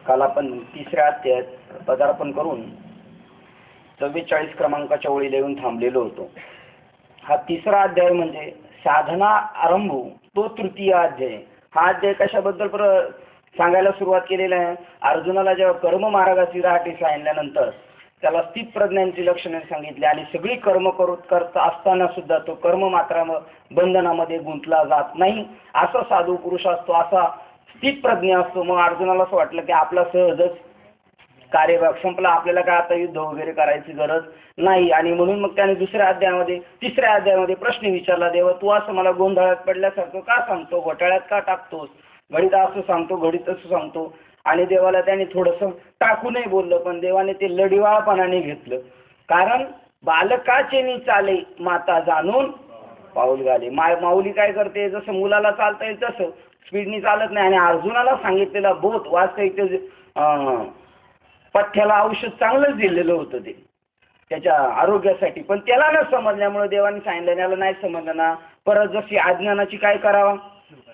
काल आपण तिसऱ्या अध्यायात पदार्पण करून 44 क्रमांकाच्या ओळीला येऊन थांबलेलो होतो. हा तिसरा अध्याय म्हणजे साधना आरंभ, तो तृतीय अध्याय. हा अध्याय कशाबद्दल सांगायला सुरुवात केलेला आहे? अर्जुनाला जेव्हा कर्म मार्गाची राहटी सांगितल्यानंतर त्याला स्थित प्रज्ञांची लक्षणे सांगितली आणि सगळी कर्म करत असताना सुद्धा तो कर्म मात्र बंधनामध्ये गुंतला जात नाही, असा साधू पुरुष असतो, असा स्थित प्रज्ञा असतो. मग अर्जुनाला असं वाटलं की आपला सहजच कार्यभाग संपला, आपल्याला काय आता युद्ध वगैरे करायची गरज नाही. आणि म्हणून मग त्याने तिसऱ्या अध्यायामध्ये प्रश्न विचारला, देवा तू असं मला गोंधळात पडल्यासारखं का सांगतो, घोटाळ्यात का टाकतोस? घडीत असं सांगतो, घडीत असं सांगतो. आणि देवाला त्याने थोडंसं टाकूनही बोललं, पण देवाने ते लढिवाळपणाने घेतलं. कारण बालकाचे नि चाले माता जाणून पाऊल घाले. माऊली काय करते, जसं मुलाला चालता येईल तसं स्पीडनी चालत नाही. आणि अर्जुनाला सांगितलेला बोध वास्तविक पथ्याला औषध चांगलंच दिलेलं होतं ते त्याच्या आरोग्यासाठी, पण त्याला न समजल्यामुळे देवाने सांगितलं, त्याला नाही समजलं ना, परत जशी अज्ञानाची काय करावा,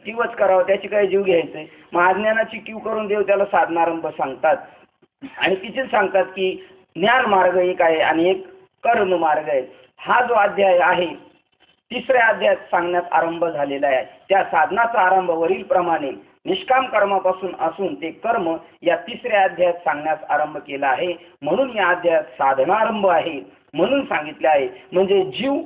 किवच करावं, त्याची काय जीव घ्यायचे. मग अज्ञानाची किव करून देव त्याला साधनारंभ सांगतात आणि तिथेच सांगतात की ज्ञान मार्ग एक आहे आणि एक कर्म मार्ग आहे. हा जो अध्याय आहे तिसऱ्या अध्यायात सांगण्यात आरंभ झालेला आहे. त्या साधनाचा आरंभ वरील प्रमाणे निष्काम कर्मापासून असून ते कर्म या तिसऱ्या अध्यायात सांगण्यास आरंभ केला आहे. म्हणून या अध्यायात साधनारंभ आहे म्हणून सांगितले आहे. म्हणजे जीव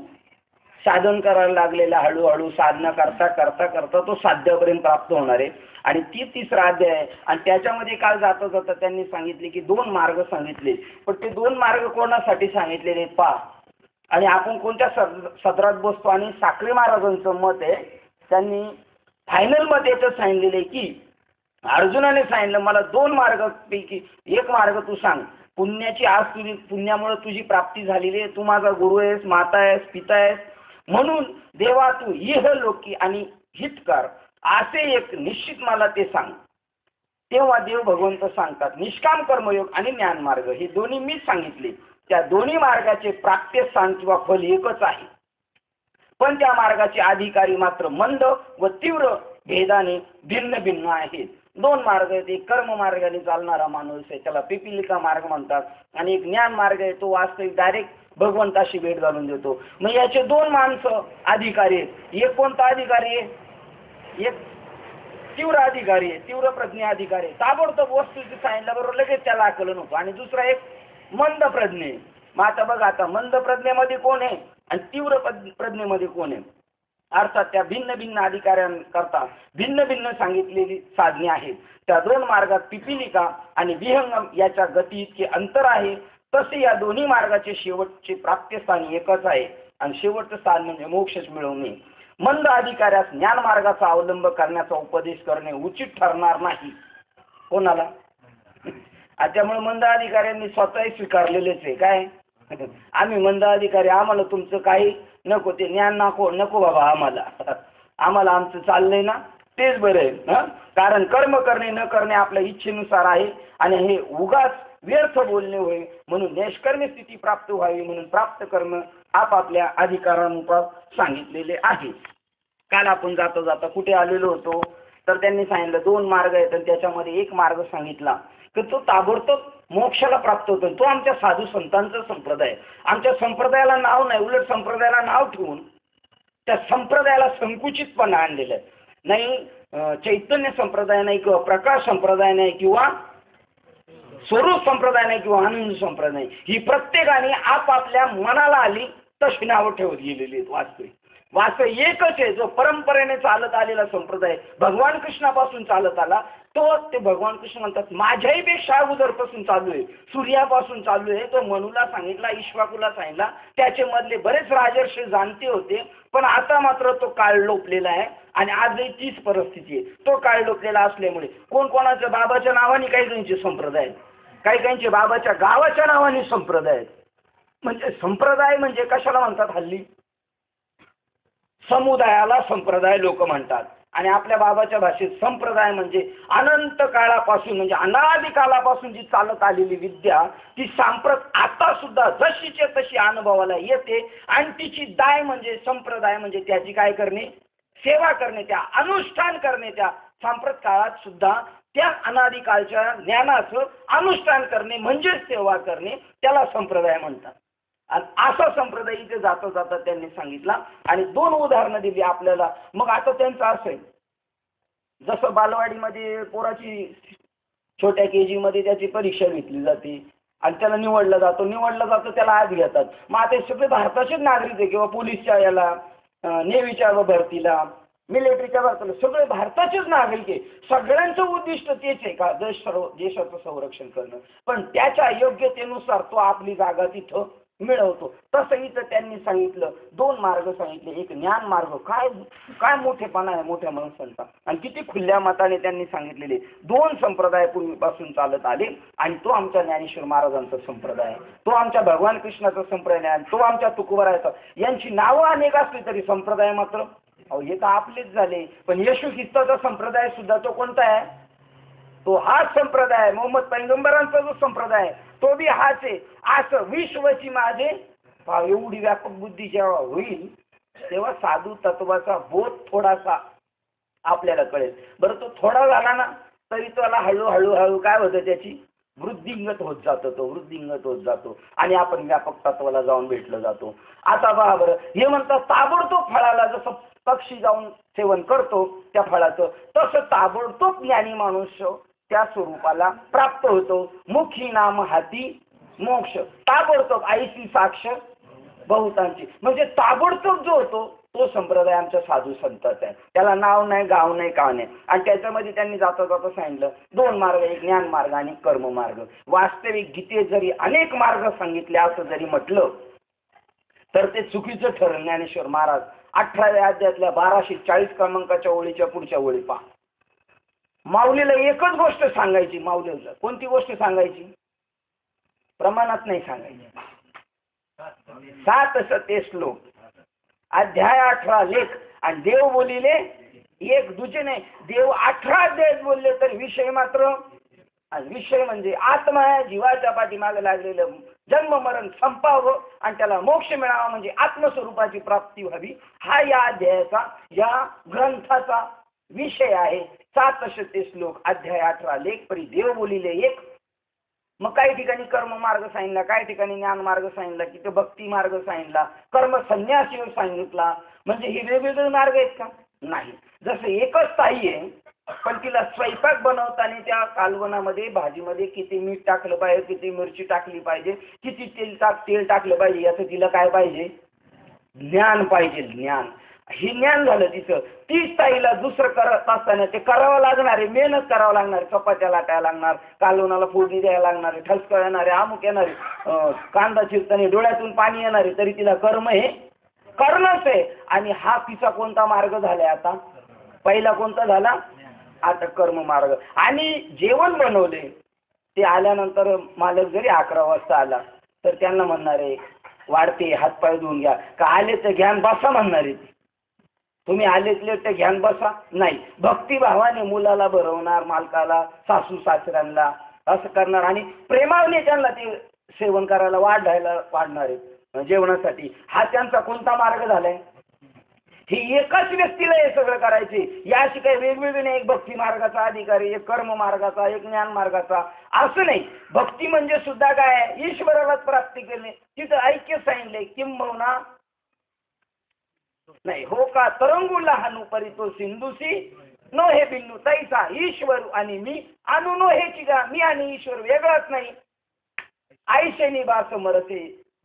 साधन करायला लागलेला हळूहळू साधना करता करता करता तो साध्यापर्यंत प्राप्त होणार आहे. आणि ती तिसरा अध्याय आहे. आणि त्याच्यामध्ये काल जाता जाता त्यांनी सांगितले की 2 मार्ग सांगितले, पण ते 2 मार्ग कोणासाठी सांगितलेले पहा. आणि आपण कोणत्या सदरात बसतो, आणि साखरे महाराजांचं मत आहे, त्यांनी फायनल मत याचं सांगितलेले की अर्जुनाने सांगितलं मला 2 मार्गापैकी एक मार्ग तू सांग. पुण्याची आज पुण्यामुळे तुझी प्राप्ती झालेली आहे, तू माझा गुरु आहेस, माता आहेस, पिता आहेस, म्हणून देवा तू इहलोकी आणि हितकार असे एक निश्चित मला ते सांग. तेव्हा देव भगवंत सांगतात निष्काम कर्मयोग आणि ज्ञान मार्ग हे दोन्ही मीच सांगितले. त्या दोन्ही मार्गाचे प्राप्त्यस्थान किंवा फल एकच आहे, पण त्या मार्गाचे अधिकारी मात्र मंद व तीव्र भेदाने भिन्न भिन्न आहेत. 2 मार्ग आहेत. एक कर्म मार्गाने चालणारा माणूस आहे, त्याला पिपिलिका मार्ग म्हणतात, आणि एक ज्ञान मार्ग आहे, तो वास्तविक डायरेक्ट भगवंताशी भेट घालून देतो. मग याचे 2 माणसं अधिकारी आहेत. एक कोणता अधिकारी आहे? एक तीव्र अधिकारी आहे, तीव्र प्रज्ञा अधिकारी आहे, ताबडतोब वस्तूची सांगितल्याबरोबर लगेच त्याला आकलन होतो. आणि दुसरा एक मंद प्रज्ञे. मग आता बघा, आता मंद प्रज्ञेमध्ये कोण आहे आणि तीव्र प्रज्ञेमध्ये कोण आहे? अर्थात त्या भिन्न भिन्न अधिकाऱ्यांकरता भिन्न भिन्न सांगितलेली साधने आहेत. त्या 2 मार्गात पिपिलिका आणि विहंगम याच्या गती इतके अंतर आहे. तसे या दोन्ही मार्गाचे शेवटचे प्राप्त्यस्थान एकच आहे, आणि शेवटचं स्थान म्हणजे मोक्षच मिळवणे. मंद अधिकाऱ्यास ज्ञान मार्गाचा अवलंब करण्याचा उपदेश करणे उचित ठरणार नाही. कोणाला? त्यामुळे मंद अधिकाऱ्यांनी स्वतःही स्वीकारलेलेच आहे. काय आम्ही मंद अधिकारी, आम्हाला तुमचं काही नको, ते ज्ञान नको बाबा, आम्हाला आमचं चाललंय ना तेच बरं आहे. कारण कर्म करणे न करणे आपल्या इच्छेनुसार आहे, आणि हे उगाच व्यर्थ बोलणे होय. म्हणून निष्कर्मी स्थिती प्राप्त व्हावी म्हणून प्राप्त कर्म आपापल्या अधिकारानुसार सांगितलेले आहे. काल आपण जाता जाता कुठे आलेलो होतो, तर त्यांनी सांगितलं 2 मार्ग आहेत आणि त्याच्यामध्ये एक मार्ग सांगितला की तो ताबडतोब मोक्षाला प्राप्त होतो. तो आमच्या साधू संतांचा संप्रदाय. आमच्या संप्रदायाला नाव नाही, उलट संप्रदायाला नाव ठेवून त्या संप्रदायाला संकुचितपणा आणलेलं आहे. नाही चैतन्य संप्रदाय नाही, किंवा प्रकाश संप्रदाय नाही, किंवा स्वरूप संप्रदाय नाही, किंवा आनंद संप्रदाय नाही. ही प्रत्येकाने आपापल्या मनाला आली तशी नावं ठेवत गेलेली आहेत. वास्तव एकच आहे, जो परंपरेने चालत आलेला संप्रदाय भगवान कृष्णापासून चालत आला. ते भगवान कृष्ण म्हणतात माझ्याही पेक्षा अगोदरपासून चालू आहे, सूर्यापासून चालू आहे. तो मनूला सांगितला, इक्ष्वाकूला सांगितला, त्याचे मधले बरेच राजर्षी जाणते होते, पण आता मात्र तो काळ लोपलेला आहे. आणि आजही तीच परिस्थिती आहे. तो काळ लोपलेला असल्यामुळे कोणाच्या बाबाच्या नावाने काही काहींचे संप्रदाय आहेत, काही बाबाच्या गावाच्या नावाने संप्रदाय आहेत. म्हणजे संप्रदाय म्हणजे कशाला म्हणतात हल्ली? समुदायाला संप्रदाय लोक म्हणतात. आणि आपल्या बाबाच्या भाषेत संप्रदाय म्हणजे अनंत काळापासून, म्हणजे अनादी काळापासून जी चालत आलेली विद्या, ती सांप्रत आता सुद्धा जशीच्या तशी अनुभवाला येते. आणि तिची दाय म्हणजे संप्रदाय म्हणजे त्याची काय करणे? सेवा करणे, त्या अनुष्ठान करणे, त्या सांप्रत काळात सुद्धा त्या अनादिकाळच्या ज्ञानाचं अनुष्ठान करणे म्हणजेच सेवा करणे, त्याला संप्रदाय म्हणतात. आणि असा संप्रदाय इथे जाता जाता त्यांनी सांगितला आणि 2 उदाहरणं दिली आपल्याला. मग आता त्यांचं असं आहे, जसं बालवाडीमध्ये पोराची छोट्या KG मध्ये त्याची परीक्षा घेतली जाते आणि त्याला निवडला जातो त्याला आत घेतात. मग आता सगळे भारताचेच नागरिक आहे, किंवा पोलीसच्या याला, नेव्हीच्या भरतीला, मिलिटरीच्या भरतीला सगळे भारताचेच नागरिक आहे. सगळ्यांचं उद्दिष्ट तेच आहे का, देशाचं संरक्षण करणं. पण त्याच्या योग्यतेनुसार तो आपली जागा तिथं मिळवतो. तसं इथं त्यांनी सांगितलं 2 मार्ग सांगितले. एक ज्ञान मार्ग, काय मोठेपणा आहे मोठ्या माणसांचा, आणि किती खुल्या मताने त्यांनी सांगितलेले 2 संप्रदाय पूर्वीपासून चालत आले. आणि तो आमच्या ज्ञानेश्वर महाराजांचा संप्रदाय आहे, तो आमच्या भगवान कृष्णाचा संप्रदाय आहे, तो आमच्या तुकोबारायचा. यांची नावं अनेक असली तरी संप्रदाय मात्र हे तर आपलेच झाले. पण येशू ख्रिस्ताचा संप्रदाय सुद्धा तो कोणता आहे, तो हाच संप्रदाय. मोहम्मद पैगंबरांचा जो संप्रदाय तो बी हाच आहे. असं विश्वची माझे एवढी व्यापक बुद्धी जेव्हा होईल तेव्हा साधू तत्वाचा बोध थोडासा आपल्याला कळेल. बरं तो थोडा झाला ना तरी त्याला हळूहळू काय होतं, त्याची वृद्धिंगत होत जातो आणि आपण व्यापक तत्वाला जाऊन भेटलो जातो. आता पहा बरं, हे म्हणतात ताबडतोब फळाला जसं पक्षी जाऊन सेवन करतो त्या फळाचं, तसं ताबडतोब ज्ञानी माणूस त्या स्वरूपाला प्राप्त होतो. मुखी नाम हाती मोक्ष, ताबडतोब आईची साक्ष बहुतांची. म्हणजे ताबडतोब जो होतो तो संप्रदाय आमच्या साधू संतांचा आहे. त्याला नाव नाही, गाव नाही, का नाही. आणि त्याच्यामध्ये त्यांनी जाता सांगितलं 2 मार्ग, एक ज्ञान मार्ग आणि कर्म मार्ग. वास्तविक गीतेत जरी अनेक मार्ग सांगितले असं जरी म्हटलं तर ते चुकीचं ठरेल. ज्ञानेश्वर महाराज 18व्या अध्यायातल्या 1240 क्रमांकाच्या ओळीच्या पुढच्या ओळी पहा. माऊलीला एकच गोष्ट सांगायची, माऊलीला कोणती गोष्ट सांगायची, प्रमाणात नाही सांगायची. 7 सते श्लोक, अध्याय 18 लेख, आणि देव बोलिले एक, दुजे नाही. देव 18 अध्यायात बोलले तर विषय मात्र, आणि विषय म्हणजे आत्मा आहे, जीवाच्या पाठीमागे लागलेलं जन्म मरण संपावं आणि त्याला मोक्ष मिळावा, म्हणजे आत्मस्वरूपाची प्राप्ती व्हावी. हा या अध्यायाचा, या ग्रंथाचा विषय आहे. 7 सते श्लोक, अध्याय 18 लेख, परी देव बोलिले एक. मग काही ठिकाणी कर्म मार्ग सांगितला, काही ठिकाणी ज्ञान मार्ग सांगितला, की भक्ती मार्ग सांगितला, कर्म संन्यास योग सांगितला. म्हणजे हे वेगवेगळे मार्ग आहेत का, नाही. जसं एकच ताई आहे पण तिला स्वयंपाक बनवताना त्या कालवणामध्ये भाजीमध्ये किती मीठ टाकलं पाहिजे, किती मिरची टाकली पाहिजे, किती तेल टाकलं पाहिजे, याचं तिला काय पाहिजे, ज्ञान पाहिजे. ज्ञान, हे ज्ञान झालं तिचं. तीच ताईला दुसरं करत असताना ते करावं लागणार आहे, मेहनत करावं लागणार, चपात्या लाटायला लागणार, कालवणाला फोडणी द्यायला लागणार, ठसकं येणारे, अमुक येणारे, कांदा चिरताना डोळ्यातून पाणी येणारे, तरी तिला कर्म हे करणंच आहे. आणि हा तिचा कोणता मार्ग झालाय आता, पहिला कोणता झाला, आता कर्म मार्ग. आणि जेवण बनवले ते आल्यानंतर मालक जरी 11 वाजता आला तर त्यांना म्हणणार आहे वाढते, हातपाय धुवून घ्या, का आले तर घ्यान बसा म्हणणार आहे. तुम्ही आलेच लेट तर घ्यान बसा नाही. भक्तिभावाने मुलाला भरवणार, मालकाला, सासू सासऱ्यांना असं करणार आणि प्रेमाने त्यांना ते सेवन करायला वाढणार आहे जेवणासाठी. हा त्यांचा कोणता मार्ग झालाय. ही एकाच व्यक्तीला हे सगळं करायचे, याशी काही वेगवेगळे नाही. एक भक्ती मार्गाचा अधिकारी, एक कर्म मार्गाचा, एक ज्ञान मार्गाचा, असं नाही. भक्ती म्हणजे सुद्धा काय, ईश्वराला प्राप्ती करणे. तिथं ऐक्य सांगितले, किंबहुना नाही हो का तरंगू लहानू परी तो सिंधुसी नो हे बिंदू तैसा ईश्वर आणि मी अनु नो हे चिगा, मी आणि ईश्वर वेगळाच नाही. आयशेनी बास मरते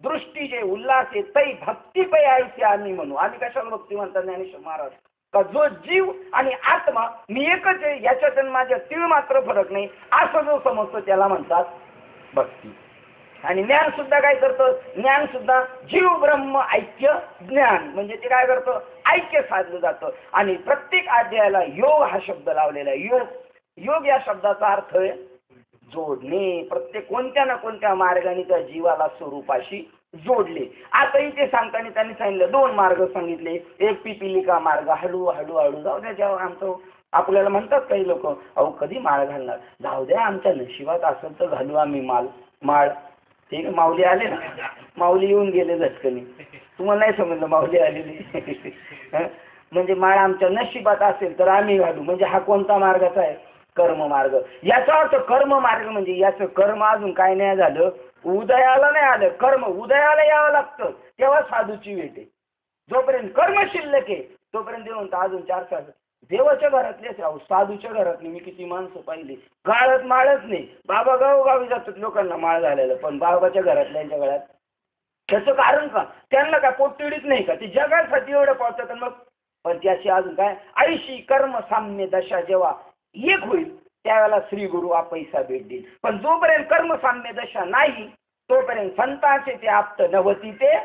दृष्टी जे उल्हासे तै भक्ती पै आयसे आम्ही म्हणू. आम्ही कशाला भक्ती म्हणतात ज्ञानेश्वर महाराज, का जो जीव आणि आत्मा मी एकच आहे, याच्यात माझ्या तीळ मात्र फरक नाही, असं जो समजतो त्याला म्हणतात भक्ती. आणि ज्ञान सुद्धा काय करतं, ज्ञान सुद्धा जीव ब्रह्म ऐक्य ज्ञान, म्हणजे ते काय करतं, ऐक्य साधलं जातं. आणि प्रत्येक अध्यायाला योग हा शब्द लावलेला आहे. योग, योग या शब्दाचा अर्थ आहे जोडणे. प्रत्येक कोणत्या ना कोणत्या मार्गाने त्या जीवाला स्वरूपाशी जोडले. आता इथे सांगताना त्यांनी सांगितलं 2 मार्ग सांगितले. एक पिपिलिका मार्ग, हळू जाऊ द्या. जेव्हा आमचं आपल्याला म्हणतात काही लोक, अहो कधी माळ घालणार, जाऊ द्या आमच्या नशिबात असेल तर घालू आम्ही माळ. ठीक, माऊली आले ना, माऊली येऊन गेले झटकनी, तुम्हाला नाही समजलं माऊली आलेली. म्हणजे माळ आमच्या नशिबात असेल तर आम्ही घालू. म्हणजे हा कोणता मार्गाचा आहे? कर्म मार्ग. याचा अर्थ कर्म मार्ग म्हणजे याचं कर्म अजून काय नाही झालं, उदयाला नाही आलं. कर्म उदयाला यावं लागतं, तेव्हा साधूची भेट आहे. जोपर्यंत कर्म शिल्लक आहे तोपर्यंत देऊन अजून 4 तास देवाच्या घरातलेच राहू. साधूच्या घरातली मी किती माणसं पाहिली, गाळत माळच नाही. बाबा गावोगावी जातात लोकांना माळ घालायला, पण बाबाच्या घरातल्यांच्या गळ्यात. त्याचं कारण का? त्यांना काय पोटतिडीच नाही का? ते जगासाठी एवढं पावतात. मग पण त्याची अजून काय, आईशी कर्म साम्य दशा जेव्हा एक होईल त्यावेळेला श्री गुरु आपैसा भेट देईल. पण जोपर्यंत कर्म साम्य दशा नाही तोपर्यंत संतांचे ते आप्त नवती ते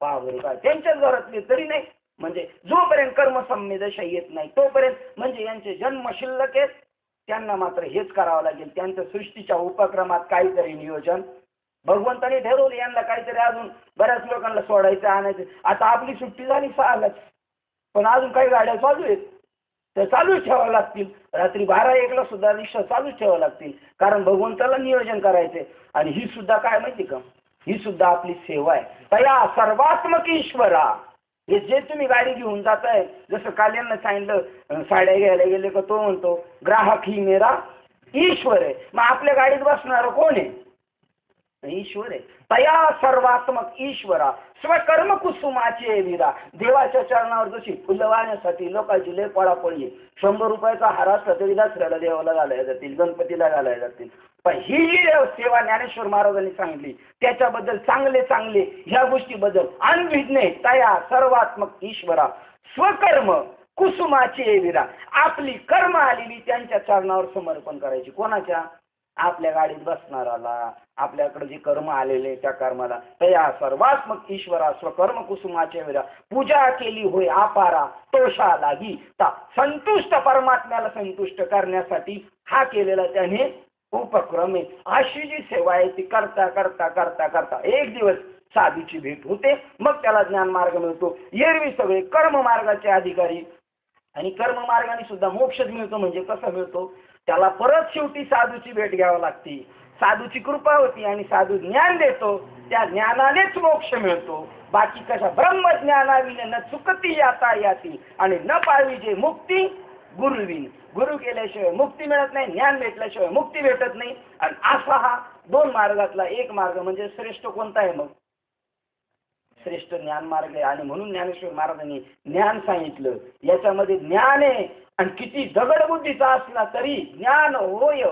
पावर काय त्यांच्याच घरातले तरी नाही. म्हणजे जोपर्यंत कर्मसम्य दशा येत नाही तोपर्यंत म्हणजे यांचे जन्म शिल्लक आहेत. त्यांना मात्र हेच करावं लागेल, त्यांचं सृष्टीच्या उपक्रमात काहीतरी नियोजन भगवंताने ठरवलं. यांना काहीतरी अजून बऱ्याच लोकांना सोडायचं आणायचं. आता आपली सुट्टी झाली 6लाच, पण अजून काही गाड्या चालू आहेत, त्या चालूच ठेवाव्या लागतील. रात्री 12-1ला सुद्धा रिक्षा चालूच ठेवाव्या लागतील, कारण भगवंताला नियोजन करायचंय. आणि ही सुद्धा काय माहिती का, ही सुद्धा आपली सेवा आहे. तया सर्वात्मक ईश्वरा. हे जे तुम्ही गाडी घेऊन जाताय, जसं काल यांना सांगितलं साड्या घ्यायला गेले का तो म्हणतो ग्राहक ही मेरा ईश्वर आहे. मग आपल्या गाडीत बसणार कोण आहे? ईश्वर आहे. तया सर्वात्मक ईश्वरा स्वकर्म कुसुमाचे विरा. देवाच्या चरणावर जशी फुलं वाहण्यासाठी लोकांची लय पळापळी आहे. 100 रुपयाचा हार असला तरी दसऱ्याला देवाला घालायला जातील, गणपतीला घालायला जातील. पण ही जी सेवा ज्ञानेश्वर महाराजांनी सांगितली त्याच्याबद्दल चांगले चांगले ह्या गोष्टीबद्दल अनभिज्ञ तया सर्वात्मक ईश्वरा स्वकर्म कुसुमाचे विरा. आपली कर्म आलेली त्यांच्या चरणावर समर्पण करायची. कोणाच्या? आपल्या गाडीत बसणाराला, आपल्याकडे जे कर्म आलेले त्या कर्माला. तया सर्वात्मक ईश्वरा स्वकर्म कुसुमाचे विरा. पूजा केली होय आपारा तोषा लागी. संतुष्ट परमात्म्याला संतुष्ट करण्यासाठी हा केलेला त्याने उपक्रम आहे. अशी जी सेवा आहे ती करता करता करता करता एक दिवस साधूची भेट होते, मग त्याला ज्ञान मार्ग मिळतो. एरवी सगळे कर्म मार्गाचे अधिकारी आणि कर्म मार्गाने सुद्धा मोक्षच मिळतो. म्हणजे कसा मिळतो? त्याला परत शेवटी साधूची भेट घ्यावी लागते. साधूची कृपा होती आणि साधू ज्ञान देतो, त्या ज्ञानानेच मोक्ष मिळतो. बाकी कशा ब्रह्मज्ञानाविने न चुकती याता याती आणि न पाळवी मुक्ती गुरुविन. गुरु केल्याशिवाय मुक्ती मिळत नाही, ज्ञान भेटल्याशिवाय मुक्ती भेटत नाही. आणि असा हा 2 मार्गातला एक मार्ग म्हणजे श्रेष्ठ कोणता आहे? मग श्रेष्ठ ज्ञान मार्ग आहे. आणि म्हणून ज्ञानेश्वर महाराजांनी ज्ञान सांगितलं. याच्यामध्ये ज्ञान आहे आणि किती दगडबुद्धीचा असला तरी ज्ञान होय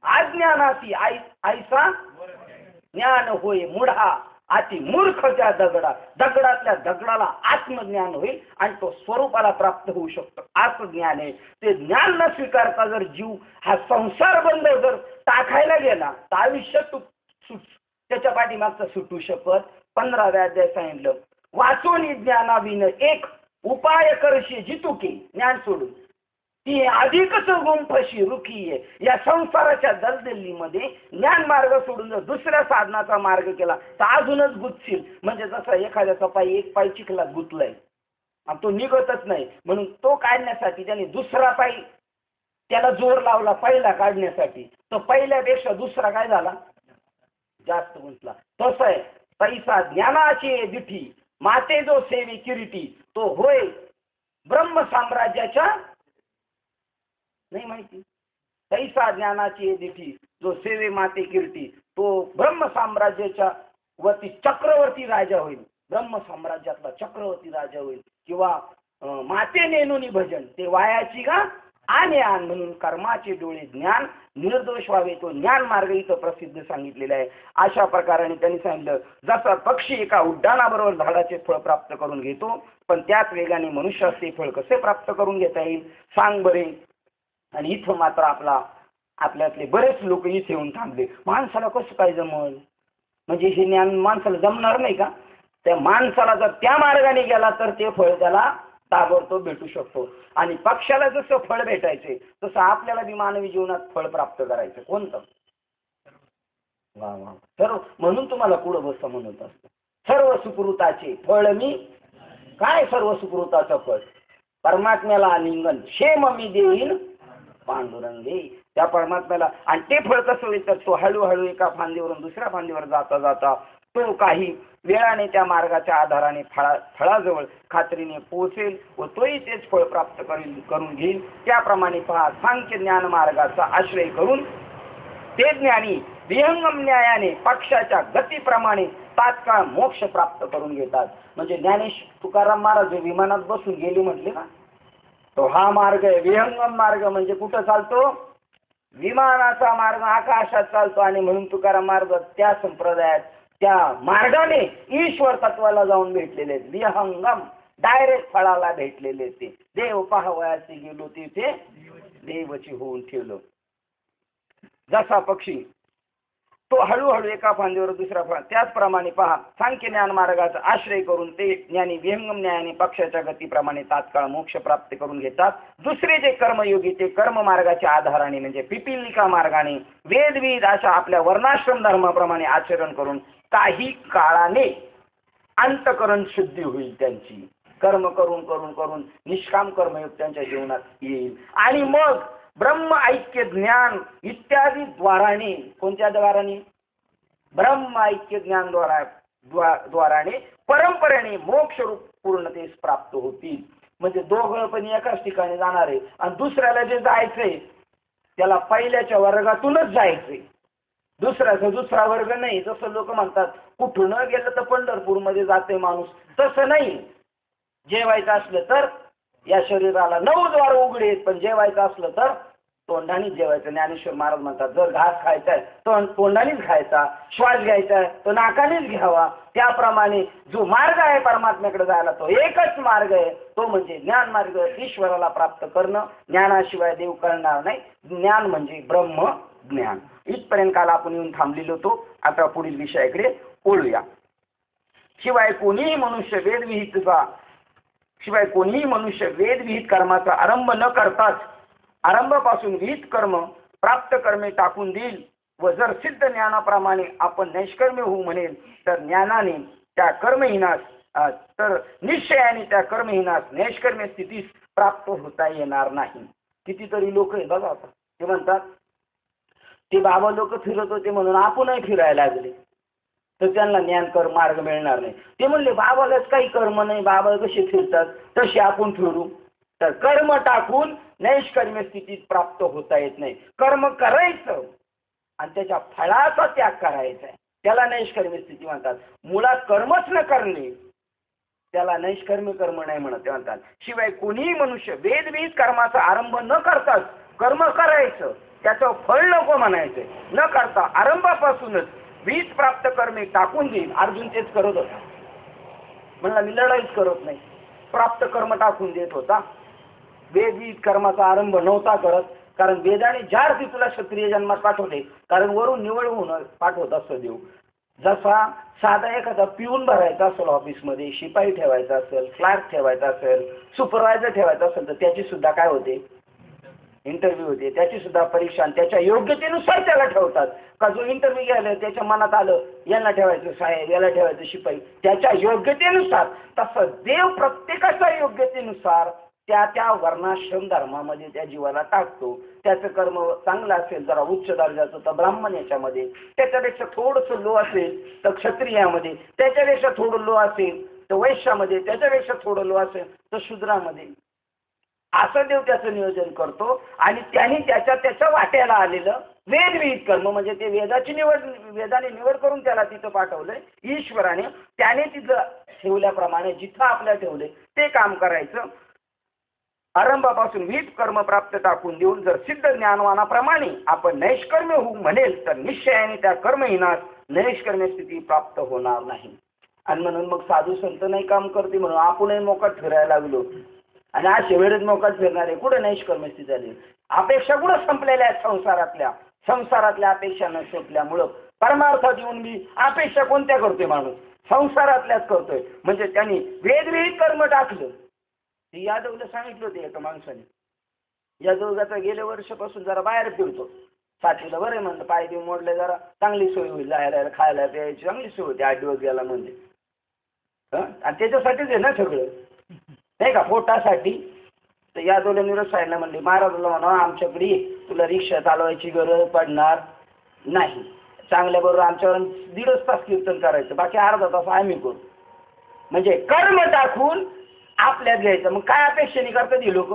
अज्ञानाची आईसा ज्ञान होय मूढा अति मूर्ख. त्या दगडातल्या दगडाला आत्मज्ञान होईल आणि तो स्वरूपाला प्राप्त होऊ शकतो. असं ज्ञान आहे. ते ज्ञान न स्वीकारता जर जीव हा संसार बंध जर टाकायला गेला तर आयुष्य त्याच्या पाठीमागचा सुटू शकत. 15व्या अध्याय सांगितलं वाचून ज्ञानाविन एक उपाय करशी जितुकी. ज्ञान सोडून ती अधिकच गुंफशी रुखी आहे. या संसाराच्या दलदलीमध्ये ज्ञान मार्ग सोडून जर दुसऱ्या साधनाचा मार्ग केला तर अजूनच गुंतशील. म्हणजे जसं एखाद्याचा पाय एक पाय चिखलात गुंतलाय आणि तो निघतच नाही, म्हणून तो काढण्यासाठी त्याने दुसरा पाय त्याला जोर लावला पहिला काढण्यासाठी, तर पहिल्यापेक्षा दुसरा काय झाला? जास्त गुंतला. तसं आहे पैसा ज्ञानाची दिठी माते जो सेवी किरीटी तो होय ब्रह्म साम्राज्याच्या नाही माहिती. पैसा ज्ञानाची दिठी जो सेवे माते कीर्ती तो ब्रह्म साम्राज्याच्या वरती चक्रवर्ती राजा होईल. ब्रह्म साम्राज्यातला चक्रवर्ती राजा होईल. किंवा माते नेनुनी भजन ते वायाची का आणि आण. म्हणून कर्माचे डोळे ज्ञान निर्दोष व्हावे तो ज्ञान मार्ग इथं प्रसिद्ध सांगितलेला आहे. अशा प्रकारे त्यांनी सांगितलं जसा पक्षी एका उड्डाणाबरोबर झाडाचे फळ प्राप्त करून घेतो, पण त्याच वेगाने मनुष्यास ते फळ कसे प्राप्त करून घेता येईल सांग बरे. आणि इथं मात्र आपल्यातले बरेच लोक इथे येऊन थांबले. माणसाला कसं काय जमल? म्हणजे हे ज्ञान माणसाला जमणार नाही का? त्या माणसाला जर त्या मार्गाने गेला तर ते फळ त्याला ताबडतोब भेटू शकतो. आणि पक्षाला जसं फळ भेटायचे तसं आपल्याला बी मानवी जीवनात फळ प्राप्त करायचं. कोणतं? वा वा सर्व. म्हणून तुम्हाला पुढं बसतं म्हणत असतं सर्व सुकृताचे फळ मी. काय सर्व सुकृताचं फळ? परमात्म्याला आलिंगन क्षेम मी देईन पांडुरंगे. त्या परमात्म्याला. आणि ते फळ कसं होईल तर तो हळूहळू एका फांदीवरून दुसऱ्या फांदीवर जाता जाता तो काही वेळाने त्या मार्गाच्या आधाराने फळाजवळ खात्रीने पोहोचेल व तोही तेच फळ प्राप्त करून घेईल. त्याप्रमाणे पहा, सांख्य ज्ञान मार्गाचा आश्रय करून ते ज्ञानी विहंगम न्यायाने पक्षाच्या गतीप्रमाणे तात्काळ मोक्ष प्राप्त करून घेतात. म्हणजे ज्ञानेश तुकाराम महाराज विमानात बसून गेले म्हटले ना, तो हा मार्ग आहे. विहंगम मार्ग म्हणजे कुठं चालतो? विमानाचा मार्ग आकाशात चालतो. आणि म्हणून तुकाराम महाराज त्या संप्रदायात त्या मार्गाने ईश्वर तत्वाला जाऊन भेटलेले आहेत. विहंगम डायरेक्ट फळाला भेटलेले ते. देव पाहावयाचे गेलो तिथे देवची होऊन ठेवलं. जसा पक्षी तो हळूहळू एका फांदीवर दुसरा फांद, त्याचप्रमाणे पहा सांख्य ज्ञान मार्गाचा आश्रय करून ते ज्ञानी विहंगम न्यायाने पक्षाच्या गतीप्रमाणे तात्काळ मोक्ष प्राप्त करून घेतात. दुसरे जे कर्मयोगी ते कर्म मार्गाच्या आधाराने म्हणजे पिपीलिका मार्गाने वेदविध अशा आपल्या वर्णाश्रम धर्माप्रमाणे आचरण करून काही काळाने अंतकरण शुद्धी होईल त्यांची. कर्म करून करून करून निष्काम कर्मयोग त्यांच्या जीवनात येईल. आणि मग ब्रह्म ऐक्य ज्ञान इत्यादी द्वाराने, कोणत्या द्वाराने? ब्रह्म ऐक्य ज्ञान द्वाराने परंपरेने मोक्ष रूप पूर्णतेस प्राप्त होतील. म्हणजे दोघं पण एकाच ठिकाणी जाणार आहे. आणि दुसऱ्याला जे जायचंय त्याला पहिल्याच्या वर्गातूनच जायचंय, दुसऱ्याचा दुसरा वर्ग नाही. जसं लोक म्हणतात कुठून गेलं तर पंढरपूरमध्ये जाते माणूस, तसं नाही. जेवायचं असलं तर या शरीराला 9 द्वार उघडे आहेत, पण जेवायचं असलं तर तोंडानेच जेवायचं. ज्ञानेश्वर महाराज म्हणतात जर घास खायचा आहे तो तोंडानेच खायचा, श्वास घ्यायचा आहे तो नाकानेच घ्यावा. त्याप्रमाणे जो मार्ग आहे परमात्म्याकडे जायला तो एकच मार्ग आहे, तो म्हणजे ज्ञान मार्ग. ईश्वराला प्राप्त करणं, ज्ञानाशिवाय देव करणार नाही. ज्ञान म्हणजे ब्रह्म ज्ञान. इथपर्यंत काल आपण येऊन थांबलेलो होतो. आता पुढील विषयाकडे वळूया. शिवाय कोणीही मनुष्य वेदविहित कर्माचा आरंभ न करताच आरंभापासून विहित कर्म प्राप्त कर्मे टाकून देईल. व जर सिद्ध ज्ञानाप्रमाणे आपण नैष्कर्म्य होऊ म्हणेल तर ज्ञानाने त्या कर्महीनास तर निश्चयाने त्या कर्महीनास नैष्कर्म्य स्थितीस प्राप्त होता येणार नाही. कितीतरी लोक आहे बघा, आता ते म्हणतात ते बाबा लोक फिरत होते म्हणून आपणही फिरायला लागले तर त्यांना ज्ञान कर्म मार्ग मिळणार नाही. ते म्हणले बाबालाच काही कर्म नाही, बाबा कसे फिरतात तसे आपण फिरू. तर कर्म टाकून नैष्कर्म्य स्थितीत प्राप्त होता येत नाही. कर्म करायचं आणि त्याच्या फळाचा त्याग करायचा आहे, त्याला नैष्कर्म्य स्थिती म्हणतात. मुळात कर्मच न करणे त्याला नैष्कर्म्य कर्म नाही म्हणत. ते म्हणतात शिवाय कोणीही मनुष्य वेदविहित कर्माचा आरंभ न करताच कर्म करायचं, त्याचं फळ नको म्हणायचं, न करता आरंभापासूनच वीज प्राप्त कर्मे टाकून देईल. अर्जुन तेच करत होता. म्हणला मी लढाईच करत नाही, प्राप्त कर्म टाकून देत होता. वेदविहित कर्माचा आरंभ नव्हता करत, कारण वेदाने ज्या अर्थी तुला क्षत्रिय जन्मात पाठवले, कारण वरून निवड होऊन पाठवत असतो देव. जसा साधा एखादा पिऊन भरायचा असेल ऑफिसमध्ये, शिपाई ठेवायचा असेल, क्लार्क ठेवायचा असेल, सुपरवायझर ठेवायचा असेल तर त्याची सुद्धा काय होते? इंटरव्ह्यू होते. त्याची सुद्धा परीक्षा त्याच्या योग्यतेनुसार त्याला ठेवतात. का जो इंटरव्ह्यू घ्यायला त्याच्या मनात आलं यांना ठेवायचं साहेब, याला ठेवायचं शिपाई, त्याच्या योग्यतेनुसार. तसं देव प्रत्येकाच्या योग्यतेनुसार त्या त्या वर्णाश्रम धर्मामध्ये त्या जीवाला टाकतो. त्याचं कर्म चांगलं असेल जरा उच्च दर्जाचं तर ब्राह्मण याच्यामध्ये, त्याच्यापेक्षा थोडंसं लो असेल तर क्षत्रियामध्ये, त्याच्यापेक्षा थोडं लो असेल तर वैश्यामध्ये, त्याच्यापेक्षा थोडं लो असेल तर शूद्रामध्ये. असं देव त्याचं नियोजन करतो. आणि त्यांनी त्याच्या वाट्याला आलेलं वेदविहित कर्म म्हणजे ते वेदाने निवड करून त्याला तिथं पाठवलंय ईश्वराने. त्याने तिथं ठेवल्याप्रमाणे जिथं आपल्या ठेवले ते काम करायचं. आरंभापासून विहित कर्म प्राप्त टाकून देऊन जर सिद्ध ज्ञानवानाप्रमाणे आपण नैष्कर्म्य होऊ म्हणेल तर निश्चयाने त्या कर्महीनास नैष्कर्म्य स्थिती प्राप्त होणार नाही. आणि म्हणून मग साधू संत नाही काम करते म्हणून आपणही मोकाट फिरायला लागलो. आणि अशा वेळेत मोकाट फिरणारे कुठे नैष्कर्म्य स्थिती झाली? अपेक्षा कुठं संपलेल्या आहेत? संसारातल्या अपेक्षा न संपल्यामुळं परमार्थात येऊन मी अपेक्षा कोणत्या करतोय? माणूस संसारातल्याच करतोय. म्हणजे त्यांनी वेदविहित कर्म टाकलं. ते यादवला सांगितलं होते एका माणसाने. यादवचा गेल्या वर्षापासून जरा बाहेर फिरतो. साठीला बरं म्हणलं, पाय बी मोडले, जरा चांगली सोय होईल, जायला खायला प्यायची चांगली सोय होती 8 दिवस गेला म्हणजे. आणि त्याच्यासाठीच आहे ना सगळं, नाही का, पोटासाठी. तर यादवला निरोध साहेबला म्हणले महाराजाला म्हणा आमच्याकडे तुला रिक्षा चालवायची गरज पडणार नाही. चांगल्याबरोबर आमच्यावर 1.5 तास कीर्तन करायचं, बाकी अर्धा तास आम्ही करू. म्हणजे कर्म टाकून आपल्यात घ्यायचं. मग काय अपेक्षेने करतात ही लोक?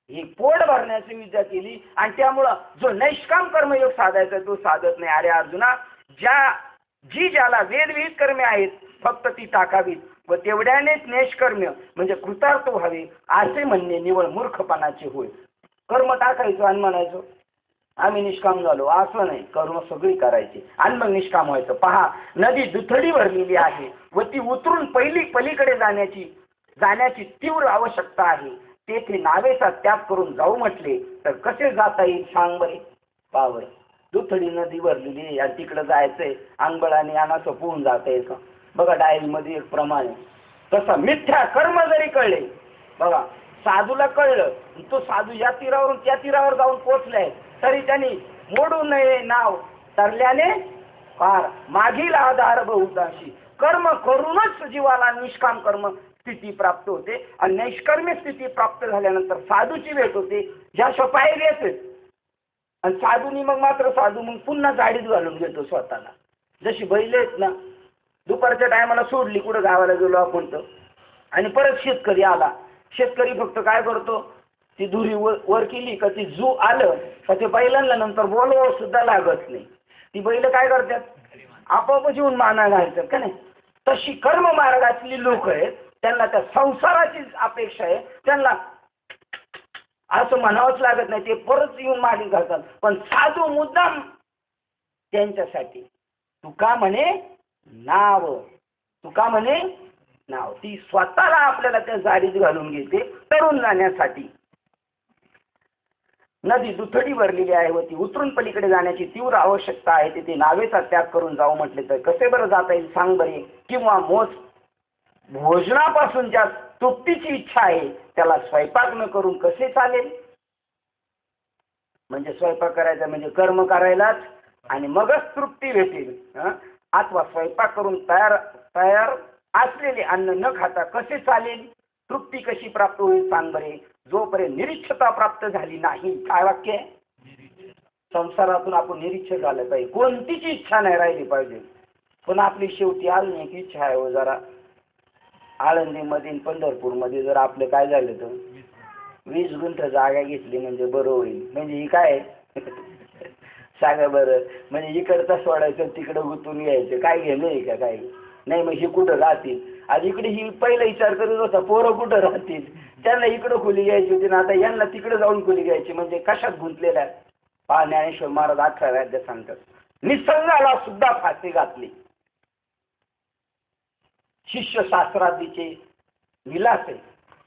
ही पोट भरण्याची विद्या केली आणि त्यामुळं जो नैष्काम कर्मयोग साधायचा तो साधत नाही. अरे अर्जुना, ज्याला वेदविहित कर्मे आहेत फक्त ती टाकावीत व तेवढ्यानेच निष्कर्म्य म्हणजे कृतार्थ व्हावे असे म्हणणे निवळ मूर्खपणाचे होय. कर्म टाकायचं आणि म्हणायचं आम्ही निष्काम झालो, असं नाही. कर्म सगळी करायची आणि मग निष्काम व्हायचं. पहा, नदी दुथडी भरलेली आहे व ती उतरून पलीकडे जाण्याची तीव्र आवश्यकता आहे. तेथे नावेचा त्याग करून जाऊ म्हटले तर कसे जाता येईल सांग बरे. पावर दुथडी नदी भरलेली आहे आणि तिकडे जायचंय, अंगबळाने अनासं पोहून जाता येईल का? बघा डायरीमध्ये एक प्रमाण आहे. तसं मिथ्या कर्म जरी कळले, बघा साधूला कळलं, तो साधू या तीरावरून त्या तीरावर जाऊन पोचलाय तरी त्यांनी मोडू नये नाव तरल्याने पार. मागील आधार बहुतांशी कर्म करूनच जीवाला निष्काम कर्म स्थिती प्राप्त होते आणि नैष्कर्म्य स्थिती प्राप्त झाल्यानंतर साधूची भेट होते. ज्या पायरी येते आणि साधूनी मग पुन्हा गाडीत घालून घेतो स्वतःला. जशी बैल आहेत ना, दुपारच्या टायमाला सोडली कुठं गावाला गेलो आपण तर, आणि परत शेतकरी आला. शेतकरी फक्त काय करतो, ती धुरी वर केली का ती जू आलं का ते बैलांना नंतर बोलवावं सुद्धा लागत नाही. ती बैल काय करतात, आपोआप येऊन माना घालतात का नाही. तशी कर्म मार्गातली लोक आहेत, त्यांना त्या संसाराची अपेक्षा आहे, त्यांना असं म्हणावंच लागत नाही, ते परत येऊन मागे घालतात. पण साधू मुद्दाम त्यांच्यासाठी तुका म्हणे नाव, ती स्वतःला आपल्याला त्या जाळीत घालून घेते तरुण जाण्यासाठी. नदी दुथडी भरलेली आहे व ती उतरून पलीकडे जाण्याची तीव्र आवश्यकता आहे. तिथे नावेचा त्याग करून जाऊ म्हटले तर कसे बरं जाता येईल सांग बरे. किंवा भोजनापासून ज्या तृप्तीची इच्छा आहे त्याला स्वयंपाक न करून कसे चालेल. म्हणजे स्वयंपाक करायचा म्हणजे कर्म करायलाच आणि मगच तृप्ती भेटेल. अथवा स्वयंपाक करून तयार असलेले अन्न न खाता कसे चालेल. तृप्ती कशी प्राप्त होईल सांग बरे. जोपर्यंत निरीक्षता प्राप्त झाली नाही. काय वाक्य आहे, संसारातून आपण निरीक्षक झालं पाहिजे, कोणतीच इच्छा नाही राहिली पाहिजे. पण आपली शेवटी आली एक इच्छा आहे हो, जरा आळंदीमध्ये पंढरपूरमध्ये जर आपलं काय झालं तर 20 गुंठ जागा घेतली म्हणजे बरं होईल. म्हणजे ही काय सांगा बरं, म्हणजे इकडचं सोडायचं तिकडं गुंतून यायचं, काय घेणं आहे का काही नाही. मग ही कुठं राहतील, आज इकडे ही पहिला विचार करत होता पोरं कुठं राहतील, त्यांना इकडं खोली घ्यायची होती ना, आता यांना तिकडे जाऊन खोली घ्यायची, म्हणजे कशात गुंतलेल्या. पहा ज्ञानेश्वर महाराज 18व्या अध्यायात सांगतात, निसंगाला सुद्धा फाशी घातली. शिष्यशास्त्रादीचे विलास आहे,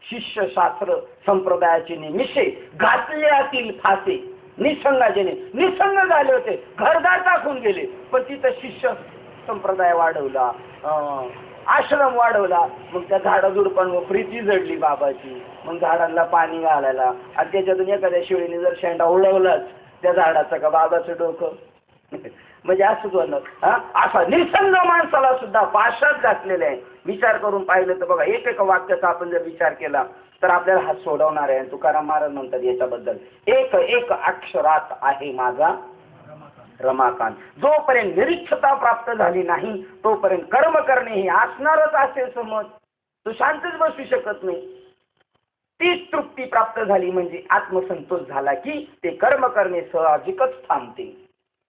शिष्यशास्त्र संप्रदायाचे निमिषे घातल्यातील फासे. निसंग झाले होते, घरदार टाकून गेले, पण तिथं शिष्य संप्रदाय वाढवला, आश्रम वाढवला. मग त्या झाडाझुडपांवर प्रीती जडली बाबाची, मग झाडांना पाणी घालायला. आणि त्याच्यातून एखाद्या शेळीने जर शेंडा उडवलाच त्या झाडाचं का बाबाचं डोकं म्हणजे असंच होणार. असा निसंग माणसाला सुद्धा पाशात घातलेले आहे. विचार करून पाहिलं तर बघा, एक वाक्याचा आपण जर विचार केला तर आपल्याला हात सोडवणार आहे. तुकाराम महाराज म्हणतात याच्याबद्दल, एक अक्षरात आहे माझा रमाकांत. जोपर्यंत निरीक्षता प्राप्त झाली नाही तोपर्यंत कर्म करणे हे असणारच असेल समज, तो शांतच बसू शकत नाही. तीच तृप्ती प्राप्त झाली म्हणजे आत्मसंतोष झाला की ते कर्म करणे साहजिकच थांबते.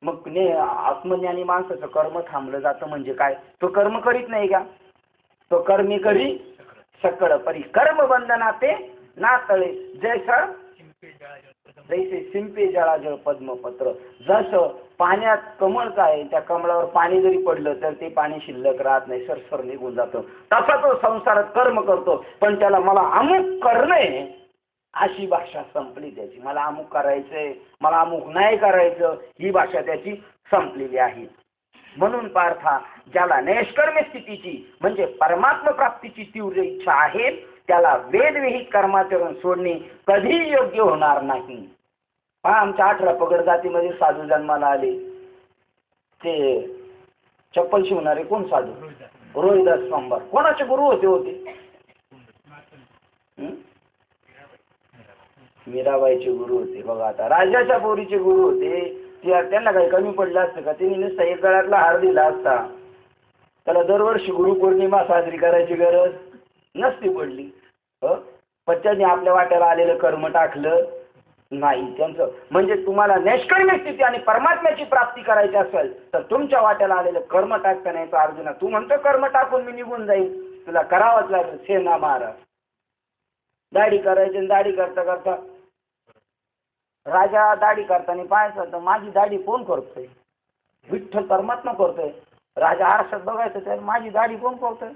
मग आत्मज्ञानी माणसाचं कर्म थांबलं जातं म्हणजे काय, तो कर्म करीत नाही का, तो कर्मी करी सकळ परी कर्म बंधना ते ना तळे जैसे शिंपे जळाजळ पद्मपत्र. जसं पाण्यात कमळ काय, त्या कमळावर पाणी जरी पडलं तर ते पाणी शिल्लक राहत नाही, सरसर निघून जातं. तसा तो संसारात कर्म करतो, पण त्याला मला अमुक करणे अशी भाषा संपली त्याची. मला अमुक करायचंय, मला अमुक नाही करायचं, ही भाषा त्याची संपलेली आहे. म्हणून पार्था, ज्याला नैष्कर्म्य स्थितीची म्हणजे परमात्मा प्राप्तीची तीव्र इच्छा आहे त्याला वेदविहित कर्माचरण सोडणे कधीही योग्य होणार नाही. आमच्या 18 पगड जातीमध्ये साधू जन्माला आले, ते चप्पल शिवणारे कोण साधू, रोहिदास स्वांबर. कोणाचे गुरु होते मीराबाईचे गुरु होते. बघा आता राजाच्या पोरीचे गुरु होते, त्यांना काही कमी पडलं असतं का? त्यांनी नुसता एक गळ्यातला हार दिला असता, त्याला दरवर्षी गुरुपौर्णिमा साजरी करायची गरज नसती पडली. पण त्यांनी आपल्या वाट्याला आलेलं कर्म टाकलं नाही. त्यांचं म्हणजे तुम्हाला नैष्कर्म्य स्थिती आणि परमात्म्याची प्राप्ती करायची असेल तर तुमच्या वाट्याला आलेलं कर्म टाकता नाही. अर्जुना, तू म्हणतो कर्म टाकून मी निघून जाईल, तुला करावंच लागेल. सेना महाराज दाढी करायची आणि दाढी करता करता राजा दाढी करताना पाहायचं तर माझी दाढी कोण करतोय? विठ्ठल परमात्मा करतोय. राजा आरशात बघायचं तर माझी दाढी कोण करतोय?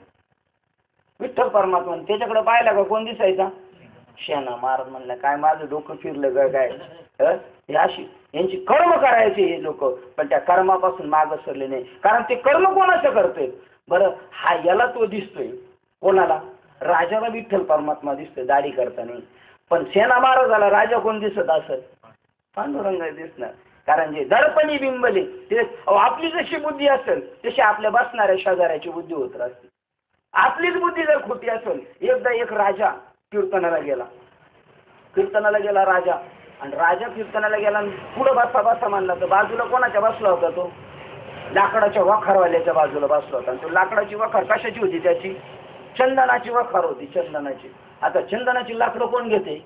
विठ्ठल परमात्मा. त्याच्याकडे पाहिला का कोण दिसायचा? शेणा महाराज म्हणलं काय माझं डोकं फिरलं काय? हे अशी यांची कर्म करायचे हे लोक, पण त्या कर्मापासून मागं सरले नाही. कारण ते कर्म कोणाचं करतोय बरं? हा याला तो दिसतोय. कोणाला? राजाला विठ्ठल परमात्मा दिसतोय दाढी करताना. पण सेना महाराजाला राजा कोण दिसत असेल? पांडुरंग दिसणार. कारण जे दर्पणी बिंबले ते आपली जशी बुद्धी असेल तशी आपल्या बसणाऱ्या शेजाऱ्याची बुद्धी होत असते. आपलीच बुद्धी जर खोटी असेल. एकदा एक राजा कीर्तनाला गेला राजा, आणि राजा कीर्तनाला गेला पुढं बसा म्हणला तर बाजूला कोणाच्या बसला होता? तो लाकडाच्या वखारवाल्याच्या बाजूला बसला होता. आणि तो लाकडाची वखार कशाची होती? त्याची चंदनाची वखार होती, चंदनाची. आता चंदनाची लाकडं कोण घेते?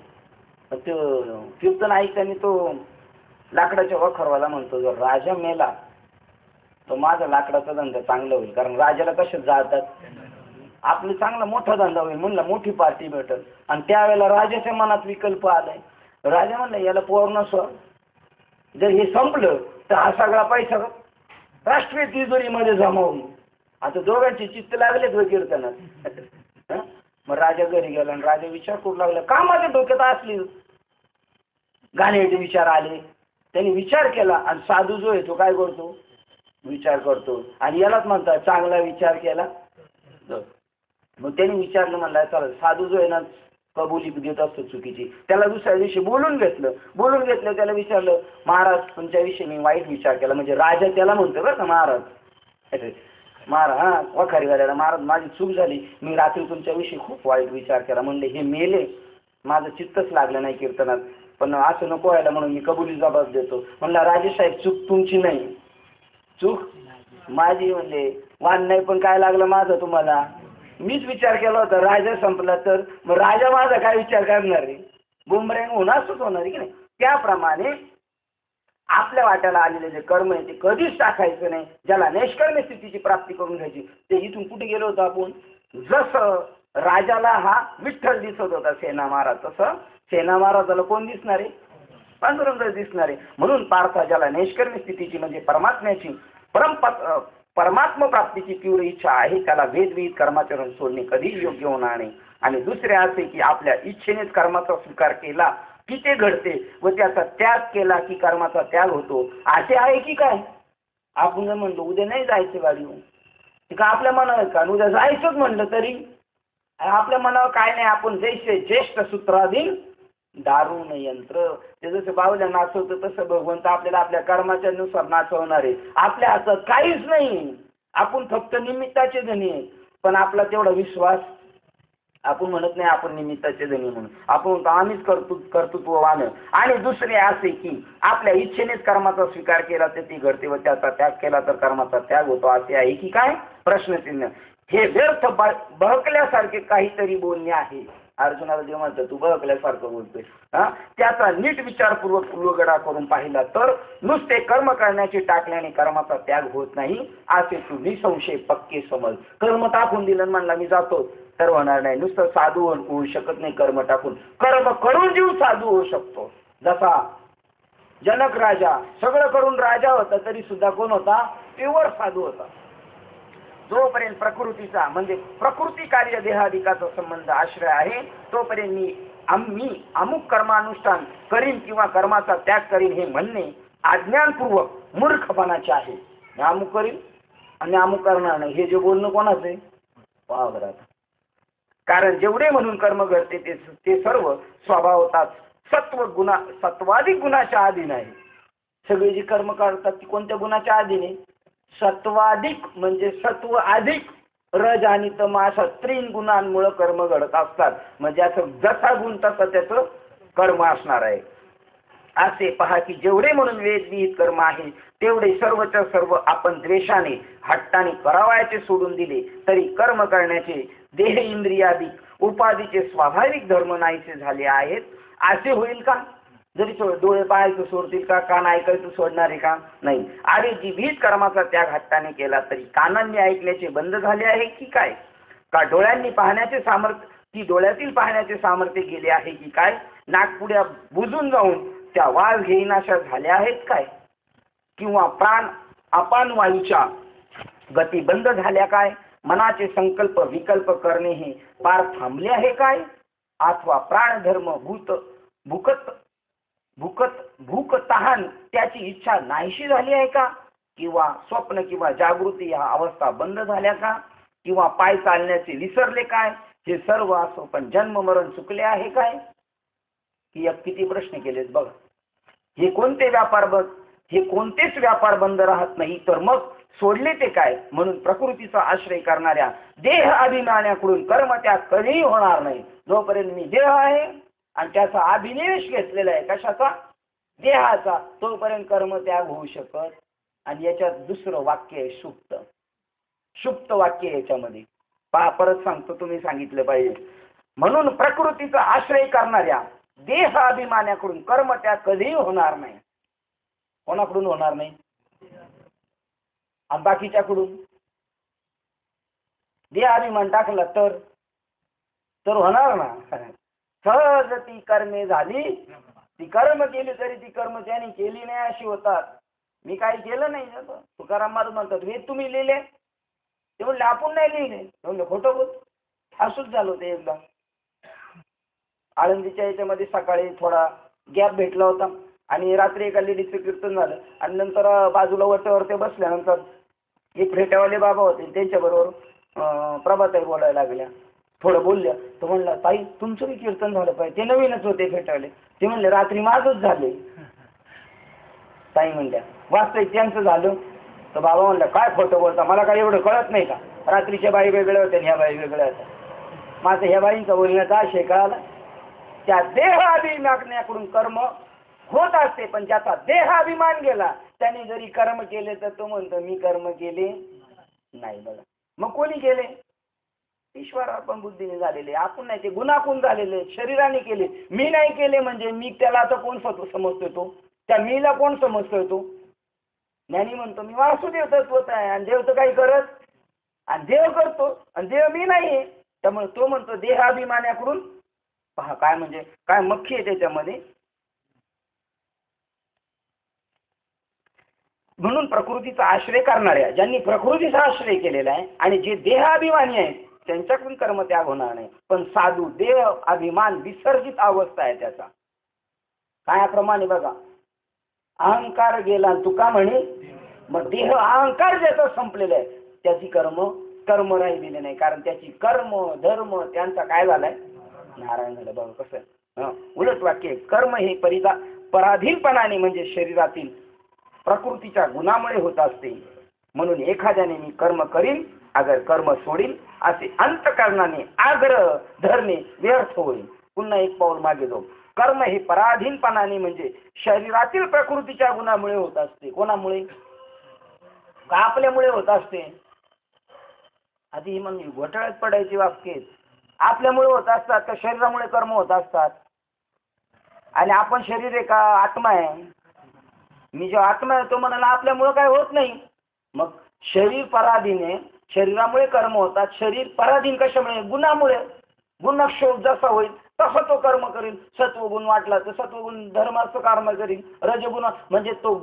तो कीर्तन ऐकताना तो लाकडाच्या वखारवाला म्हणतो, जर राजा मेला तर माझा लाकडाचा धंदा चांगला होईल. कारण राजाला कसे जातात, आपलं चांगला मोठा धंदा होईल. म्हणला मोठी पार्टी भेटल. आणि त्यावेळेला राजाच्या मनात विकल्प आलाय. राजा म्हणला याला पूर्ण जर हे संपलं तर हा सगळा पैसा राष्ट्रीय तिजोरीमध्ये जमा होईल. आता दोघांची चित्त लागलेत व कीर्तनात. मग राजा घरी गेला आणि राजा विचार करू लागला. का माझ्या डोक्यात असली गाण्याचे विचार आले? त्यांनी विचार केला. आणि साधू जो आहे तो काय करतो? विचार करतो. आणि यालाच म्हणतात चांगला विचार केला. मग त्यांनी विचारलं, म्हणला चला साधू जो आहे ना कबुली देत असतो चुकीची, त्याला दुसऱ्या दिवशी बोलून घेतलं. त्याला विचारलं, महाराज तुमच्याविषयी मी वाईट विचार केला. म्हणजे राजा त्याला म्हणतो बरं का महाराज वखारीवाल्याला, महाराज माझी चूक झाली, मी रात्री तुमच्याविषयी खूप वाईट विचार केला. म्हणले हे मेले, माझं चित्तच लागलं नाही कीर्तनात, पण असं नको व्हायला म्हणून मी कबुली जबाब देतो. म्हणला राजेसाहेब चूक तुमची नाही, चूक माझी. म्हणले वान नाही, पण काय लागलं माझं तुम्हाला? मीच विचार केला होता. राजा संपला तर मग राजा माझा काय विचार करणार रे? बुमरँग होणारच होणार आहे की नाही? त्याप्रमाणे आपल्या वाट्याला आलेले जे कर्म आहे ते कधीच टाकायचं नाही. ज्याला नैष्कर्म्य स्थितीची प्राप्ती करून घ्यायची. ते इथून कुठे गेलो होतो आपण? जसं राजाला हा विठ्ठल दिसत होता सेना महाराज, तसं सेना महाराजाला कोण दिसणार आहे? पांडुरंग दिसणार आहे. म्हणून पार्था ज्याला नैष्कर्म्य स्थितीची म्हणजे परमात्म्याची परमात्मा प्राप्तीची तीव्र इच्छा आहे त्याला वेदविहित कर्माचरण सोडणे कधीच योग्य होणार नाही. आणि दुसरे असे की आपल्या इच्छेनेच कर्माचा स्वीकार केला की ते घडते व त्याचा त्याग केला की कर्माचा त्याग होतो. असे आहे की काय? आपण जर म्हणलो उद्या नाही जायचं गाडीवर, का आपल्या मनावर का उद्या जायचंच म्हणलं तरी आपल्या मनावर काय नाही. आपण जैसे ज्येष्ठ सूत्राधीन दारुण यंत्र, ते जसं बाहुल्या नाचवतं तसं भगवंत आपल्याला आपल्या कर्माच्या नुसार नाचवणार आहे. आपल्या हातात काहीच नाही, आपण फक्त निमित्ताचे धनी आहे. पण आपला तेवढा विश्वास, आपण म्हणत नाही आपण निमित्ताचे धनी म्हणून, आपण आम्हीच कर्तृत्ववान. आणि दुसरे असे की आपल्या इच्छेनेच कर्माचा स्वीकार केला तर ती घडते व त्याचा त्याग केला तर कर्माचा त्याग होतो. असे आहे की काय? प्रश्नचिन्ह. हे व्यर्थ बहकल्यासारखे काहीतरी बोलणे आहे. अर्जुनाला जे म्हणतं तू बहकल्यासारखं बोलतोय, त्याचा नीट विचारपूर्वक उलगडा करून पाहिला तर नुसते कर्म करण्याचे टाकल्याने कर्माचा त्याग होत नाही असे तू निसंशय पक्के समज. कर्म टाकून दिलं म्हणला मी जातो तर होणार नाही. नुसतं साधू होऊ शकत नाही कर्म टाकून. कर्म करून जीव साधू होऊ शकतो. जसा जनक राजा सगळं करून राजा होता तरी सुद्धा कोण होता? प्युअर साधू होता. जोपर्यंत प्रकृतीचा म्हणजे प्रकृती कार्य देहाधिकाचा संबंध आश्रय आहे तोपर्यंत मी अमुक कर्मानुष्ठान करीन किंवा कर्माचा त्याग करीन हे म्हणणे अज्ञानपूर्वक मूर्खपणाचे आहे. अमुक करीन आणि अमुक करणार नाही हे जे बोलणं कोणाचं आहे? वावरात. कारण जेवढे म्हणून कर्म घडते ते सर्व स्वभावतःच सत्वाधिक गुणाच्या अधीन आहे. सगळी जी कर्म करतात ती कोणत्या गुणाच्या अधीन आहे? सत्वाधिक म्हणजे सत्व अधिक रज आणि तम अशा 3 गुणांमुळे कर्म घडत असतात. म्हणजे असं जसा गुण तसा त्याचं कर्म असणार आहे. असे पहा की जेवढे म्हणून वेद विहित कर्म आहे तेवढे सर्वच्या सर्व आपण द्वेषाने हट्टाने करावयाचे सोडून दिले तरी कर्म करण्याचे देह इंद्रियादी उपाधीचे स्वाभाविक धर्म नाहीसे झाले आहेत असे होईल का? जरी डोळे पाहायचं सोडतील का? कान ऐकायचं सोडणार आहे का? नाही. अरे जी विहित कर्माचा त्याग हट्टाने केला तरी कानांनी ऐकण्याचे बंद झाले आहे की काय? का डोळ्यांनी पाहण्याचे सामर्थ्य की डोळ्यातील पाहण्याचे सामर्थ्य गेले आहे की काय? नाकपुड्या बुजून जाऊन त्या वास घेईनाशा झाल्या आहेत काय? किंवा प्राण अपान वायूच्या गती बंद झाल्या काय? मनाचे संकल्प विकल्प करणे हे पार थांबले आहे काय? अथवा प्राणधर्म भूकत भूक तहान त्याची इच्छा नाहीशी झाली आहे का? किंवा स्वप्न किंवा जागृती या अवस्था बंद झाल्या का? किंवा पाय चालण्याचे विसरले काय? हे सर्व असो पण जन्म मरण चुकले आहे काय? की किती प्रश्न केलेत बघा. हे कोणते व्यापार बघ, हे कोणतेच व्यापार बंद राहत नाही तर मग सोडले ते काय? म्हणून प्रकृतीचा आश्रय करणाऱ्या देह अभिमानाकडून कर्म त्याग कधीही होणार नाही. जोपर्यंत मी देह आहे आणि त्याचा अभिनिवेश घेतलेला आहे कशाचा? देहाचा, तोपर्यंत कर्म त्याग होऊ शकत. आणि याच्यात दुसरं वाक्य आहे सुप्त. सुप्त वाक्य याच्यामध्ये पहा, परत सांगतो, तुम्ही सांगितलं पाहिजे. म्हणून प्रकृतीचा आश्रय करणाऱ्या देह अभिमानाकडून कर्म त्याग कधीही होणार नाही. कोणाकडून होणार नाही? आणि बाकीच्याकडून देह अभिमान टाकला तर होणार ना. सहज ती कर्मे झाली, ती कर्म केली तरी ती कर्म त्याने केली नाही अशी होतात. मी काही केलं नाही. तुकाराम महाराज म्हणतात वेद तुम्ही लिहिले, ते म्हणले आपण नाही लिहिले. म्हणलं खोटं बोल. असंच झालं ते एकदा आळंदीच्या याच्यामध्ये सकाळी थोडा गॅप भेटला होता आणि रात्री एका लेडीजचं कीर्तन झालं आणि नंतर बाजूला वरच्यावर ते बसल्यानंतर एक फेट्यावाले बाबा होते, त्यांच्याबरोबर प्रभाताई बोलायला लागल्या. थोडं बोलल्या तर म्हणलं ताई तुमचं बी कीर्तन झालं पाहिजे. ते नवीनच होते फेट्यावाले. ते म्हणले रात्री माझंच झाले. ताई म्हणल्या वास्तविक त्यांचं झालं. तर बाबा म्हणलं काय खोटं बोलता, मला काय एवढं कळत नाही का? रात्रीच्या बाई वेगळ्या होत्या आणि ह्या बाई वेगळ्या होत्या. माझं ह्या बाईंचा बोलण्याचा आशय कळाला. त्या देह अभिमानाकडून कर्म होत असते पण ज्याचा देह अभिमान गेला त्याने जरी कर्म केले तर तो म्हणतो मी कर्म केले नाही. बघा मग कोणी केले? ईश्वरार्पण बुद्धीने झालेले. आपण नाही, ते गुन्हाकून झालेले, शरीराने केले. मी नाही केले म्हणजे मी त्याला आता कोण समजतोय? तो त्या मीला कोण समजतोय? तो ज्ञानी म्हणतो मी वासुदेव तत्वच आहे आणि देव तर काही करत आणि देव करतो आणि देव मी नाहीये. त्यामुळे तो म्हणतो देहाभिमानाकडून. पहा काय म्हणजे काय मख्खी आहे त्याच्यामध्ये. म्हणून प्रकृतीचा आश्रय करणाऱ्या ज्यांनी प्रकृतीचा आश्रय केलेला आहे आणि जे देहाभिमानी आहेत त्यांच्याकडून कर्म त्याग होणार नाही. पण साधू देह अभिमान विसर्जित अवस्था आहे त्याचा. कायाप्रमाणे बघा अहंकार गेला तुका म्हणे, मग देह अहंकार ज्याचा संपलेला आहे त्याची कर्म राहिलेले नाही. कारण त्याची कर्म धर्म त्यांचा काय झालाय? नारायण झालं. बघा कसं उलट वाक्य. कर्म हे पराधीनपणाने म्हणजे शरीरातील प्रकृतीच्या गुणामुळे होत असते. म्हणून एखाद्याने मी कर्म करीन अगर कर्म सोडील असे अंतकरणाने आग्रह धरणे व्यर्थ होईल. पुन्हा एक पाऊल मागे जाऊ. कर्म हे पराधीनपणाने म्हणजे शरीरातील प्रकृतीच्या गुणामुळे होत असते. कोणामुळे? का आपल्यामुळे होत असते? आधी मग घोटाळ्यात पडायची वाक्य आपल्यामुळे होत असतात का शरीरामुळे कर्म होत असतात? आणि आपण शरीर आहे का आत्मा आहे? मी जो आत्मा आहे तो म्हणाला आपल्यामुळे काय होत नाही. मग शरीर पराधीन, शरीरामुळे कर्म होतात. शरीर पराधीन कशामुळे? गुणामुळे. गुणक्षोभ जसा होईल तसं तो कर्म करील. सत्वगुण वाटला तर सत्वगुण धर्माचं कर्म करील. रजगुण म्हणजे तो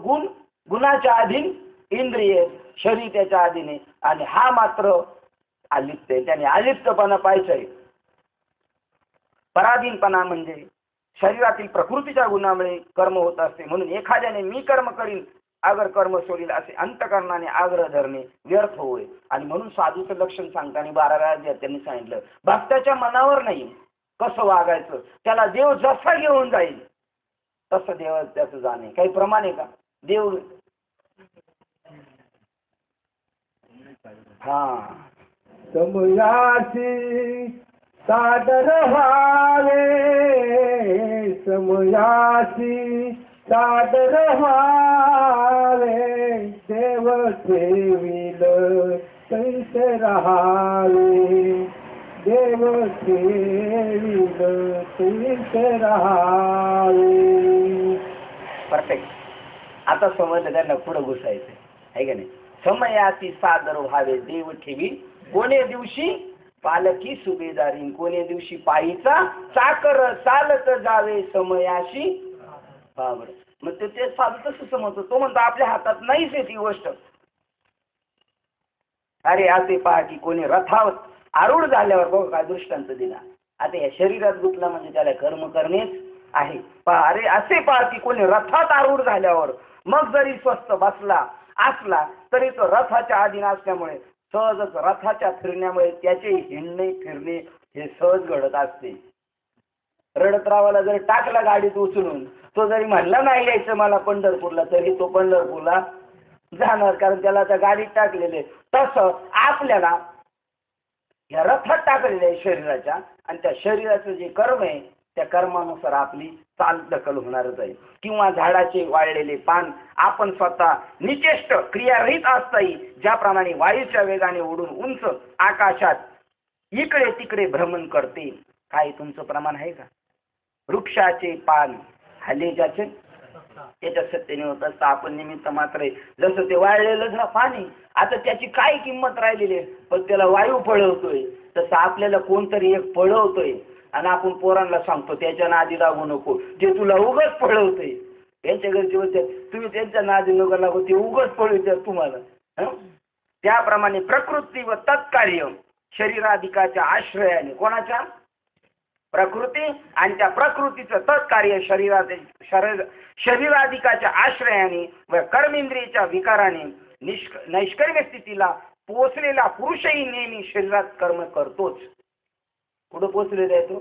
गुणाच्या अधीन इंद्रिय, शरीर त्याच्या अधीन आणि हा मात्र अलिप्त आहे. त्याने अलिप्तपणा पाहिजे. पराधीनपणा म्हणजे शरीरातील प्रकृतीच्या गुणामुळे कर्म होत असते. म्हणून एखाद्याने मी कर्म करीन अगर कर्म सोडील असे अंतकरणाने आग्रह धरणे व्यर्थ होय. आणि म्हणून साधूचं लक्षण सांगताना 12 वेळा त्यांनी सांगितलं भक्ताच्या मनावर नाही कसं वागायचं. त्याला देव जसा घेऊन जाईल तसं देव त्याचं जाणे. काही प्रमाण आहे का? देव समयासी सादर व्हावे, समयासी सादर व्हावे देव ठेविल कैसे राहावे देव ठेविल कैसे राहावे. परफेक्ट. आता समजलं त्यांना पुढं घुसायचं आहे का नाही. समयाती सादर व्हावे देव ठेवी कोणे दिवशी पालखी सुभेदारी कोणे दिवशी पायीचा चाकर चालत जावे समयाशी बाबर. मग ते साधू तसं समजतो. तो म्हणतो आपल्या हातात नाहीच आहे ती गोष्ट. अरे असे पहा की कोणी रथावर आरूढ झाल्यावर बघ काय दृष्टांत दिला. आता या शरीरात गुंतला म्हणजे त्याला कर्म करणेच आहे. पहा अरे असे पहा की कोणी रथात आरूढ झाल्यावर मग जरी स्वस्थ बसला असला तरी तो रथाच्या अधीन असल्यामुळे सहजच रथाच्या फिरण्यामुळे त्याचे हिंडणे फिरणे हे सहज घडत असते. रडतरावाला जर टाकला गाडीत उचलून तो जरी म्हणला नाही यायचं मला पंढरपूरला तरी तो पंढरपूरला जाणार, कारण त्याला त्या गाडीत टाकलेले. तसं आपल्याला या रथात टाकलेलं आहे शरीराच्या, आणि त्या शरीराचं जे कर्म आहे त्या कर्मानुसार आपली चाल ढकल होणारच आहे. किंवा झाडाचे वाळलेले पान आपण स्वतः निचेष्ट क्रियारहित असताही ज्याप्रमाणे वायूच्या वेगाने उडून उंच आकाशात इकडे तिकडे भ्रमण करते. काय तुमचं प्रमाण आहे का? वृक्षाचे पान हले ज्याचे त्याच्या सत्तेने होत असतं. आपण निमित्त मात्र आहे. जसं ते वाळलेलं ना पाणी, आता त्याची काय किंमत राहिलेली आहे, पण त्याला वायू पळवतोय. तसं आपल्याला कोणतरी एक पळवतोय आणि आपण पोरांना सांगतो त्याच्या नादी लागू नको, जे तुला उगच पळवतोय. त्यांच्या घरचे होते तुम्ही त्यांच्या नादी नको लागू, ते उगच पळवतात तुम्हाला. त्याप्रमाणे प्रकृती व तत्कार्य शरीराधिकाच्या आश्रयाने, कोणाच्या? प्रकृती, आणि त्या प्रकृतीचं तत्कार्य शरीराधिकाच्या आश्रयाने व कर्मेंद्रियेच्या विकाराने नैष्कर्म्य स्थितीला पोचलेला पुरुषही नेहमी शरीरात कर्म करतोच. कुठं पोचलेला आहे तो?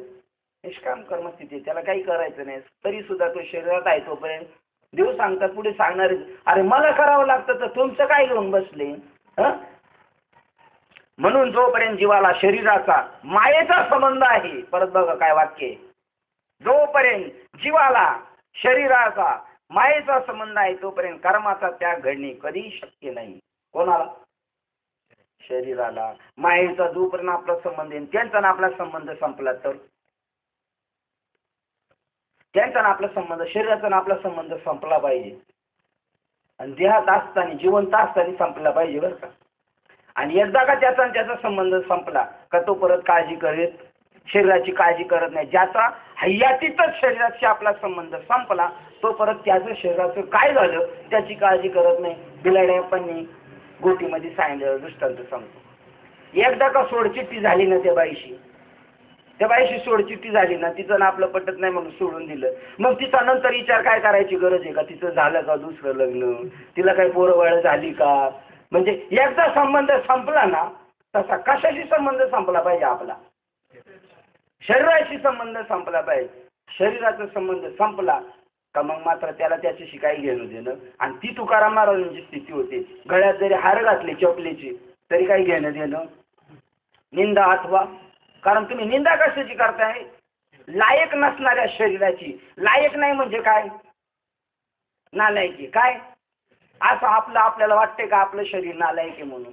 निष्काम कर्मस्थिती. त्याला काही करायचं नाही तरी सुद्धा तो शरीरात आहे तोपर्यंत देव सांगतात पुढे सांगणार अरे मला करावं लागतं तर तुमचं काय घेऊन बसले. म्हणून जोपर्यंत जीवाला शरीराचा मायेचा संबंध आहे, परत बघा काय वाक्य, जोपर्यंत जीवाला शरीराचा मायेचा संबंध आहे तोपर्यंत कर्माचा त्याग घडणे कधी शक्य नाही. कोणाला? शरीराला. मायेचा जोपर्यंत आपला संबंध आहे त्यांचा ना आपला संबंध संपला तर, त्यांचा ना आपला संबंध, शरीराचा ना आपला संबंध संपला पाहिजे. आणि देहात असताना जिवंत असताना संपला पाहिजे बरं का. आणि एकदा का त्याचा संबंध संपला का तो परत काळजी करेल, शरीराची काळजी करत नाही. ज्याचा हयातीतच शरीराशी आपला संबंध संपला तो परत त्याचं शरीराचं काय झालं त्याची काळजी करत नाही. बिलाड्यापणी गोटीमध्ये सांगितलं दृष्टांत सांगतो. एकदा का सोडचिठ्ठी झाली ना त्या बाईशी सोडचिठ्ठी झाली ना, तिचं ना आपलं पटत नाही म्हणून सोडून दिलं. मग तिचा नंतर विचार काय करायची गरज आहे का? तिचं झालं का दुसरं लग्न, तिला काही पोरं झाली का? म्हणजे एकदा संबंध संपला ना, तसा कशाशी संबंध संपला पाहिजे आपला? शरीराशी संबंध संपला पाहिजे. शरीराचा संबंध संपला का मग मात्र त्याला त्याच्याशी काही घेणं देणं. आणि ती तुकाराम महाराजांची स्थिती होती, गळ्यात जरी हार घातले चपलीची तरी काही घेणं देणं. निंदा अथवा, कारण तुम्ही निंदा कशाची करताय? लायक नसणाऱ्या शरीराची. लायक नाही म्हणजे काय? नालायकी. काय असं आपल्याला वाटते का आपलं शरीर नालायक आहे म्हणून?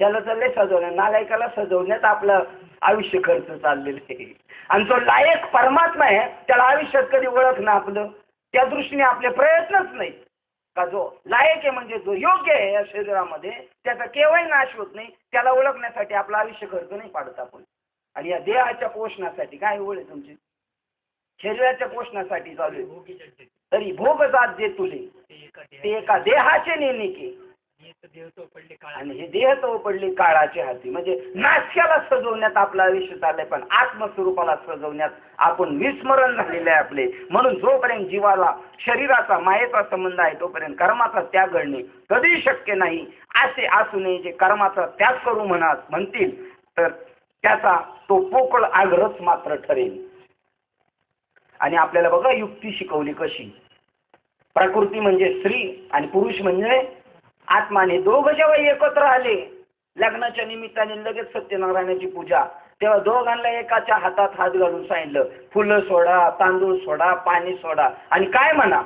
त्याला चाललंय सजवण्यात, नालायकाला सजवण्यात आपलं आयुष्य खर्च चाललेलं आहे. आणि जो लायक परमात्मा आहे त्याला आयुष्यात कधी ओळख ना आपलं, त्या दृष्टीने आपले प्रयत्नच नाही का. जो लायक आहे म्हणजे जो योग्य आहे या शरीरामध्ये त्याचा केव्हाही नाश होत नाही, त्याला ओळखण्यासाठी आपलं आयुष्य खर्च नाही पाडत आपण. आणि या देहाच्या पोषणासाठी काय ओळ आहे तुमची? शरीराच्या पोषणासाठी चालू आहे. तरी भोग जात जे तुले ते एका देहाचे नेणिके, आणि हे देह तो पडले काळाचे हाती. म्हणजे नाश्याला सजवण्यात आपलं आयुष्य चाललंय, पण आत्मस्वरूपाला सजवण्यात आपण विस्मरण झालेले आहे आपले. म्हणून जोपर्यंत जीवाला शरीराचा मायेचा संबंध आहे तोपर्यंत कर्माचा त्याग घडणे कधी शक्य नाही. असे असूनही जे कर्माचा त्याग करू म्हणतील तर त्याचा तो पोकळ आग्रहच मात्र ठरेल. आणि आपल्याला बघा युक्ती शिकवली कशी. प्रकृती म्हणजे स्त्री आणि पुरुष म्हणजे आत्माने दोघं जेव्हा एकत्र आले लग्नाच्या निमित्ताने लगेच सत्यनारायणाची पूजा, तेव्हा दोघांना एकाच्या हातात हात घालून सांगितलं, फुलं सोडा, तांदूळ सोडा, पाणी सोडा आणि काय म्हणा,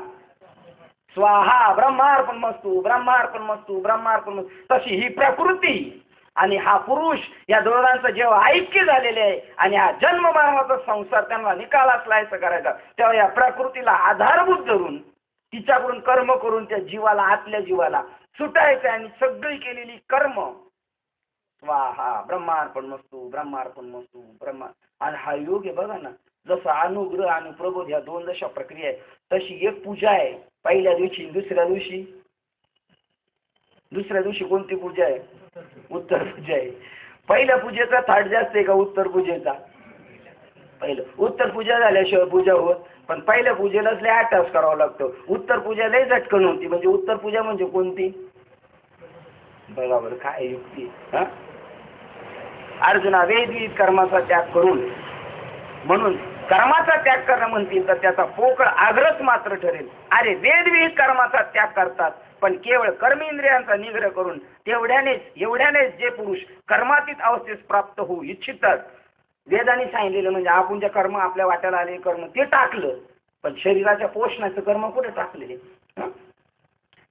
स्वाहा ब्रह्मार्पणमस्तु, ब्रह्मार्पणमस्तु, ब्रह्मार्पणमस्तु. तशी ही प्रकृती आणि हा पुरुष या दोघांचं जेव्हा ऐक्य झालेले आहे आणि हा जन्म मरणाचा संसार त्यांना निकालाच लायचं करायचा, तेव्हा या प्रकृतीला आधारभूत धरून तिच्याकडून कर्म करून त्या जीवाला, आतल्या जीवाला सुटायचं आणि सगळी केलेली कर्म स्वाहा ब्रह्मार्पणमस्तु, ब्रह्मार्पणमस्तु, ब्रह्मा. आणि हा योग आहे बघा ना, जसं अनुग्रह आणि प्रबोध ह्या दोन जशा प्रक्रिया आहे, तशी एक पूजा आहे पहिल्या दिवशी. दुसऱ्या दिवशी कोणती पूजा आहे? उत्तर पूजा आहे. पहिल्या पूजेचा थाट जास्त आहे का उत्तर पूजेचा? पहिलं उत्तर पूजा झाल्याशिवाय पूजा होत, पण पहिल्या पूजेलाच लय अटॅच करावं लागतं. उत्तर पूजा लय झटकन होती. म्हणजे उत्तर पूजा म्हणजे कोणती? बघा बरं काय युक्ती. अर्जुना, वेदविहित कर्माचा त्याग करून, म्हणून कर्माचा त्याग करणं म्हणतील तर त्याचा पोकळ आग्रह मात्र ठरेल. अरे वेदविहित कर्माचा त्याग करतात, पण केवळ कर्मेंद्रियांचा निग्रह करून एवढ्यानेच जे पुरुष कर्मातीत अवस्थेस प्राप्त होऊ इच्छितात, वेदांनी सांगितलेलं म्हणजे आपण जे कर्म आपल्या वाट्याला आले कर्म ते टाकलं, पण शरीराच्या पोषणाचं कर्म कुठे टाकलेले?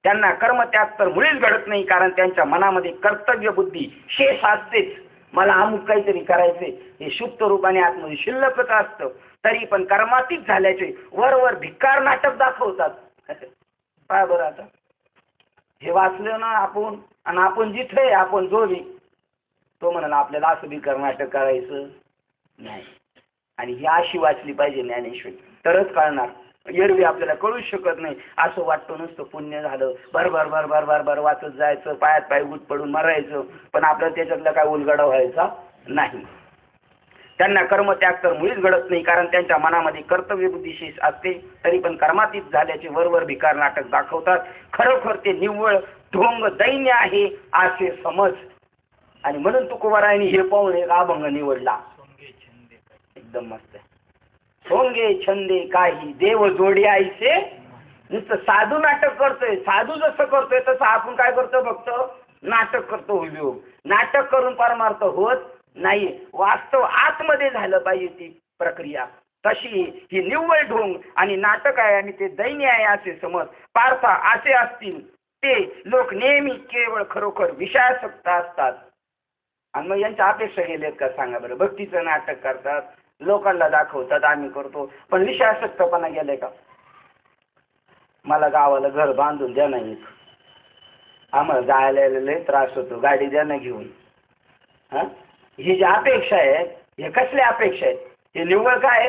त्यांना कर्म त्याग तर मुळीच घडत नाही, कारण त्यांच्या मनामध्ये कर्तव्य बुद्धी शेष असतेच. मला अमुक काहीतरी करायचे हे शुद्ध रूपाने आतमध्ये शिल्लकच असतं. तरी पण कर्मातीत झाल्याचे वर भिक्कार नाटक दाखवतात. काय बरं, आता हे वाचलं ना आपण, आणि आपण जिथे आपण जोडी तो म्हणाला आपल्याला असं भिक्कार नाटक करायचं नाही. आणि ही अशी वाचली पाहिजे ज्ञानेश्वरी, तरच कळणार. एरवी आपल्याला कळूच शकत नाही. असं वाटतं नुसतं पुण्य झालं, भर वाचत जायचं, पायात पाय गुट पडून मरायचं, पण आपल्याला त्याच्यातला काय उलगडा व्हायचा नाही. त्यांना कर्म त्याग तर मुळीच घडत नाही, कारण त्यांच्या मनामध्ये कर्तव्य बुद्धी असते. तरी पण कर्मातीत झाल्याचे वर भिकार नाटक दाखवतात. खरोखर ते निव्वळ ढोंग दैन्य आहे असे समज. आणि म्हणून तुकोबारायांनी हे पाहून एक अभंग निवडला, एकदम मस्त. सोंगे छंदे काही देव जोडी आईसे. नुसतं साधू नाटक करतोय, साधू जसं करतोय तसं आपण काय करतो बघतो, नाटक करतो. योग नाटक करून परमार्थ होत नाही. वास्तव आतमध्ये झालं पाहिजे ती प्रक्रिया. तशी ही निव्वळ ढोंग आणि नाटक आहे आणि ते दैन्य आहे असे समज. पार्था असे असतील ते लोक नेहमी केवळ खरोखर विषयासक्त असतात. आणि मग यांच्या अपेक्षा गेलेत का सांगा बरं? भक्तीचं नाटक करतात, लोकांना दाखवतात आम्ही करतो, पण विषयासक्तपणा गेले का? मला गावाला घर बांधून द्या नाही, आम्हाला जायला लय त्रास होतो, गाडी द्या ना घेऊन. ही जी अपेक्षा आहेत, हे कसल्या अपेक्षा आहेत? हे निव्वळ काय?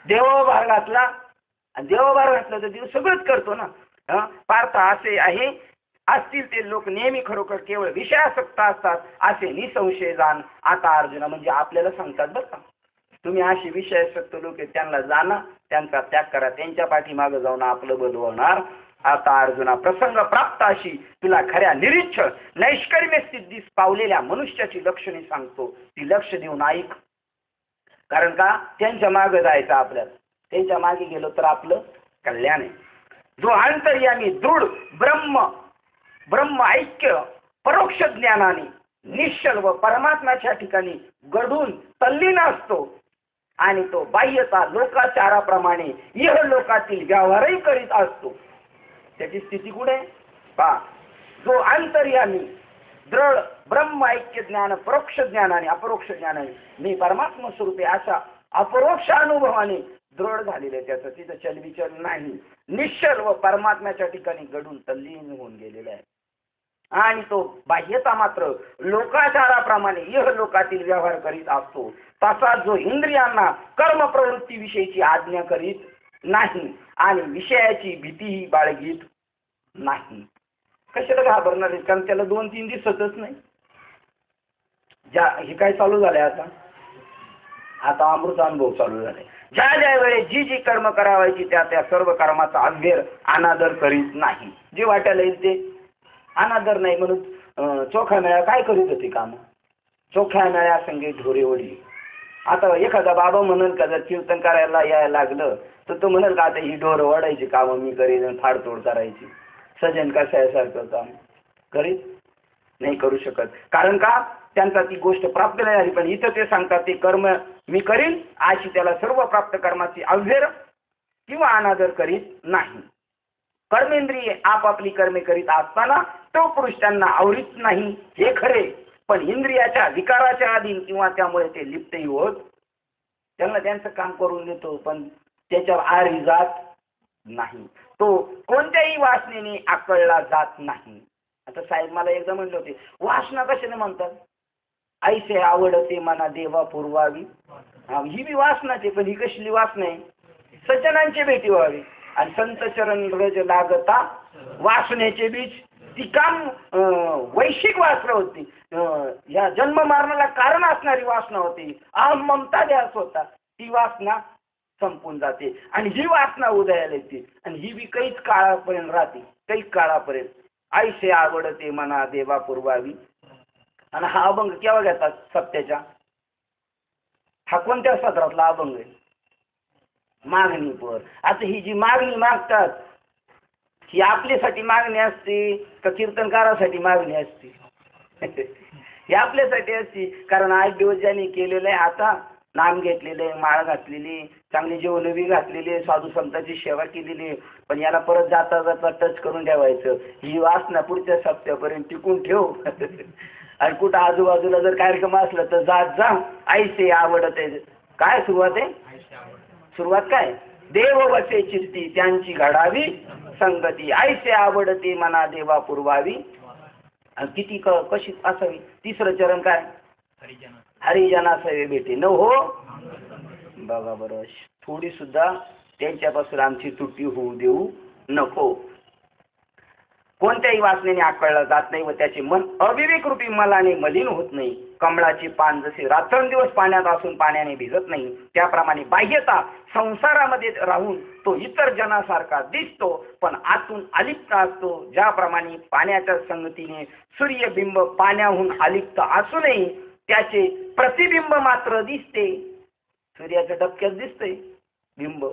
देवभार घातला, आणि देवभार घातला तर देव सगळंच करतो ना. पार्थ असे आहे असतील ते लोक नेहमी खरोखर केवळ विषयासक्त असतात असे निसंशय जाण. आता अर्जुना म्हणजे आपल्याला सांगतात बरं का, तुम्ही अशी विषयासक्त लोक आहेत त्यांना जाणा, त्यांचा त्याग करा, त्यांच्या पाठीमागं जाऊन आपलं बल होणार. आता अर्जुना प्रसंग प्राप्त अशी तुला खऱ्या निरीच्छ नैष्कर्म्य सिद्धीस पावलेल्या मनुष्याची लक्षणे सांगतो, ती लक्ष देऊन ऐक. कारण का त्यांच्या मागे जायचं आपल्याला, त्यांच्या मागे गेलो तर आपलं कल्याण आहे. जो अंतर्यामी दृढ ब्रह्म ऐक्य परोक्ष ज्ञानाने निश्चल व परमात्म्याच्या ठिकाणी घडून तल्लीन असतो, आणि तो बाह्यता लोकाचाराप्रमाणे इह लोकातील व्यवहारही करीत असतो, त्याची स्थिती कुठे पहा. जो अंतर्यामी दृढ ब्रह्म ऐक्य ज्ञान परोक्ष ज्ञानाने अपरोक्ष ज्ञानाने मी परमात्मा स्वरूपे अशा अपरोक्ष अनुभवाने दृढ झालेले, त्याचं तिथं चलविचल नाही, निश्चल व परमात्म्याच्या ठिकाणी घडून तल्लीन होऊन गेलेला आहे. आणि तो बाह्यता मात्र लोकाचाराप्रमाणे इह लोकातील व्यवहार करीत असतो. तसा जो इंद्रियांना कर्म प्रवृत्तीविषयीची आज्ञा करीत नाही आणि विषयाची भीतीही बाळगीत नाही. कशाला घाबरणार आहे? कारण त्याला 2-3 दिसतच नाही. हे काय चालू झालंय आता अमृत अनुभव चालू झालाय. ज्या वेळेस जी कर्म करावायची त्या सर्व कर्माचा अव्यय अनादर करीत नाही. जे वाटायला येईल ते अनादर नाही. म्हणून चोखा मेळा काय करीत होते काम? चोख्या मेळ्या संगे ढोरे ओढली. आता एखादा बाबा म्हणेल का, जर कीर्तन करायला यायला लागलं तर तो म्हणेल का आता ही ढोरं ओढायची कामं मी करीन, फाडतोड करायची, सजन कशासारखं काम करीत नाही, करू शकत. कारण का त्यांचा ती गोष्ट प्राप्त नाही झाली, पण इथं ते सांगतात ते कर्म मी करीन अशी त्याला सर्व प्राप्त कर्माची अव्हेर किंवा अनादर करीत नाही. कर्मेंद्रिये आपापली कर्मे करीत असताना तो पुरुष त्यांना आवडीत नाही हे खरे, पण इंद्रियाच्या विकाराच्या अधीन किंवा त्यामुळे ते लिप्तही होत. त्यांना त्यांचं काम करून देतो, पण त्याच्यावर आरी जात नाही. तो कोणत्याही वासनेने आकळला जात नाही. आता साहेब मला एकदा म्हणले होते, वासना कशाने म्हणतात? ऐसे आवडते मना देवा पुरवावी. ही बी वासनाचे, पण ही कसली वासना आहे? सज्जनांची भेटी व्हावी. आणि संत चरण रज लागता वासनेचे बीज, ती काम वैश्विक वासना होती, या जन्म मरणाला कारण असणारी वासना होती. अहम ममता द्यास होता, ती वासना संपून जाते आणि ही वासना उदयाला येते आणि ही बी काहीच काळापर्यंत राहते, काहीच काळापर्यंत. ऐसे आवडते मना देवा पुरवावी. आणि हा अभंग केव्हा घेतात? सत्याच्या. हा कोणत्या सत्रातला अभंग आहे? मागणीपर. आता ही जी मागणी मागतात ही आपल्यासाठी मागणी असते का कीर्तनकारासाठी मागणी असते? ही आपल्यासाठी असते, कारण 8 दिवस ज्यांनी केलेलं आहे, आता नाम घेतलेले, माळ घातलेली, चांगली जेवणवी घातलेली, साधू संतांची सेवा केलेली, पण याला परत जाता जाता टच करून ठेवायचं. ही वासना पुढच्या सप्त्यापर्यंत टिकून ठेव. आणि कुठं आजूबाजूला जर कार्यक्रम असला तर जात जा. ऐसे आवडते. काय सुरुवात आहे? सुरुवात काय? देव वसे चित्ती त्यांची घडावी संगती, ऐसे आवडते मना देवा पुरवावी. किती कशी असावी? तिसरं चरण काय? हरिजना सवे भेटे न हो. बघा बरं, थोडी सुद्धा त्यांच्यापासून आमची तुटी होऊ देऊ नको. कोणत्याही वासनेने आकळला जात नाही व त्याचे मन अविवेक रूपी मलाने मलिन होत नाही. कमळाचे पान जसे रात्रंदिवस पाण्यात असून पाण्याने भिजत नाही, त्याप्रमाणे बाह्यता संसारामध्ये राहून तो इतर जनासारखा दिसतो, पण आतून अलिप्त असतो. ज्याप्रमाणे पाण्याच्या संगतीने सूर्यबिंब पाण्याहून अलिप्त असूनही त्याचे प्रतिबिंब मात्र दिसते. सूर्याच्या डबक्यात दिसतंय बिंब,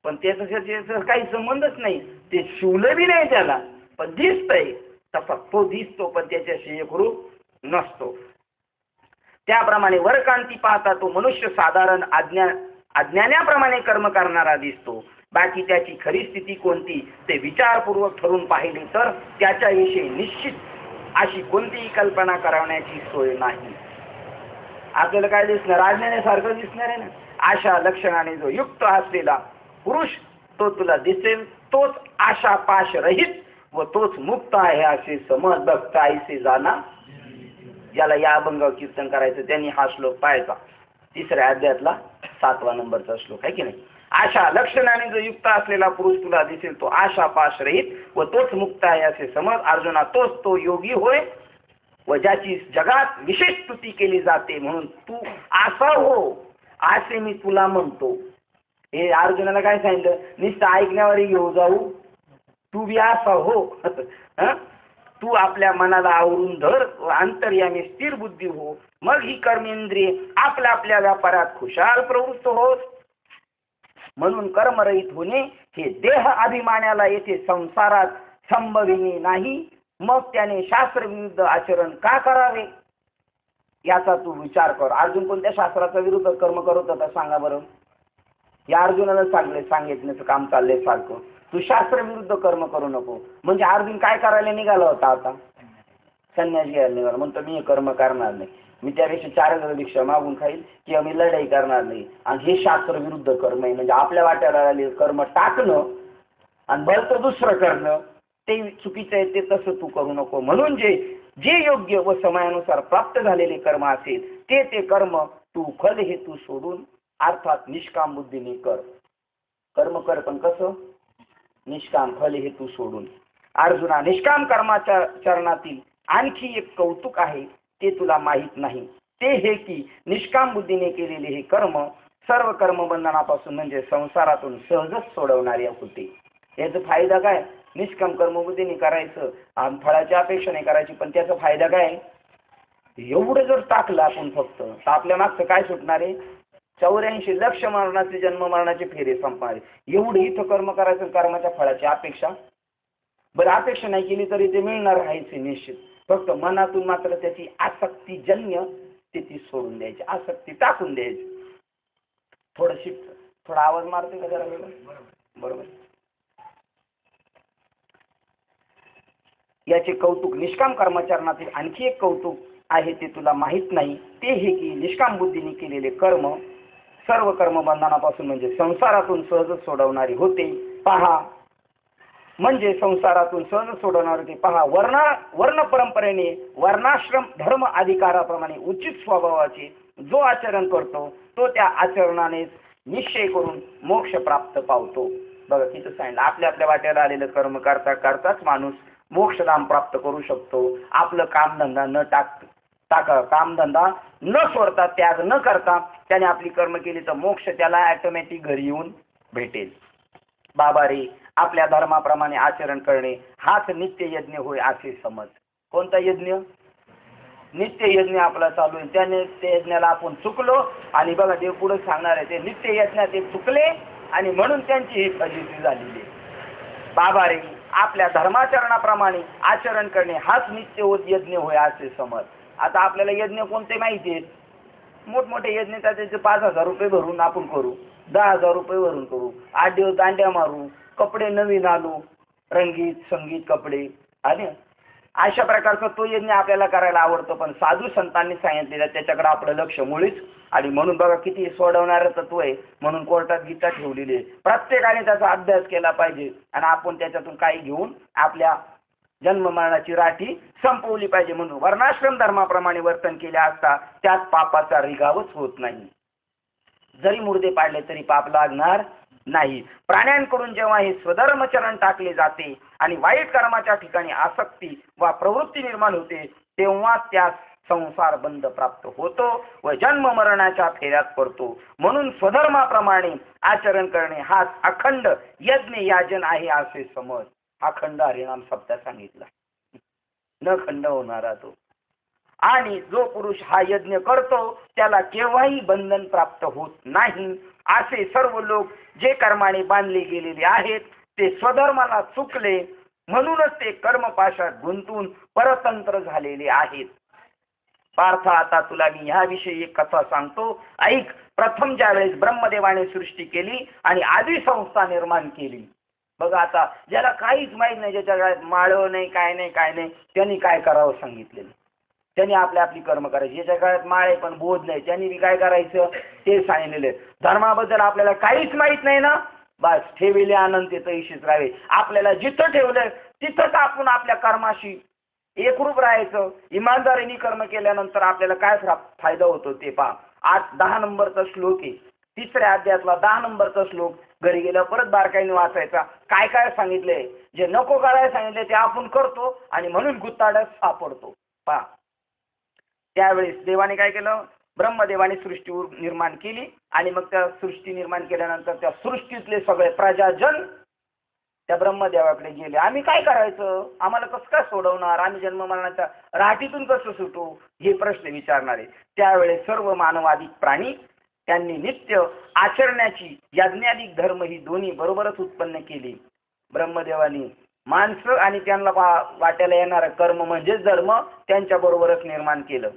पण त्याचा काही संबंधच नाही, ते शिवलं बी नाही त्याला, पण दिसतंय. तसा तो दिसतो, पण त्याच्याशी एकरूप नसतो. त्याप्रमाणे वरकांती पाहता तो मनुष्य साधारण अज्ञानाप्रमाणे कर्म करणारा दिसतो. बाकी त्याची खरी स्थिती कोणती ते विचारपूर्वक ठरून पाहिले तर त्याच्याविषयी निश्चित अशी कोणतीही कल्पना करवण्याची सोय नाही. आपल्याला काय दिसणार? अज्ञानासारखं दिसणार आहे ना. आशा लक्षणाने जो युक्त असलेला पुरुष तो तुला दिसेल, तोच आशा पाश रहित व तोच मुक्त आहे असे समज. बघता ऐसे जाना. ज्याला या अभंगावर कीर्तन करायचं त्यांनी हा श्लोक पाहायचा. 3ऱ्या अध्यायातला 7वा नंबरचा श्लोक आहे की नाही? आशा लक्षणाने जो युक्त असलेला पुरुष तुला दिसेल, तो आशा पाश रहित व तोच मुक्त आहे असे समज. अर्जुना, तोच तो योगी होय व ज्याची जगात विशेष स्तुती केली जाते. म्हणून तू असा हो असे मी तुला म्हणतो. हे अर्जुनाला काय सांगितलं? नुसतं ऐकण्यावरही घेऊ जाऊ, तू बी असा हो. तू आपल्या मनाला आवरून धर व अंतर्यामी स्थिर बुद्धी हो. मग ही कर्मेंद्रिय आपल्या आपल्या व्यापारात खुशाल प्रवृत्त होत. म्हणून कर्मरहित होणे हे देह अभिमानाला येथे संसारात संभविणे नाही. मग त्याने शास्त्रविरुद्ध आचरण का करावे याचा तू विचार कर. अर्जुन कोणत्या शास्त्राचा विरुद्ध कर्म करत होता सांगा बरं? या अर्जुनाला सांगितण्याचं काम चाललंय सारखं. तू शास्त्रविरुद्ध कर्म करू नको. म्हणजे अर्जुन काय करायला निघाला होता? आता संन्यास घ्यायला निघाला. म्हणतो मी हे कर्म करणार नाही, मी त्यापेक्षा 4000 भिक्षा मागून खाईल किंवा मी लढाई करणार नाही. आणि हे शास्त्रविरुद्ध कर्म आहे. म्हणजे आपल्या वाट्याला आलेले कर्म टाकणं आणि भलतं दुसरं करणं ते चुकीचं आहे. ते तसं तू करू नको. म्हणून जे योग्य व समयानुसार प्राप्त झालेले कर्म असेल ते कर्म तू फल हेतू सोडून अर्थात निष्काम बुद्धीने कर. कर्म कर, पण कसं? निष्काम, फल हेतू सोडून. अर्जुना, निष्काम कर्माच्या चरणातील आणखी एक कौतुक आहे ते तुला माहीत नाही. ते हे की निष्काम बुद्धीने केलेले हे कर्म सर्व कर्मबंधनापासून म्हणजे संसारातून सहजच सोडवणारे होते. याचा फायदा काय? निष्काम कर्मबुद्धीने करायचं आणि फळाची अपेक्षा नाही करायची, पण त्याचा फायदा काय? एवढं जर टाकलं आपण फक्त तर आपल्या मागचं काय सुटणार आहे? 84 लक्ष मरणाचे जन्म मरणाचे फेरे संपणारे. एवढं इथं कर्म करायचं, कर्माच्या फळाची अपेक्षा. बरं, अपेक्षा नाही केली तरी ते मिळणार आहेच निश्चित. फक्त मनातून मात्र त्याची आसक्तीजन्य ती सोडून द्यायची, आसक्ती टाकून द्यायची. थोडा आवाज मारते का जरा वेगळं? बरोबर. याचे कौतुक निष्काम कर्माचरणातील आणखी एक कौतुक आहे ते तुला माहित नाही, ते हे की निष्काम बुद्धीने केलेले कर्म सर्व कर्मबंधनापासून म्हणजे संसारातून सहज सोडवणारी होते. पहा, म्हणजे संसारातून सहज सोडवणार होते. पहा, वर्ण परंपरेने वर्णाश्रम धर्म अधिकाराप्रमाणे उचित स्वभावाचे जो आचरण करतो तो त्या आचरणाने निश्चय करून मोक्ष प्राप्त पावतो. बघा किती सांगितलं, आपल्या आपल्या वाट्याला आलेलं कर्म करता करताच माणूस मोक्षधाम प्राप्त करू शकतो. आपलं कामधंदा न सोडता, त्याग न करता त्याने आपली कर्म केली तर मोक्ष त्याला ऑटोमॅटिक घरी येऊन भेटेल. बाबा रे, आपल्या धर्माप्रमाणे आचरण करणे हाच नित्य यज्ञ होय असे समज. कोणता यज्ञ? नित्य यज्ञ आपला चालू आहे. त्या नित्य यज्ञाला आपण चुकलो आणि बघा देव पुढे सांगणार आहे ते नित्य यज्ञात ते चुकले आणि म्हणून त्यांची ही फजिती झालेली आहे. बाबा रे, आपल्या धर्माचरणाप्रमाणे आचरण करणे हाच नित्य यज्ञ होय असे समज. आता आपल्याला यज्ञ कोणते माहिती आहेत? मोठमोठे यज्ञ त्याचे 5,000 रुपये भरून आपण करू, 10,000 रुपये भरून करू, 8 दिवस दांड्या मारू, कपडे नवीन आणू, रंगीत संगीत कपडे, आणि अशा प्रकारचा तो यज्ञ आपल्याला करायला आवडतो. पण साधू संतांनी सांगितलेलं त्याच्याकडे आपलं लक्ष मुळीच, आणि म्हणून बघा किती सोडवणारं तत्व आहे. म्हणून कोर्टात गीता ठेवलेली आहे. प्रत्येकाने त्याचा अभ्यास केला पाहिजे आणि आपण त्याच्यातून काही घेऊन आपल्या जन्म मरणाची राठी संपवली पाहिजे. म्हणून वर्णाश्रम धर्माप्रमाणे वर्तन केले असता त्यात पापाचा रिगावच होत नाही. जरी मुर्दे पाडले तरी पाप लागणार नाही. प्राण्यांकडून जेव्हा हे स्वधर्मचरण टाकले जाते आणि वाईट कर्माच्या ठिकाणी आसक्ती वा प्रवृत्ती निर्माण होते, तेव्हा त्या संसार बंध प्राप्त होतो व जन्म मरणाच्या फेऱ्यात पडतो. म्हणून स्वधर्माप्रमाणे आचरण करणे हाच अखंड यज्ञ याजन आहे असे समज. अखंड हरिनाम शब्द सांगितला, न खंड होणारा तो. आणि जो पुरुष हा यज्ञ करतो त्याला केव्हाही बंधन प्राप्त होत नाही. असे सर्व लोक जे कर्माने बांधले गेलेले आहेत ते स्वधर्माला चुकले म्हणूनच ते कर्मपाशात गुंतून परतंत्र झालेले आहेत. पार्थ, आता तुला मी ह्याविषयी एक कथा सांगतो, ऐक. प्रथम ज्यावेळेस ब्रह्मदेवाने सृष्टी केली आणि आदी संस्था निर्माण केली. बघा, आता ज्याला काहीच माहित नाही, ज्याच्या गळ्यात माळव नाही, काय नाही, त्यांनी काय करावं सांगितलेलं. त्यांनी आपली कर्म करायची. ज्याच्या गळ्यात माळे पण बोध नाही त्यांनी बी काय करायचं ते सांगितलेले. धर्माबद्दल आपल्याला काहीच माहित नाही ना, बस ठेविले आनंद ते तैशीच राहावे. आपल्याला जिथं ठेवलंय तिथंच आपण आपल्या कर्माशी एकरूप राहायचं. इमानदारीने कर्म केल्यानंतर आपल्याला काय फायदा होतो ते पहा. 10 नंबरचा श्लोक आहे, 3ऱ्या अध्यायातला 10 नंबरचा श्लोक. घरी गेल्यावर परत बारकाईने वाचायचा. काय काय सांगितलंय, जे नको करायला सांगितले ते आपण करतो आणि म्हणून गुत्ताड्यात सापडतो. पहा, त्यावेळेस देवाने काय केलं, ब्रह्मदेवाने सृष्टी निर्माण केली आणि मग त्या सृष्टी निर्माण केल्यानंतर त्या सृष्टीतले सगळे प्रजाजन त्या ब्रह्मदेवाकडे गेले. आम्ही काय करायचं, आम्हाला कसं काय सोडवणार, आम्ही जन्म मरणाच्या राठीतून कसं सुटू, हे प्रश्न विचारणारे. त्यावेळेस सर्व मानवाधिक प्राणी त्यांनी नित्य आचरण्याची यज्ञाधिक धर्म ही दोन्ही बरोबरच उत्पन्न केली. ब्रह्मदेवानी माणसं आणि त्यांना वाट्याला येणारं कर्म म्हणजेच धर्म त्यांच्या बरोबरच निर्माण केलं.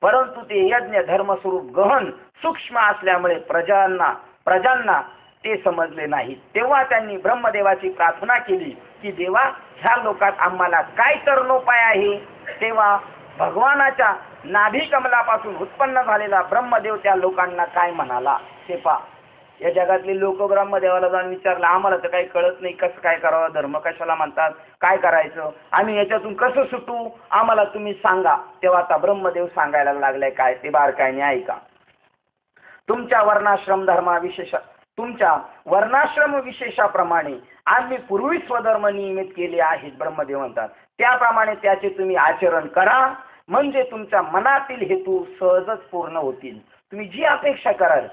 परंतु ते यज्ञ धर्मस्वरूप गहन सूक्ष्म असल्यामुळे प्रजांना ते समजले नाही. तेव्हा त्यांनी ब्रह्मदेवाची प्रार्थना केली की देवा, ह्या लोकात आम्हाला काय तरणोपाय आहे. तेव्हा भगवानाच्या नाभी कमलापासून उत्पन्न झालेला ब्रह्मदेव त्या लोकांना काय म्हणाला ते पहा. या जगातले लोक ब्रह्मदेवाला जाऊन विचारलं, आम्हाला तर काही कळत नाही, कसं काय करावं, धर्म कशाला म्हणतात, काय करायचं, आम्ही याच्यातून कसं सुटू, आम्हाला तुम्ही सांगा. तेव्हा आता ब्रह्मदेव सांगायला लागलाय काय ते बारकाईने ऐका. तुमच्या वर्णाश्रम विशेषाप्रमाणे आम्ही पूर्वी स्वधर्म नियमित केले आहेत. ब्रह्मदेव म्हणतात त्याप्रमाणे त्याचे तुम्ही आचरण करा, म्हणजे तुमच्या मनातील हेतू सहजच पूर्ण होतील. तुम्ही जी अपेक्षा कराल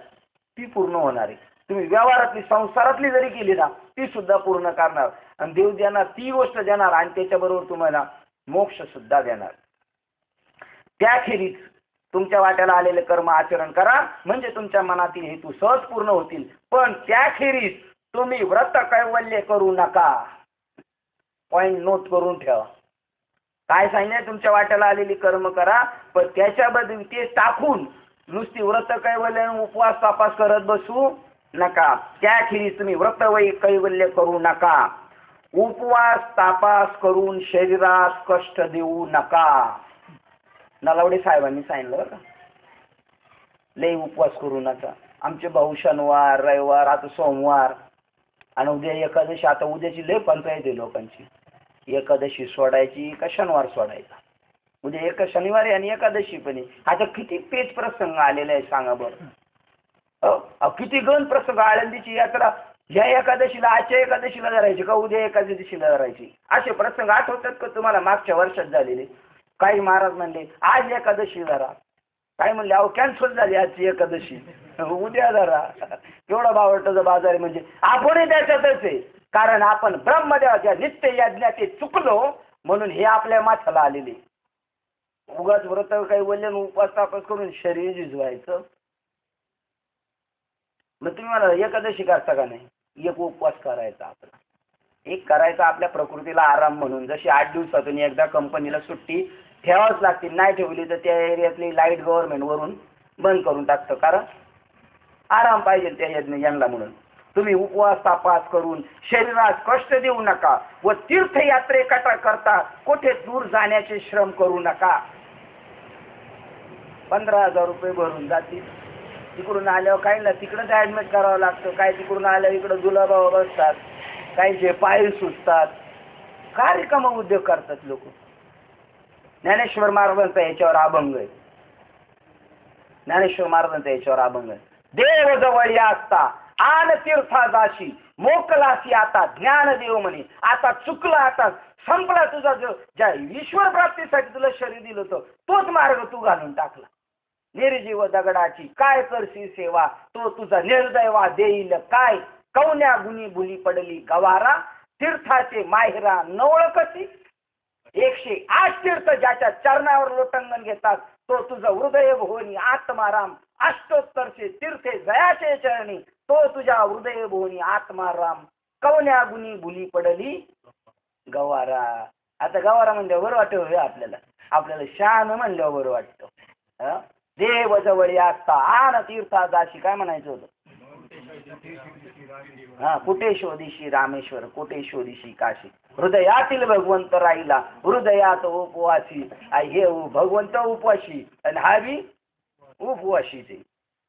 ती पूर्ण होणार आहे. तुम्ही व्यवहारातली संसारातली जरी केली ना ती सुद्धा पूर्ण करणार आणि देव देणार ती गोष्ट देणार आणि त्याच्याबरोबर तुम्हाला मोक्ष सुद्धा देणार. त्याखेरीज तुमच्या वाट्याला आलेले कर्म आचरण करा, म्हणजे तुमच्या मनातील हेतू सहज पूर्ण होतील. पण त्याखेरीज तुम्ही व्रत कैवल्य करू नका. पॉइंट नोट करून ठेवा. काय सांगितलं, तुमच्या वाट्याला आलेली कर्म करा, पण त्याच्याबद्दल ते टाकून नुसती व्रत कैवल्य उपवास तापास करत बसू नका. त्याखेरीज तुम्ही व्रत कैवल्य करू नका. उपवास तापास करून शरीरास कष्ट देऊ नका. नलावडे साहेबांनी सांगितलं बरं का. लय उपवास करू नका. आमचे भाऊ शनिवार रविवार आता सोमवार आणि उद्या एकादशी. आता उद्याची लय पंचायत आहे लोकांची. एकादशी सोडायची का शनिवार सोडायचा. उद्या एक शनिवारी आणि एकादशी पण आहे. आता किती पेच प्रसंग आलेला आहे सांगा बरं. किती गण प्रसंग. आळंदीची यात्रा ह्या एकादशीला आजच्या एकादशीला धरायची का उद्या एकादशीला धरायची. असे प्रसंग आठवतात का तुम्हाला मागच्या वर्षात झालेले. काही महाराज म्हणले आज एकादशी धरा, काय म्हणले अहो कॅन्सल झाली आजची एकादशी, उद्या धरा. एवढा बावटाचा बाजार आहे. म्हणजे आपणही त्याच्यातच आहे. कारण आपण ब्रह्मदेवाच्या नित्य यज्ञात ते चुकलो म्हणून हे आपल्या माथ्याला आलेले. उगाच व्रत काही वल्यन उपवास तापास करून शरीर झिजवायचं. मग तुम्ही मला एकादशी करता का नाही. एक उपवास करायचा आपला. एक करायचा आपल्या प्रकृतीला आराम म्हणून. जशी 8 दिवसातून एकदा कंपनीला सुट्टी ठेवाच लागते. नाही ठेवली तर त्या एरियातली लाईट गव्हर्नमेंट वरून बंद करून टाकतं. कारण आराम पाहिजे त्या यज्ञांना म्हणून. तुम्ही उपवास तापास करून शरीरास कष्ट देऊ नका व तीर्थयात्रे करता कुठे दूर जाण्याचे श्रम करू नका. 15,000 रुपये भरून जातील. तिकडून आल्यावर काही ना तिकडंच ऍडमिट करावं लागतं. काय तिकडून आल्यावर इकडं जुलाबावर बसतात. काहीचे पाय सुचतात. का रिकामा उद्योग करतात लोक. ज्ञानेश्वर महाराजांचा याच्यावर अभंग आहे. ज्ञानेश्वर महाराजांचा याच्यावर अभंग आहे. देव जवळ असता आन तीर्था जाशी मोकलासी आता ज्ञान देव म्हणे. आता चुकला, आता संपला तुझा जो ज्या ईश्वर प्राप्तीसाठी तुला शरीर दिलं होतं तोच मार्ग तू घालून टाकला. निर्जीव दगडाची काय करशी सेवा, तो तुझा निर्दैवा देईल काय. कौन्या गुणी भुली पडली गवारा, तीर्थाचे माहेरा नवळ कशी. 108 तीर्थ ज्याच्या चरणावर लोटंगण घेतात तो तुझं हृदय भुवनी आत्माराम. अष्टोत्तरचे तीर्थे जयाचे चरणी तो तुझ्या हृदय भुवनी आत्माराम. कवन्या गुणी भुली पडली गवारा. आता गवारा म्हणल्यावर बरं वाटतं आपल्याला. आपल्याला शान म्हणल्यावर बरं वाटतं. देव जवळ असता आन तीर्था जाशी काय म्हणायचं होतं. कुठे शोधिशी रामेश्वर कुठे शोधिशी काशी. हृदयातील भगवंत राहिला हृदयात उपवासी. हे भगवंत उपवाशी आणि हा बी उपवाशीचे.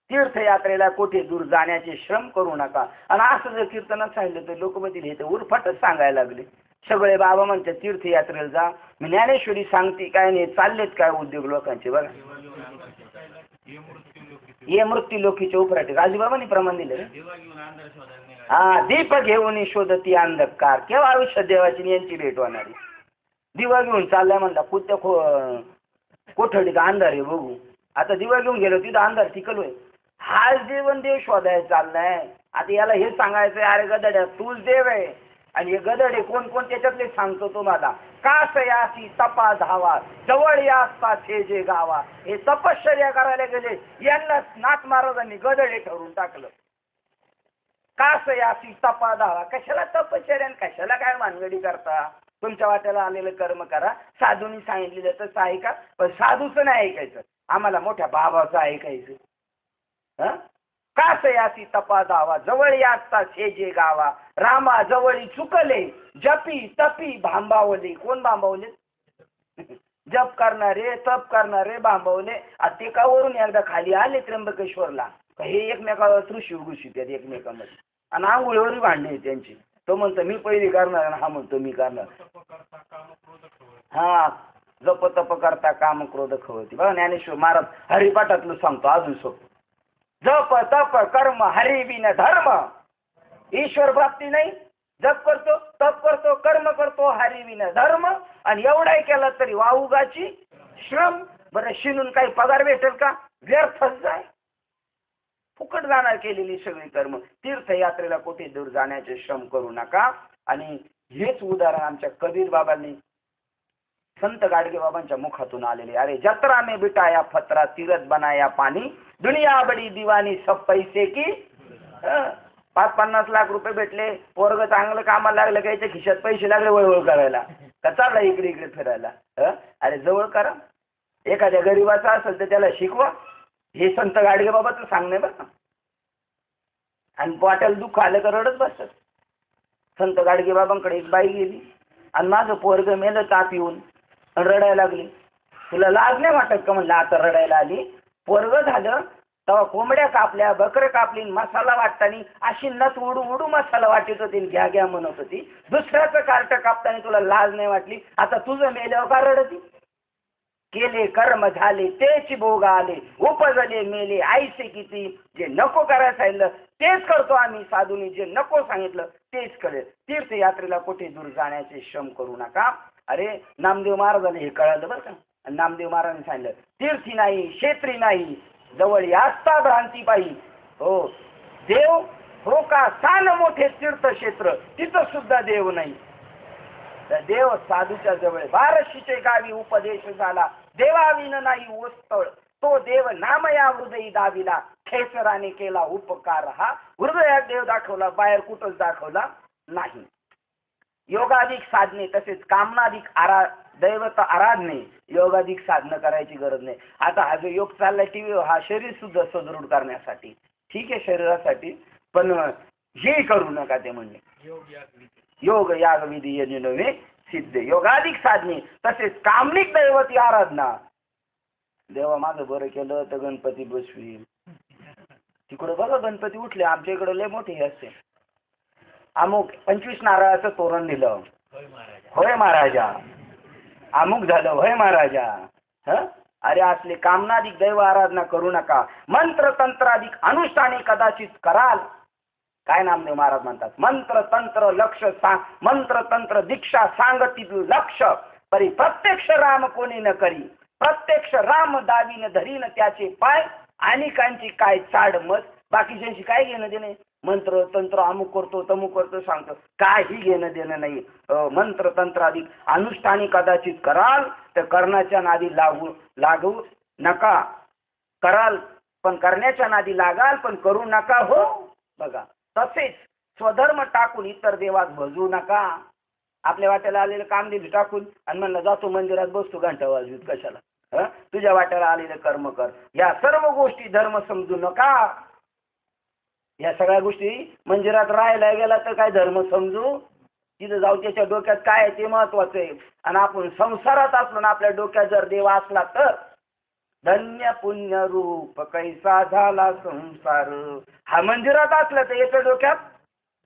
तीर्थयात्रेला कुठे दूर जाण्याचे श्रम करू नका. आणि असं जर कीर्तनात सांगितलं तर लोक म्हणतील हे तर उरफाटच सांगायला लागले. सगळे बाबा म्हणतात तीर्थयात्रेला जा. ज्ञानेश्वरी सांगते काय नाही चाललेत काय उद्योग लोकांचे बघा. ये मृत्यू लोकीचे उपराटे राजूबाबांनी प्रमाण दिले. दीप घेऊन शोधती अंधकार. केव्हा आयुष्य देवाची यांची भेट होणारी. दिवा घेऊन चाललाय म्हणला कुठल्या कोठडीत अंधार आहे बघू. आता दिवा घेऊन गेलो तिथं अंधार टिकलोय. हाच जीवन देव शोधायला चाललाय. आता याला हे सांगायचंय अरे गदड्या तूच देव आहे. आणि हे गदडे कोण कोण त्याच्यातले सांगतो तुम्हाला. कासयासी तपा धावा जवळ यास्ता जे गावा. हे तपश्चर्या करायला गेले यांना नाथ महाराजांनी गदडे ठरवून टाकलं. कासयासी तपा धावा. कशाला तपश्चर्या कशाला काय मानगडी करता. तुमच्या वाट्याला आलेलं कर्म करा. साधूंनी सांगितलेलं तसं ऐका. पण साधूचं नाही ऐकायचं. आम्हाला मोठ्या भावाचं ऐकायचं. कासयासी तपा धावा जवळ यास्ता जे गावा. रामा जवळी चुकले जपी तपी भांबावले. कोण भांबावले. जप करणारे तप करणारे भांबावले. ते का वरून एकदा खाली आले त्र्यंबकेश्वरला हे एकमेकावर तृषी घुशीत एकमेकांमध्ये. आणि आंघोळीवरही भांडणे त्यांची. तो म्हणतो मी पहिली करणार आणि हा म्हणतो मी करणार. हा जप तप करता काम क्रोध खवती. बघा ज्ञानेश्वर महाराज हरिपाठातलं सांगतो अजून सोप. जप तप कर्म हरी बिन धर्म. ईश्वर प्राप्ती नाही. जप करतो तप करतो कर्म करतो हरी बिन धर्म. आणि एवढाही केला तरी वाहुगाची श्रम. बरं शिनून काही पगार भेटेल का. व्यर्थच जाय. फुकट जाणार केलेली सगळी कर्म. तीर्थयात्रेला कुठे दूर जाण्याचे श्रम करू नका. आणि हेच उदाहरण आमच्या कबीर बाबांनी संत गाडगे बाबांच्या मुखातून आलेले. अरे जत्रा में बिटाया फतरा तीरथ बनाया पाणी दुनिया बडी दिवानी सब पैसे की. 5-50 लाख रुपये भेटले पोरग चांगलं कामाला लागलं कायच्या खिशात पैसे लागले वळवळ करायला. का चालला इकडे इकडे फिरायला? अरे जवळ करा. एखाद्या गरीबाचा असेल तर त्याला शिकवा. हे संत गाडगे बाबाचं सांगणे बरं का. आणि पोटाला दुःख आलं का रडत बसतात. संत गाडगे बाबांकडे एक बाई गेली आणि माझं पोरग मेलं ताप येऊन रडायला लागली. तुला लाज नाही वाटत का? म्हणलं आता रडायला आली. पोरग झालं तेव्हा कोंबड्या कापल्या, बकरं कापली, मसाला वाटतानी अशी नस उडू उडू मसाला वाटत होती, घ्या घ्या म्हणत होती. दुसऱ्याचं कार्ट कापताना तुला लाज नाही वाटली? आता तुझं मेल्यावर का रडती? केले कर्म झाले तेच भोग आले, उपजले मेले आईसे किती. जे नको करायला सांगितलं तेच करतो आम्ही साधूंनी, जे नको सांगितलं तेच करेल. तीर्थयात्रेला कुठे दूर जाण्याचे श्रम करू नका. अरे नामदेव महाराजांनी हे कळलं बरं का. नामदेव महाराजांनी सांगितलं तीर्थी नाही क्षेत्री नाही, जवळ यास्ता भ्रांती पायी. हो देव हो का सान मोठे तीर्थक्षेत्र, तिथं सुद्धा देव नाही. तर देव साधूच्या जवळ. बारशीचे गावी उपदेश झाला, देवाविन नाही ओस्तळ. तो देव नाम या हृदयी दाविला, खेचराने केला उपकार. हा हृदयात देव दाखवला, बाहेर कुठंच दाखवला नाही. योगाधिक साधने तसेच कामनाधिक दैवत आराधने, योगाधिक साधनं करायची गरज नाही. आता हा जो योग चाललाय टीव्ही, हा शरीर सुद्धा सुदृढ करण्यासाठी ठीक आहे, शरीरासाठी. पण हे करू नका ते म्हणणे. योग याग विधी यज्ञ नव्हे सिद्ध. योगाधिक साधने तसेच कामनिक दैवती आराधना. देवा माझं बरं केलं तर गणपती बसवी. तिकडं बघा गणपती उठले, आमच्या इकडे लय मोठे असते. अमुक 25 नारळाचं तोरण दिलं, होय महाराजा. अमुक झालं, होय महाराजा. अरे असले कामनाधिक दैव आराधना करू नका. मंत्र तंत्राधिक अनुष्ठाने कदाचित कराल. काय नामदेव महाराज म्हणतात, मंत्र तंत्र लक्ष सांग, मंत्र तंत्र दीक्षा सांगती लक्ष परी प्रत्यक्ष राम कोणी न करी. प्रत्यक्ष राम दावीन धरीन त्याचे पाय, अनेकांची काय चाड मत. बाकीच्यांशी काय घेणं देणे? मंत्र तंत्र अमुक करतो तमुक करतो सांगतो, काही घेणं देणं नाही. मंत्र तंत्र अधिक अनुष्ठानी कदाचित कराल तर करण्याच्या नादी लागू नका. कराल पण करण्याच्या नादी लागाल पण करू नका. हो बघा, तसेच स्वधर्म टाकून इतर देवात भजू नका. आपल्या वाट्याला आलेलं कामदेव टाकून आणि म्हणलं जातो मंदिरात बसतो घंटा वाजवीत, कशाला? तुझ्या वाट्याला आलेलं कर्म कर. या सर्व गोष्टी धर्म समजू नका. या सगळ्या गोष्टी मंदिरात राहायला गेला तर काय धर्म समजू? तिथं जाऊ त्याच्या डोक्यात काय आहे ते महत्वाचं आहे. आणि आपण संसारात असलो ना, आपल्या डोक्यात जर देव असला तर धन्य पुण्य रूप कैसा झाला संसार. हा मंदिरात असला तर याच्या डोक्यात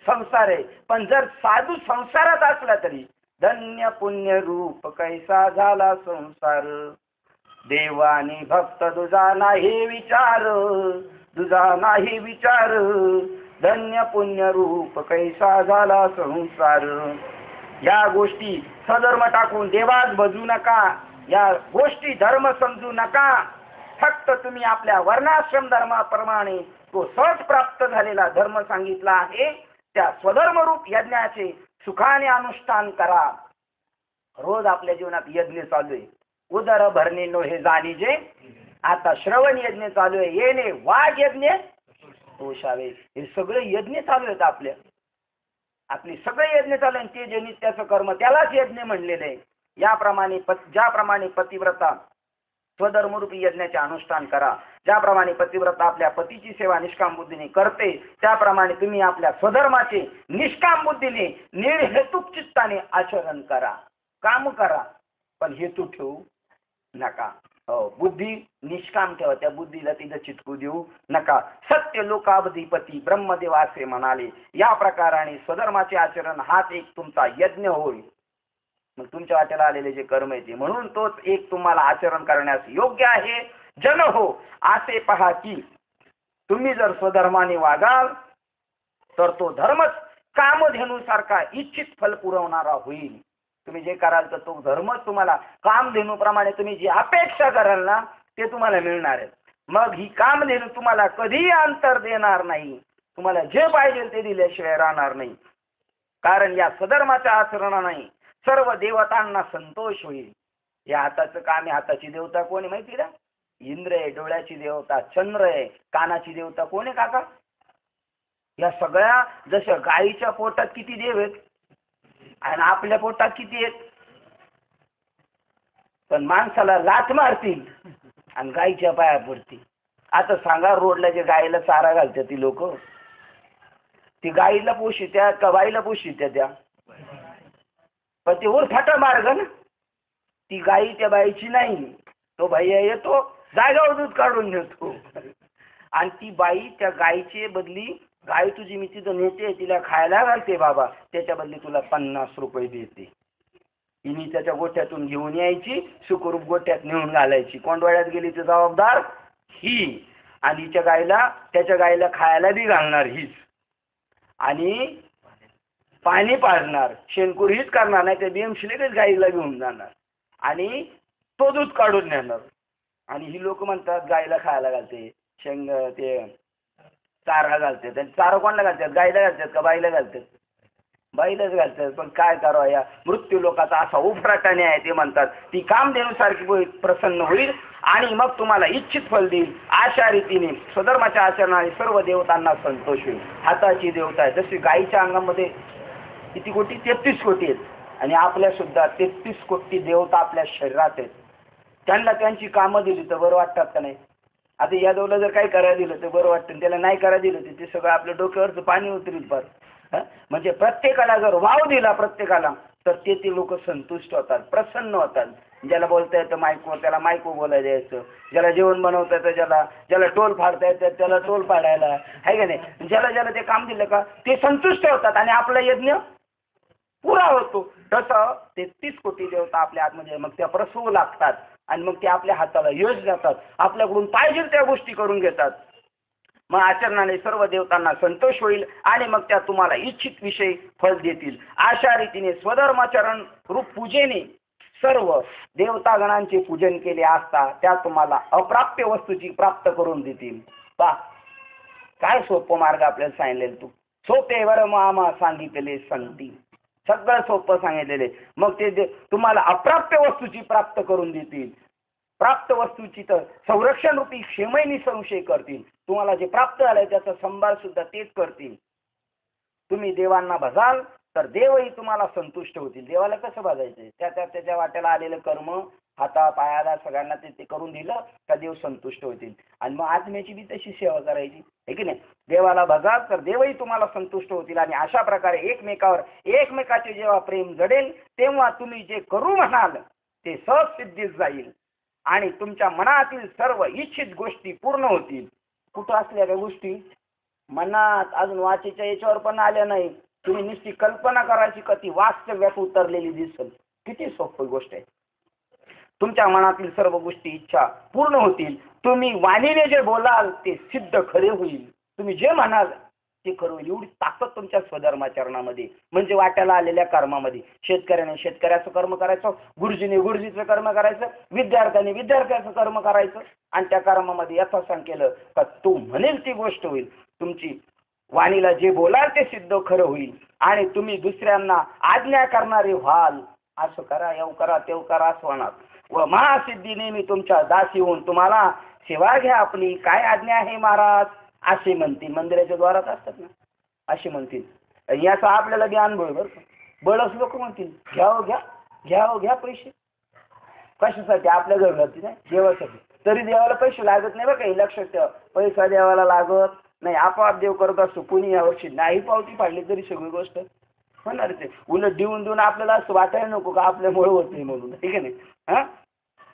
संसार आहे. पण जर साधू संसारात असला तरी धन्य पुण्य रूप कैसा झाला संसार. देवानी भक्त तुझा नाही विचार, तुझा नाही विचार. धन्य पुण्य रूप कैसा झाला संसार. या गोष्टी सधर्म टाकून देवात भजू नका. या गोष्टी धर्म समजू नका. फक्त तुम्ही आपल्या वर्णाश्रम धर्माप्रमाणे तो सहज प्राप्त झालेला धर्म सांगितला आहे, त्या स्वधर्मरूप यज्ञाचे सुखाने अनुष्ठान करा. रोज आपल्या जीवनात यज्ञ चालू आहे. उदर भरणे नो हे जाणीजे. आता श्रवण यज्ञ चालू आहे, येणे वाघ यज्ञ पोषावे. हे सगळे यज्ञ चालू आहेत आपल्या. आपली सगळे यज्ञ चालू आहे. ते जे नित्याचं कर्म त्यालाच यज्ञ म्हणलेलं आहे. याप्रमाणे ज्याप्रमाणे पतिव्रता स्वधर्मरूपी यज्ञाचे अनुष्ठान करा. ज्याप्रमाणे पतिव्रता आपल्या पतीची सेवा निष्काम बुद्धीने करते, त्याप्रमाणे तुम्ही आपल्या स्वधर्माचे निष्काम बुद्धीने निर्हेतुक चित्ताने आचरण करा. काम करा पण हेतू ठेवू नका. बुद्धी निष्काम ठेवा. त्या बुद्धीला तिथं चिटकू देऊ नका. सत्य लोकाधिपती ब्रह्मदेव असे म्हणाले. या प्रकाराने स्वधर्माचे आचरण हाच एक तुमचा यज्ञ होईल. मग तुमच्या वाट्याला आलेले जे कर्म आहे ते, म्हणून तोच एक तुम्हाला आचरण करण्यास योग्य आहे. जन हो असे पहा की तुम्ही जर स्वधर्माने वागाल तर तो धर्मच कामधेनूसारखा इच्छित फल पुरवणारा होईल. तुम्ही जे कराल तर तो धर्मच तुम्हाला कामधेनूप्रमाणे तुम्ही जी अपेक्षा कराल ना ते तुम्हाला मिळणार आहे. मग ही कामधेनू तुम्हाला कधीही अंतर देणार नाही. तुम्हाला जे पाहिजे ते दिल्याशिवाय राहणार नाही. कारण या स्वधर्माच्या आचरणाने सर्व देवतांना संतोष होईल. या हाताचं काम आहे. हाताची देवता कोण आहे माहिती आहे? इंद्र आहे. डोळ्याची देवता चंद्र आहे. कानाची देवता कोण आहे काका? या सगळ्या जशा गायीच्या पोटात किती देव आहेत आणि आपल्या पोटात किती आहेत? पण माणसाला लाथ मारतील आणि गाईच्या पाया पडतील. आता सांगा, रोडला जे गाईला चारा घालतात ती लोक, ती गाईला पोशित्या का बाईला पोशित्या त्या? पण ते उरफाटा मार्ग ना, ती गाई त्या बाईची नाही. तो भैया येतो, जागावर दूध काढून नेतो, आणि ती बाई त्या गाईचे बदली, गाय तुझी मी तिथं नेते, तिला खायला घालते बाबा, त्याच्या बदली तुला 50 रुपये देते. हिनी त्याच्या गोठ्यातून घेऊन यायची, सुखरूप गोठ्यात नेऊन घालायची. कोंडवाड्यात गेली तर जबाबदार ही, आणि हिच्या गायला, त्याच्या गायला खायला बी घालणार हीच, आणि पाणी पाजणार, शेणकूर हीच करणार, नाही तर बीएमसीलेच गाईला घेऊन जाणार आणि तो दूध काढून नेणार. आणि ही लोक म्हणतात गाईला खायला घालते, शेंग ते चारा घालते. चारा कोणाला घालतात? गाईला घालतात का बाईला घालतात? बाईलाच घालतात. पण काय करावं, या मृत्यू लोकांचा असा उफराटाने आहे. ते म्हणतात ती कामधेनुसारखी प्रसन्न होईल आणि मग तुम्हाला इच्छित फल देईल. अशा रीतीने स्वधर्माच्या आचरणाने सर्व देवतांना संतोष होईल. हाताची देवता आहे. जशी गाईच्या अंगामध्ये किती कोटी? 33 कोटी आहेत. आणि आपल्या सुद्धा 33 कोटी देवता आपल्या शरीरात आहेत. त्यांना त्यांची कामं दिली तर बरं वाटतात का नाही? आता यादवला जर काही करायला दिलं तर बरं वाटतं, त्याला नाही करायला दिलं तर ते सगळं आपल्या डोक्यावरचं पाणी उतरील पार. म्हणजे प्रत्येकाला जर वाव दिला प्रत्येकाला, तर ते लोक संतुष्ट होतात, प्रसन्न होतात. ज्याला बोलता येतं मायको, त्याला मायको बोलायला द्यायचं. ज्याला जेवण बनवता येतं, ज्याला टोल फाडता येतं त्याला टोल फाडायला, आहे का नाही? ज्याला ते काम दिलं का ते संतुष्ट होतात आणि आपला यज्ञ पुरा होतो. तसं 33 कोटी देवता आपल्या आतमध्ये, मग त्या प्रसवू लागतात आणि मग ते आपल्या हाताला यश जातात, आपल्याकडून पाहिजे त्या गोष्टी करून घेतात. मग आचरणाने सर्व देवतांना संतोष होईल आणि मग त्या तुम्हाला इच्छित विषयी फल देतील. अशा रीतीने स्वधर्माचरण रूप पूजेने सर्व देवतागणांचे पूजन केले असता त्या तुम्हाला अप्राप्य वस्तूची प्राप्त करून देतील. पा काय सोपं मार्ग आपल्याला सांगितलेलं, तू सोपे वर मामा सांगितले संती, सगळं सोपं सांगितलेले. मग ते तुम्हाला अप्राप्य वस्तूची प्राप्त करून देतील. प्राप्त वस्तूची तर संरक्षण रूपी क्षेमही निसंशय करतील. तुम्हाला जे प्राप्त झालंय त्याचा संभाळ सुद्धा तेच करतील. तुम्ही देवांना भजाल तर देवही तुम्हाला संतुष्ट होतील. देवाला कसं भजायचंय? त्याच्या वाट्याला आलेलं कर्म, हाता पायाला सगळ्यांना ते करून दिलं का देव संतुष्ट होतील. आणि मग आत्म्याची बी तशी सेवा करायची, आहे की नाही? देवाला भजाल तर देवही तुम्हाला संतुष्ट होतील. आणि अशा प्रकारे एकमेकाचे जेव्हा प्रेम जडेल तेव्हा तुम्ही जे करू म्हणाल ते सहज सिद्धीस जाईल आणि तुमच्या मनातील सर्व इच्छित गोष्टी पूर्ण होतील. कुठं असल्या त्या गोष्टी मनात अजून वाचेच्या याच्यावर पण आल्या नाही. तुम्ही नुसती कल्पना करायची का ती वास्तव्यात उतरलेली दिसेल. किती सोपी गोष्ट आहे. तुमच्या मनातील सर्व गोष्टी इच्छा पूर्ण होतील. तुम्ही वाणीने जे बोलाल ते सिद्ध खरे होईल. तुम्ही जे म्हणाल ते खरं होईल. एवढी ताकद तुमच्या स्वधर्माचरणामध्ये, म्हणजे वाट्याला आलेल्या कर्मामध्ये. शेतकऱ्याने शेतकऱ्याचं कर्म करायचं, गुरुजीने गुरुजीचं कर्म करायचं, विद्यार्थ्याने विद्यार्थ्याचं कर्म करायचं, आणि त्या कर्मामध्ये यथासांग केलं का तू म्हणेल ती गोष्ट होईल. तुमची वाणीला जे बोलाल ते सिद्ध खरं होईल आणि तुम्ही दुसऱ्यांना आज्ञा करणारे व्हाल. असं करा, येऊ करा, तेव करा असं होणार. व महासिद्धी नेहमी तुमच्या दासी होऊन तुम्हाला सेवा घ्या आपली. काय आज्ञा आहे महाराज असे म्हणतील. मंदिराच्या द्वारात असतात ना, असे म्हणतील. याचा आपल्याला बी अनुभव आहे बरं. बळच लोक म्हणतील घ्या पैसे. कशासाठी? आपल्या घरगुती नाही, देवासाठी. तरी देवाला पैसे लागत नाही बरं काही, लक्षात ठेवा. पैसा देवाला लागत नाही, आपोआप देव करत असतो. कुणी यावर्षी नाही पावती पाडली तरी सगळी गोष्ट होणार. ते उलट देऊन आपल्याला असं वाटायला नको का आपल्यामुळे होत नाही म्हणून, ठीक आहे नाही?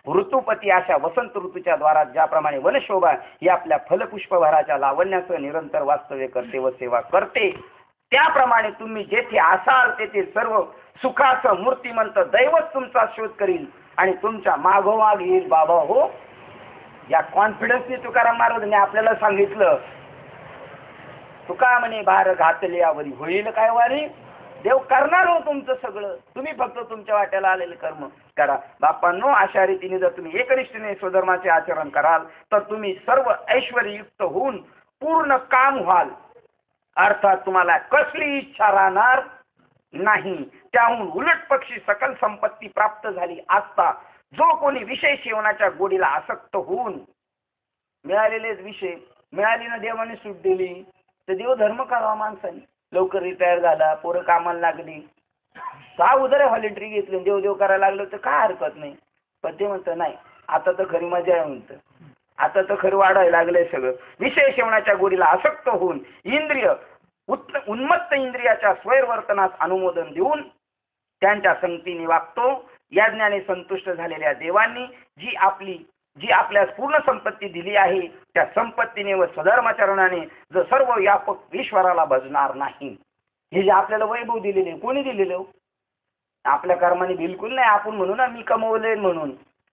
ऋतुपती अशा वसंत ऋतूच्या द्वारात ज्याप्रमाणे वनशोभा ही आपल्या फलपुष्पभराच्या लावण्याचं निरंतर वास्तव्य करते व सेवा करते, त्याप्रमाणे तुम्ही जेथे असाल तेथे सर्व सुखाचं मूर्तिमंत दैवत तुमचा शोध करील आणि तुमच्या मागोमाग येईल. बाबा हो, या कॉन्फिडन्सने तुकाराम महाराजांनी आपल्याला सांगितलं. तुका म्हणे भार घातले यावरी होईल काय वारी. देव करणार हो तुमचं सगळं. तुम्ही फक्त तुमच्या वाट्याला आलेलं कर्म करा. बापांनो, अशा रीतीने जर तुम्ही एकनिष्ठेने स्वधर्माचे आचरण कराल तर तुम्ही सर्व ऐश्वर्ययुक्त होऊन पूर्ण काम व्हाल. अर्थात तुम्हाला कसली इच्छा राहणार नाही. त्याहून उलट पक्षी सकल संपत्ती प्राप्त झाली असता जो कोणी विषय सेवनाच्या गोडीला आसक्त होऊन मिळालेलेच विषय मिळाली ना, देवाने सूट दिली तर देव धर्म करावा माणसाने. लवकर रिटायर झाला, पोरं कामाला लागली, का उदर व्हॉलेंटरी घेतली, देव करायला लागलं तर काय हरकत नाही. पण ते म्हणतं नाही, आता तर खरी मजा आहे म्हणतं, आता तर खरं वाढायला लागलंय सगळं. विषय सेवनाच्या गोडीला आसक्त होऊन इंद्रिय उन्मत्त इंद्रियाच्या स्वैरवर्तनास अनुमोदन देऊन त्यांच्या संगतीने वागतो. या ज्ञाने संतुष्ट झालेल्या देवांनी जी आपल्यास पूर्ण संपत्ती दिली आहे, त्या संपत्तीने व स्वधर्माचरणाने जर सर्व व्यापक ईश्वराला भजणार नाही. हे जे आपल्याला वैभव दिलेले कोणी दिलेलं? आपल्या कर्माने बिलकुल नाही. आपण म्हणू ना मी कमवले म्हणून,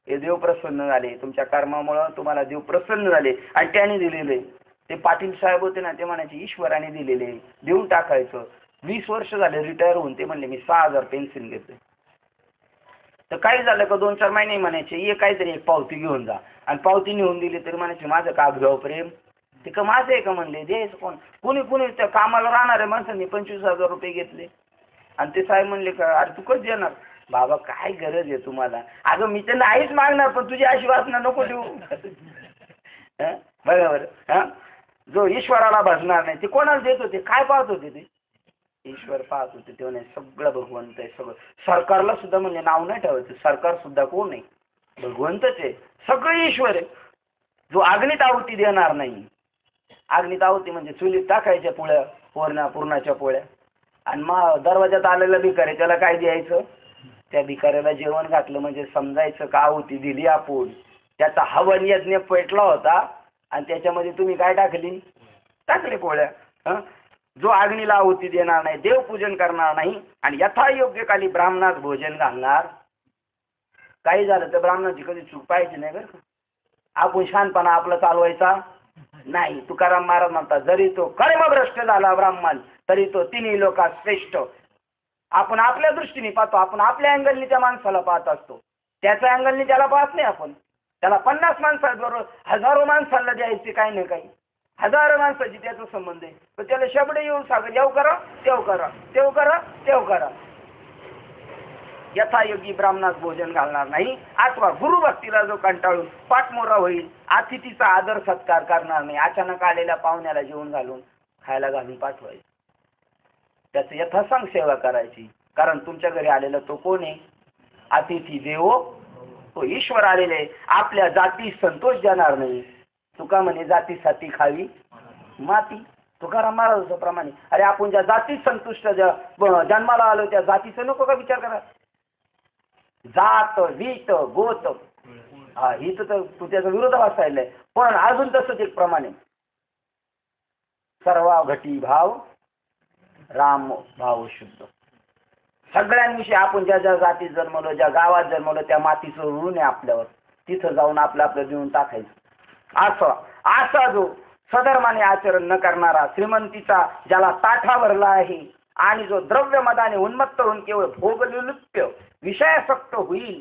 हे देव प्रसन्न झाले, तुमच्या कर्मामुळे तुम्हाला देव प्रसन्न झाले आणि त्याने दिलेले. ते पाटील साहेब होते ना, ते म्हणायचे ईश्वराने दिलेले देऊन टाकायचं. 20 वर्ष झाले रिटायर होऊन ते म्हणले मी 6000 पेन्शन घेतोय. तर काही झालं का 2-4 महिने म्हणायचे ये काहीतरी एक पावती घेऊन जा, आणि पावती नेऊन दिली तरी म्हणायचे माझं कागदाव प्रेम. ते का माझं आहे का म्हणले, द्यायचं कोण? कुणी त्या कामाला राहणाऱ्या माणसांनी 25,000 रुपये घेतले. आणि ते साहेब म्हणले का अरे तू कसं देणार? बाबा काय गरज आहे तुम्हाला? अगं मी तर नाहीच मागणार, पण तुझी अशी वासना नको देऊ. बरोबर. जो ईश्वराला भजणार नाही ते कोणाला देत होते? काय पाहत होते ते? ईश्वर पाहत होते. ते म्हणे सगळं भगवंत आहे. सगळं सरकारला सुद्धा म्हणजे नाव नाही ठेवायचं. सरकार सुद्धा कोण आहे? भगवंतच आहे. सगळं ईश्वर आहे. जो अग्नीत आहुती देणार नाही, अग्नीत आहुती म्हणजे चुलीत टाकायच्या पोळ्या, पुरणाच्या पोळ्या, आणि मग दरवाजात आलेला भिकारी त्याला काय द्यायचं? त्या भिकाऱ्याला जेवण घातलं म्हणजे समजायचं का आहुती दिली आपण. त्याचा हवन यज्ञ पेटला होता आणि त्याच्यामध्ये तुम्ही काय टाकले पोळ्या. जो अग्नीला आहुती देणार नाही, देवपूजन करणार नाही आणि यथायोग्य काली ब्राह्मणास भोजन घालणार. काही झालं तर ब्राह्मणाची कधी चूक पाहिजे नाही बरं का. आपण शहाणपणा आपला चालवायचा नाही. तुकाराम महाराज म्हणतात जरी तो कर्मभ्रष्ट झाला ब्राह्मण तरी तो तिन्ही लोकात श्रेष्ठ. आपण आपल्या दृष्टीने पाहतो, आपण आपल्या अँगलनी त्या माणसाला पाहत असतो, त्याच्या अँगलनी त्याला पाहत नाही. आपण त्याला 50 माणसाबरोबर हजारो माणसाला द्यायचे काही ना काही, हजारो माणसाची त्याचा संबंध आहे. तर त्याला शब्द येऊन सागर येऊ करा तेव करा, तेव करा तेव करा. यथायोगी ब्राह्मणास भोजन घालणार नाही, अथवा गुरुभक्तीला जो कंटाळून पाठमोरा होईल, अतिथीचा आदर सत्कार करणार नाही, अचानक आलेल्या पाहुण्याला जेवण घालून खायला घालून पाठवायचं, त्याचं यथासांग सेवा करायची. कारण तुमच्या घरी आलेला तो कोण आहे? अतिथी देवो, तो ईश्वर आलेले. आपल्या जाती संतोष देणार नाही. तुका म्हणे जातीसाठी खावी माती. तुकाराम महाराजांच्या प्रमाणे अरे आपण ज्या जाती संतुष्ट जन्माला आलो त्या जातीचा नको का विचार करा? जात वीत गोत ही तर तू त्याचा विरोध वाचायलाय. पण अजून तसंच एक प्रमाणे सर्वाघटी भाव राम भाव शुद्ध. सगळ्यांविषयी आपण ज्या ज्या जातीत जन्मलो, ज्या गावात जन्मलो, त्या मातीचं ऋण आहे आपल्यावर. तिथं जाऊन आपलं देऊन टाकायचं. असा जो सधर्माने आचरण न करणारा, श्रीमंतीचा ज्याला ताठा भरला आहे आणि जो द्रव्य मदाने उन्मत्त होऊन केवळ भोगलुप्य विषयासक्त होईल,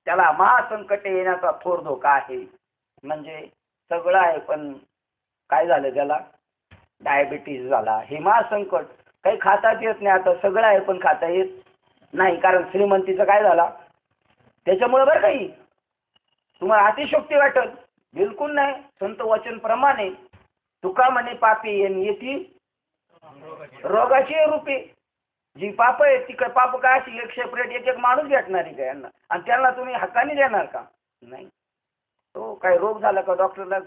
त्याला महासंकटे येण्याचा थोर धोका आहे. म्हणजे सगळं आहे पण काय झालं त्याला? डायबिटीज झाला. हे महासंकट. काही खाताच येत नाही. आता सगळं आहे पण खाता येत नाही. कारण श्रीमंतीचं काय झाला त्याच्यामुळे बरं काही तुम्हाला अतिशोक्ती वाटल बिलकुल नाही. संत वचन प्रमाणे तुका म्हणे पापी येती रोगाची रूपे. जी पाप आहे ती पाप काय अशी एक सेपरेट एक माणूस भेटणार आहे का यांना? आणि त्यांना तुम्ही हक्काने देणार का? नाही. तो काय रोग झाला का डॉक्टरला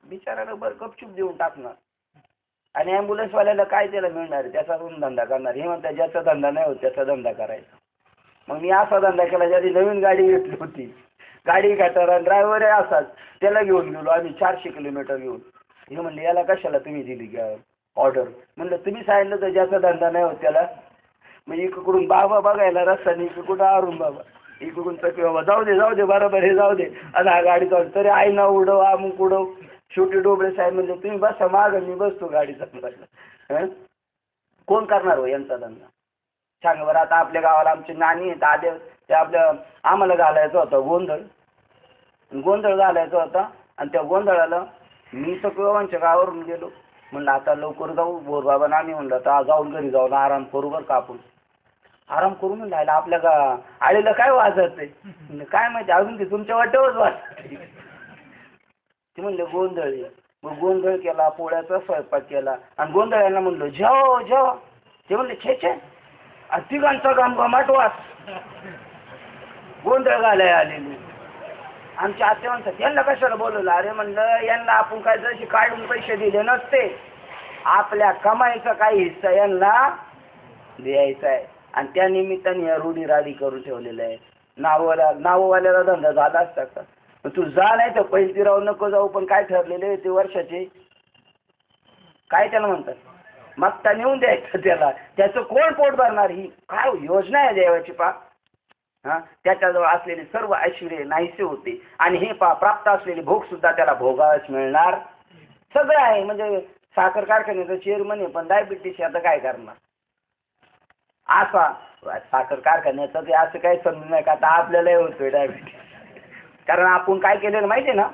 बिचारायला बरं गपचूप देऊन टाकणार. आणि ॲम्ब्युलन्सवाल्याला काय त्याला मिळणार? त्याचा धंदा करणार. हे म्हणतात ज्याचा धंदा नाही होत त्याचा धंदा करायचा. मग मी असा धंदा केला, ज्याची नवीन गाडी घेतली होती, गाडी घाटारा ड्रायव्हर आहे असाच, त्याला घेऊन गेलो आम्ही 400 किलोमीटर घेऊन. हे म्हणले याला कशाला तुम्ही दिली ऑर्डर? म्हणलं तुम्ही सांगितलं तर ज्याचा धंदा नाही होत त्याला. मग इकडून बाबा बघायला रस्ता नाही, इकडून अरुण बाबा, इकडून तर बाबा जाऊ दे बरोबर हे जाऊ दे. आणि हा गाडी चालू तरी आई ना उडव अमुक उडव. शेवटी डोबळे साहेब म्हणजे तुम्ही बसा माग मी बसतो गाडी चालवायला. कोण करणार हो यांचा धंदा? सांग बरं. आता आपल्या गावाला आमची नानी आहेत आले, ते आम्हाला घालायचं होतं गोंधळ घालायचा होता. आणि त्या गोंधळाला मी सगळ्यांच्या गावावरून गेलो. म्हणलं आता लवकर जाऊ बोर बाबा नानी. म्हणलं आता जाऊन घरी जाऊन आराम करू बरं का. आपण आराम करू म्हणलं आपल्या आळीला काय वाजत आहे काय माहिती, अजून ते तुमच्या वाटेवरच वाजत. ते म्हणले गोंधळ आहे. मग गोंधळ केला, पोळ्याचा स्वयंपाक केला आणि गोंधळाला म्हणलो जेवा. ते म्हणले छे तिघांचा घमघमाट वास. गोंधळ घालायला आलेली. आमच्या आत्या म्हणतात यांना कशाला बोलवलं? अरे म्हणलं यांना आपण काय जशी काढून पैसे दिले नसते, आपल्या कमाईचा काही हिस्सा यांना द्यायचा आहे. आणि त्या निमित्ताने या रूढी राडी करून ठेवलेलं आहे. नाववाल्याला धंदा झाला असता का? तू जा, नाही तर पैसे राहू नको जाऊ, पण काय ठरलेले ते वर्षाचे काय त्याला म्हणतात, मागता नेऊन द्यायचं त्याला. त्याचं कोण पोट भरणार? ही काय योजना आहे देवाची पा. हा, त्याच्याजवळ असलेले सर्व ऐश्वर्य नाहीसे होते आणि हे प्राप्त असलेले भोग सुद्धा त्याला भोगावच मिळणार. सगळं आहे. म्हणजे साखर कारखान्याचं चेअरमन आहे, पण डायबिटीस आता काय करणार? असा साखर कारखान्याचं ते असं काही समजून नाही का आता आपल्यालाही होतोय डायबिटीस. कारण आपण काय केलेलं माहिती आहे ना,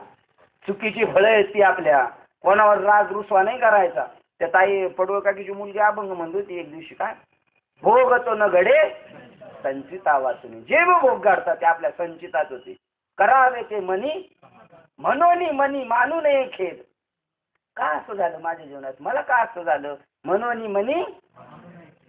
चुकीची फळं आहेत ती आपल्या. कोणावर राग रुसवा नाही करायचा. त्या ताई पडवळ काकीची मुलगी अभंग म्हणत होती एक दिवशी, काय भोग तो न घडे संचिता वाचून. जे भोग घडतात ते आपल्या संचितात होते. करावे ते मनी म्हणून मनी मानू नये खेद. का असं झालं माझ्या जीवनात? मला का असं झालं? म्हणून मनी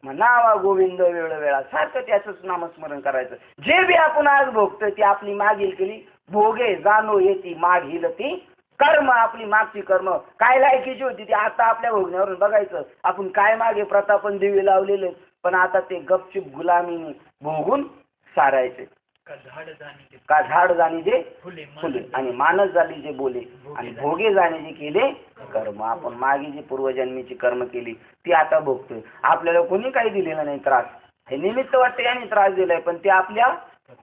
म्हणावा गोविंद वेळोवेळा. सारखं त्याचंच नामस्मरण करायचं. जे बी आपण आज भोगतोय ती आपली मागील केली भोगे जाणो येती मागील ती कर्म. आपली मागची कर्म काय लायकीची होती ती आता आपल्या भोगण्यावरून बघायचं. आपण काय मागे प्रतापन दिवे लावलेले, पण आता ते गपचूप गुलामीने भोगून सारायचे. का झाड जाणी जे फुले आणि मानस झाली जे बोले आणि भोगे जाणे जे केले कर्म. आपण मागे जी पूर्वजन्मीची कर्म केली ती आता भोगतोय. आपल्याला कोणी काही दिलेलं नाही त्रास. हे निमित्त वाटते यांनी त्रास दिलाय, पण ते आपल्या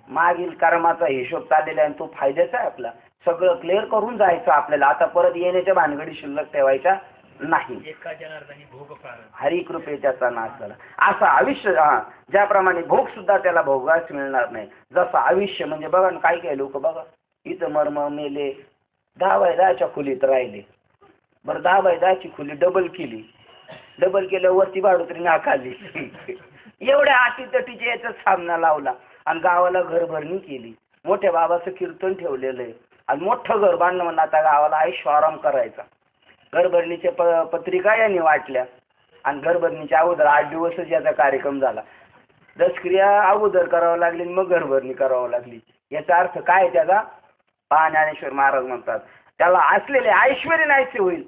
मागील कर्माचा हिशोब चाललेला आहे आणि तो फायद्याचा आहे आपला. सगळं क्लिअर करून जायचं आपल्याला. आता परत येण्याच्या भानगडी शिल्लक ठेवायच्या नाही. हरी कृपे त्याचा नाश झाला. असं आयुष्य, ज्याप्रमाणे भोग सुद्धा त्याला भोगास मिळणार नाही. जसं आयुष्य म्हणजे बघा ना, काही काही लोक बघा इथं मर्म मेले 10/10च्या खोलीत राहिले. बरं 10/10ची खोली डबल केली. डबल केल्यावरती भाडोत्री नाकारली. एवढ्या अटीतटीच्या याचा सामना लावला आणि गावाला घरभरणी केली. मोठ्या बाबाचं कीर्तन ठेवलेलं आहे आणि मोठं घर बांधणं म्हणून आता गावाला आयुष्य आराम करायचा. घरभरणीच्या पत्रिका यांनी वाटल्या आणि घरभरणीच्या अगोदर 8 दिवसच याचा कार्यक्रम झाला. दशक्रिया अगोदर करावं लागली मग घरभरणी करावं लागली. याचा अर्थ काय त्याचा? ज्ञानेश्वर महाराज म्हणतात त्याला असलेले ऐश्वर्य नाहीसे होईल.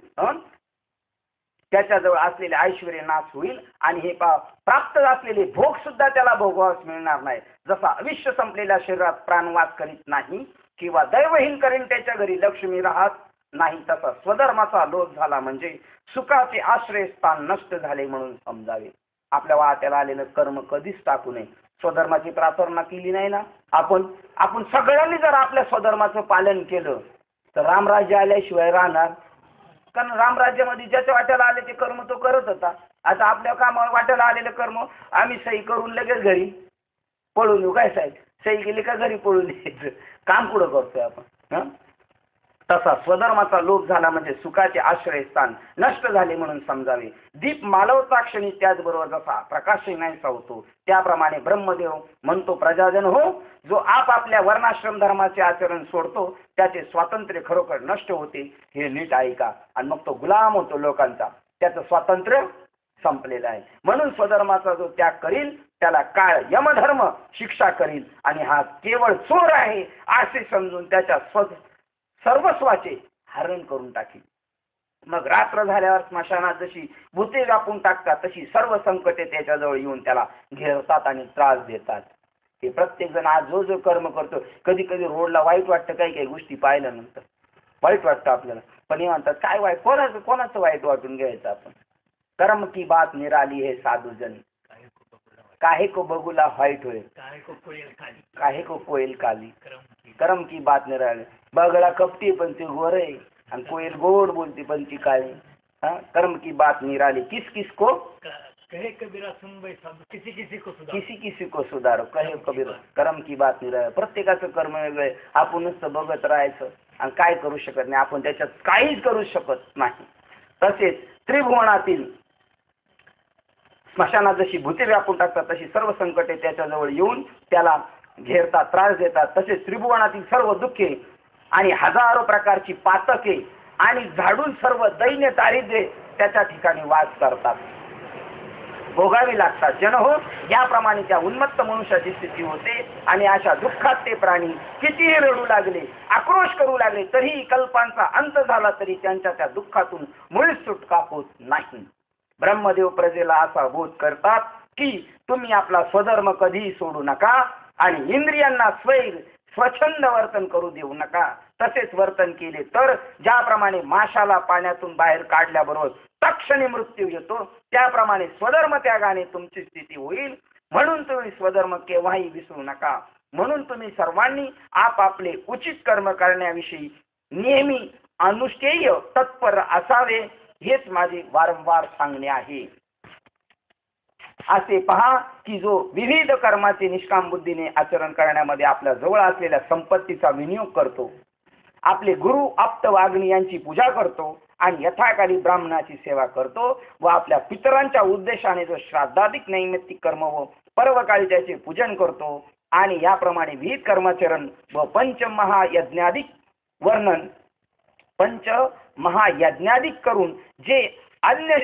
त्याच्याजवळ असलेले ऐश्वर्य नाश होईल आणि हे प्राप्त असलेले भोग सुद्धा त्याला भोगावास मिळणार नाही. जसा आयुष्य संपलेल्या शरीरात प्राणवास करीत नाही किंवा दैवहीन करीन त्याच्या घरी लक्ष्मी राहत नाही, तसा स्वधर्माचा लोप झाला म्हणजे सुखाचे आश्रयस्थान नष्ट झाले म्हणून समजावे. आपल्या वाट्याला आलेलं कर्म कधीच टाकू नये. स्वधर्माची प्रार्थना केली नाही ना आपण सगळ्यांनी जर आपल्या स्वधर्माचं पालन केलं तर रामराज्य आल्याशिवाय राहणार. कारण रामराज्यामध्ये ज्याच्या वाट्याला आले ते कर्म तो करत होता. आता आपल्या कामावर वाट्याला आलेलं कर्म आम्ही सही करून लगेच घरी पळून येऊ. काय साहेब सही केली का घरी पळून यायचं काम पुढं करतोय आपण. तसा स्वधर्माचा लोप झाला म्हणजे सुखाचे आश्रयस्थान नष्ट झाले म्हणून समजावे. दीप मालवता क्षणी त्याचबरोबर जसा प्रकाशही नाहीसा होतो त्याप्रमाणे ब्रह्मदेव म्हणतो प्रजाजन हो, जो आपापल्या वर्णाश्रम धर्माचे आचरण सोडतो त्याचे स्वातंत्र्य खरोखर नष्ट होते. हे नीट ऐका. आणि मग तो गुलाम होतो लोकांचा. त्याचं स्वातंत्र्य संपलेलं आहे. म्हणून स्वधर्माचा जो त्याग करील त्याला काळ यमधर्म शिक्षा करील आणि हा केवळ चोर आहे असे समजून त्याच्या सर्वस्वाचे हरण करून टाकील. मग रात्र झाल्यावर स्मशानात जशी भूते व्यापून टाकतात तशी सर्व संकटे त्याच्याजवळ येऊन त्याला घेरतात आणि त्रास देतात. हे प्रत्येक जण आज जो कर्म करतो, कधी कधी रोडला वाईट वाटतं, काही काही गोष्टी पाहिल्यानंतर वाईट वाटतं आपल्याला. पण हे म्हणतात काय वाईट, कोणाचं वाईट वाटून घ्यायचं आपण. कर्म की बात निराली है साधुजन, काहे को बगुला व्हाईट होईल, काहे को कोयल काली. कर्म की बात निराली. बगळा कपटी पण ती गोर आहे आणि कोयल गोड बोलती पण ती काळी. कर्म की बात निराली किस किस को कहे कबीरा सुन भाई सब किसी किसी को सुधारो कहे कबीर. कर्म की बात निराली. प्रत्येकाचं कर्म वेगळं. आपण नुसतं बघत राहायचं आणि काय करू शकत नाही. आपण त्याच्यात काहीच करू शकत नाही. तसेच त्रिभुवनातील स्मशानात जशी भूते व्यापून टाकतात तशी सर्व संकटे त्याच्याजवळ येऊन त्याला घेरतात, त्रास देतात. तसेच त्रिभुवनातील सर्व दुःखे आणि हजारो प्रकारची पातके आणि झाडून सर्व दैन्य दारिद्र्य त्याच्या ठिकाणी वास करतात. भोगावी लागतात. जन हो, याप्रमाणे त्या उन्मत्त मनुष्याची स्थिती होते आणि अशा दुःखात ते प्राणी कितीही रडू लागले, आक्रोश करू लागले, तरीही कल्पांचा अंत झाला तरी त्यांच्या त्या दुःखातून मुळीच सुटका होत नाही. ब्रह्मदेव प्रजेला असा बोध करतात की तुम्ही आपला स्वधर्म कधीही सोडू नका आणि इंद्रियांना स्वच्छंद वर्तन करू देऊ नका. तसेच वर्तन केले तर ज्याप्रमाणे माशाला पाण्यातून बाहेर काढल्याबरोबर तत्क्षणी मृत्यू येतो, त्याप्रमाणे स्वधर्म त्यागाने तुमची स्थिती होईल. म्हणून तुम्ही स्वधर्म केव्हाही विसरू नका. म्हणून तुम्ही सर्वांनी आपापले उचित कर्म करण्याविषयी नेहमी अनुष्ठेय तत्पर असावे, हेच माझे वारंवार सांगणे आहे. असे पहा की जो विविध कर्माचे निष्काम बुद्धीने आचरण करण्यामध्ये आपल्या जवळ असलेल्या संपत्तीचा विनियोग करतो, आपले गुरु आप्त वाग्मी यांची पूजा करतो आणि यथाकाली ब्राह्मणाची सेवा करतो व आपल्या पितरांच्या उद्देशाने जो श्राद्धाधिक नैमित्तिक कर्म व पर्वकाळी त्याचे पूजन करतो आणि याप्रमाणे विविध कर्माचरण व पंचमहायज्ञाधिक वर्णन पंचमहायज्ञाधिक करून जे अन्य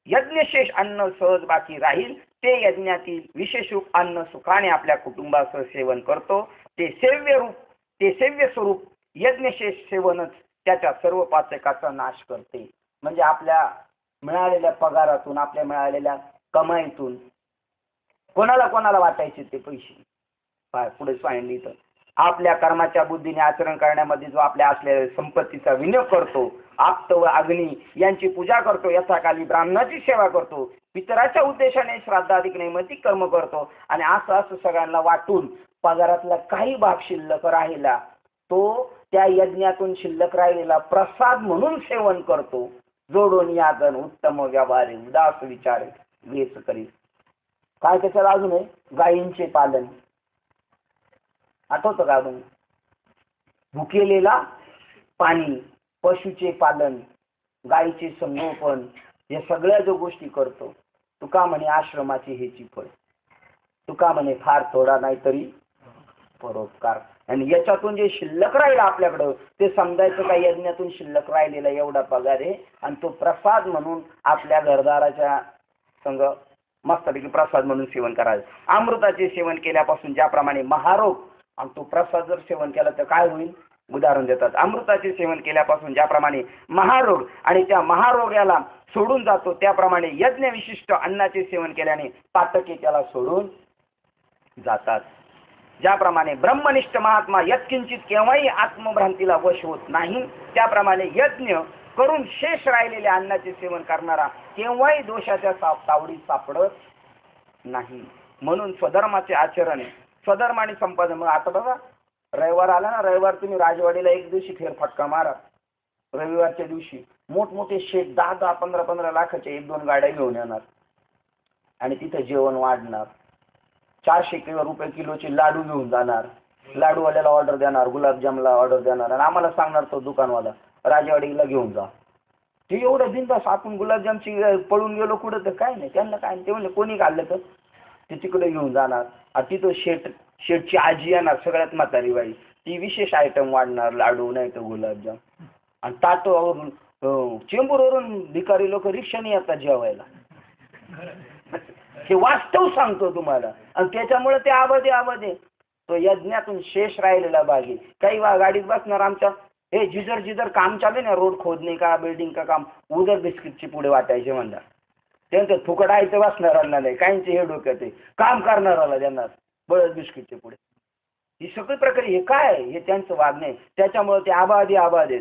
यज्ञशेष अन्न सहज बाकी राहील ते यज्ञातील विशेष रूप अन्न सुखाने आपल्या कुटुंबासह सेवन करतो. ते सेव्य स्वरूप यज्ञशेष सेवनच त्याच्या सर्व पातकाचा नाश करते. म्हणजे आपल्या मिळालेल्या पगारातून, आपल्या मिळालेल्या कमाईतून कोणाला कोणाला वाटायचे ते पैसे, पुढे सांगितलं तर आपल्या कर्माच्या बुद्धीने आचरण करण्यामध्ये जो आपल्या असलेल्या संपत्तीचा विनियोग करतो, आप्त व अग्नी यांची पूजा करतो, यथाकाली ब्राह्मणाची सेवा करतो, पितराच्या उद्देशाने श्राद्धाधिक नैमित्तिक कर्म करतो आणि असं सगळ्यांना वाटून पगारातला काही भाग शिल्लक राहिला तो त्या यज्ञातून शिल्लक राहिलेला प्रसाद म्हणून सेवन करतो. जोडून यादन उत्तम व्यवहारे उदास विचारे वेच करी. काय त्याच्यात अजून आहे, गायींचे पालन आठवतं का अजून, भुकेलेला पाणी, पशुचे पालन, गायीचे संगोपन, या सगळ्या जो गोष्टी करतो. तुका म्हणे आश्रमाची हेची फळ, तुका म्हणे फार थोडा नाही तरी परोपकार. आणि याच्यातून जे शिल्लक राहिलं आपल्याकडं ते समजायचं का यज्ञातून शिल्लक राहिलेला एवढा पगार आहे आणि तो प्रसाद म्हणून आपल्या घरदाराच्या संग मस्तपैकी प्रसाद म्हणून सेवन करायचं. अमृताचे सेवन केल्यापासून ज्याप्रमाणे महारोग, आणि तो प्रसाद जर सेवन केला तर काय होईल, उदाहरण देतात. अमृताचे सेवन केल्यापासून ज्याप्रमाणे महारोग आणि त्या महारोग्याला सोडून जातो, त्याप्रमाणे यज्ञ विशिष्ट अन्नाचे सेवन केल्याने पातके त्याला सोडून जातात. ज्याप्रमाणे ब्रह्मनिष्ठ महात्मा यत्किंचित केव्हाही आत्मभ्रांतीला वश होत नाही, त्याप्रमाणे यज्ञ करून शेष राहिलेल्या अन्नाचे सेवन करणारा केव्हाही दोषाच्या तावडीत सापडत नाही. म्हणून स्वधर्माचे आचरण, स्वधर्माने संपादन. मग आता बघा रविवार आला ना, रविवार तुम्ही राजवाडीला एक दिवशी फेरफटका मारा. रविवारच्या दिवशी मोठमोठे शेठ 10-10, 15-15 लाखाच्या 1-2 गाड्या घेऊन येणार आणि तिथे जेवण वाढणार. 400 रुपये किलोचे लाडू घेऊन जाणार, लाडूवाल्याला ऑर्डर देणार, गुलाबजामला ऑर्डर देणार आणि आम्हाला सांगणार तो दुकानवाला राजवाडीला घेऊन जा. ते एवढं बिनधास्त आपण गुलाबजामची पळून गेलो कुठं तर काय नाही, त्यांना काय ते म्हणले कोणी खाल्लं तर ते तिकडे घेऊन जाणार. आणि तिथं शेठची आजी येणार, सगळ्यात म्हातारी बाई, ती विशेष आयटम वाढणार, लाडू नाही तर गुलाबजाम. आणि ताटवरून चेंबूरवरून भिकारी लोक रिक्षाने येतात जेवायला. हे वास्तव सांगतो तुम्हाला. आणि त्याच्यामुळे ते आबादे तो यज्ञातून शेष राहिलेला भागी. काही गाडीत बसणार आमच्या, हे जिधर काम चालू ना, रोड खोदणे का बिल्डिंग का काम, उधर बिस्किटची पुढे वाटायचे म्हणतात. त्यांचं फुकडायचं बसणाऱ्यांना नाही, काहींचे हे डोक्यात आहे, काम करणाऱ्याला देणार बळच बिस्किटचे पुढे. ही सगळी प्रकारे हे काय, हे त्यांचं वागणे. त्याच्यामुळे ते आबादे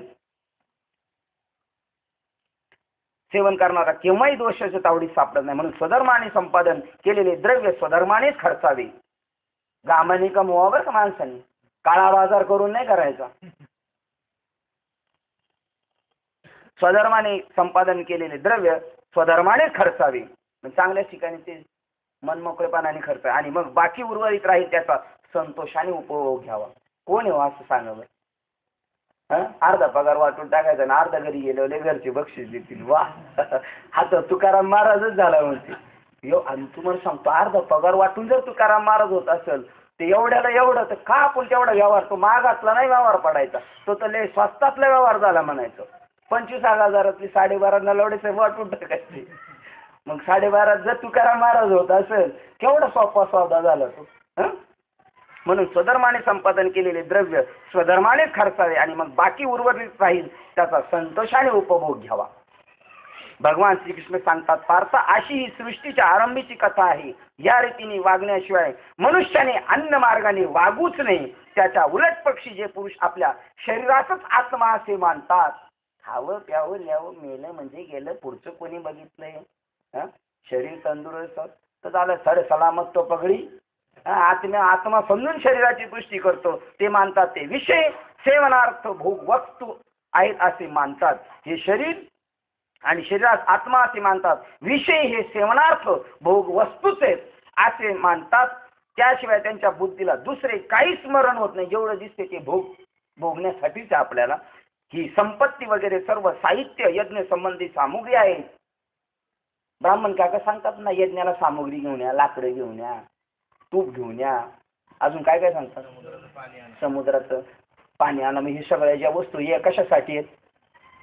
सेवन करणारा केव्हाही दोषाच्या तावडीत सापडत नाही. म्हणून स्वधर्माने संपादन केलेले द्रव्य स्वधर्मानेच खर्चावे. गामाने कमवावं का माणसाने, काळा बाजार करून नाही करायचा. स्वधर्माने संपादन केलेले द्रव्य स्वधर्मानेच खर्चावे. चांगल्या ठिकाणी ते मनमोकळेपणाने खर्च आणि मग बाकी उर्वरित राहील त्याचा संतोषाने उपभोग घ्यावा. कोण आहे असं सांगा बरं. अर्धा पगार वाटून टाकायचा ना, अर्धा घरी गेले घरचे बक्षीस देतील. वा, हा तर तुकाराम महाराजच झाला म्हणते. आणि तुम्हाला सांगतो, अर्धा पगार वाटून जर तुकाराम महाराज होत असेल ते एवढ्याला एवढं, तर का आपण तेवढा व्यवहार, तो महागातला नाही व्यवहार पडायचा, तो तर लय स्वस्तातला व्यवहार झाला म्हणायचं. 25,000 साडी 12 नलवडे वाटून टाकायचे. मग 12:30 जर तुकाराम महाराज होत असेल, केवढा सोपा सौदा झाला तो. म्हणून स्वधर्माने संपादन केलेले द्रव्य स्वधर्मानेच खर्चावे आणि मग बाकी उर्वरित राहील त्याचा संतोषाने उपभोग घ्यावा. भगवान श्रीकृष्ण सांगतात, पार्थ अशी ही सृष्टीच्या आरंभीची कथा आहे. या रीतीने वागण्याशिवाय मनुष्याने अन्य मार्गाने वागूच नाही. त्याच्या उलट पक्षी जे पुरुष आपल्या शरीराचाच आत्मा असे मानतात, खावं प्यावं ल्यावं मेलं म्हणजे गेलं, पुढचं कोणी बघितलंय. शरीर तंदुरुस्त तर झालं, सर सलामत तो पगडी. आत्मा समजून शरीराची पुष्टी करतो ते मानतात. ते विषय सेवनार्थ भोग वस्तू आहेत असे मानतात. हे शरीर आणि शरीरात आत्मा असे मानतात. विषय हे सेवनार्थ भोग वस्तूच आहेत असे मानतात. त्याशिवाय त्यांच्या बुद्धीला दुसरे काही स्मरण होत नाही. जेवढं दिसते ते भोगण्यासाठीच आपल्याला. ही संपत्ती वगैरे सर्व साहित्य यज्ञ संबंधी सामुग्री आहे. ब्राह्मण काका सांगतात ना, यज्ञाला सामुग्री घेऊन या, लाकडं घेऊन या, तूप घेऊन या, अजून काय काय सांगतात, समुद्राचं पाणी आणा. मग ही सगळ्या ज्या वस्तू या कशासाठी आहेत,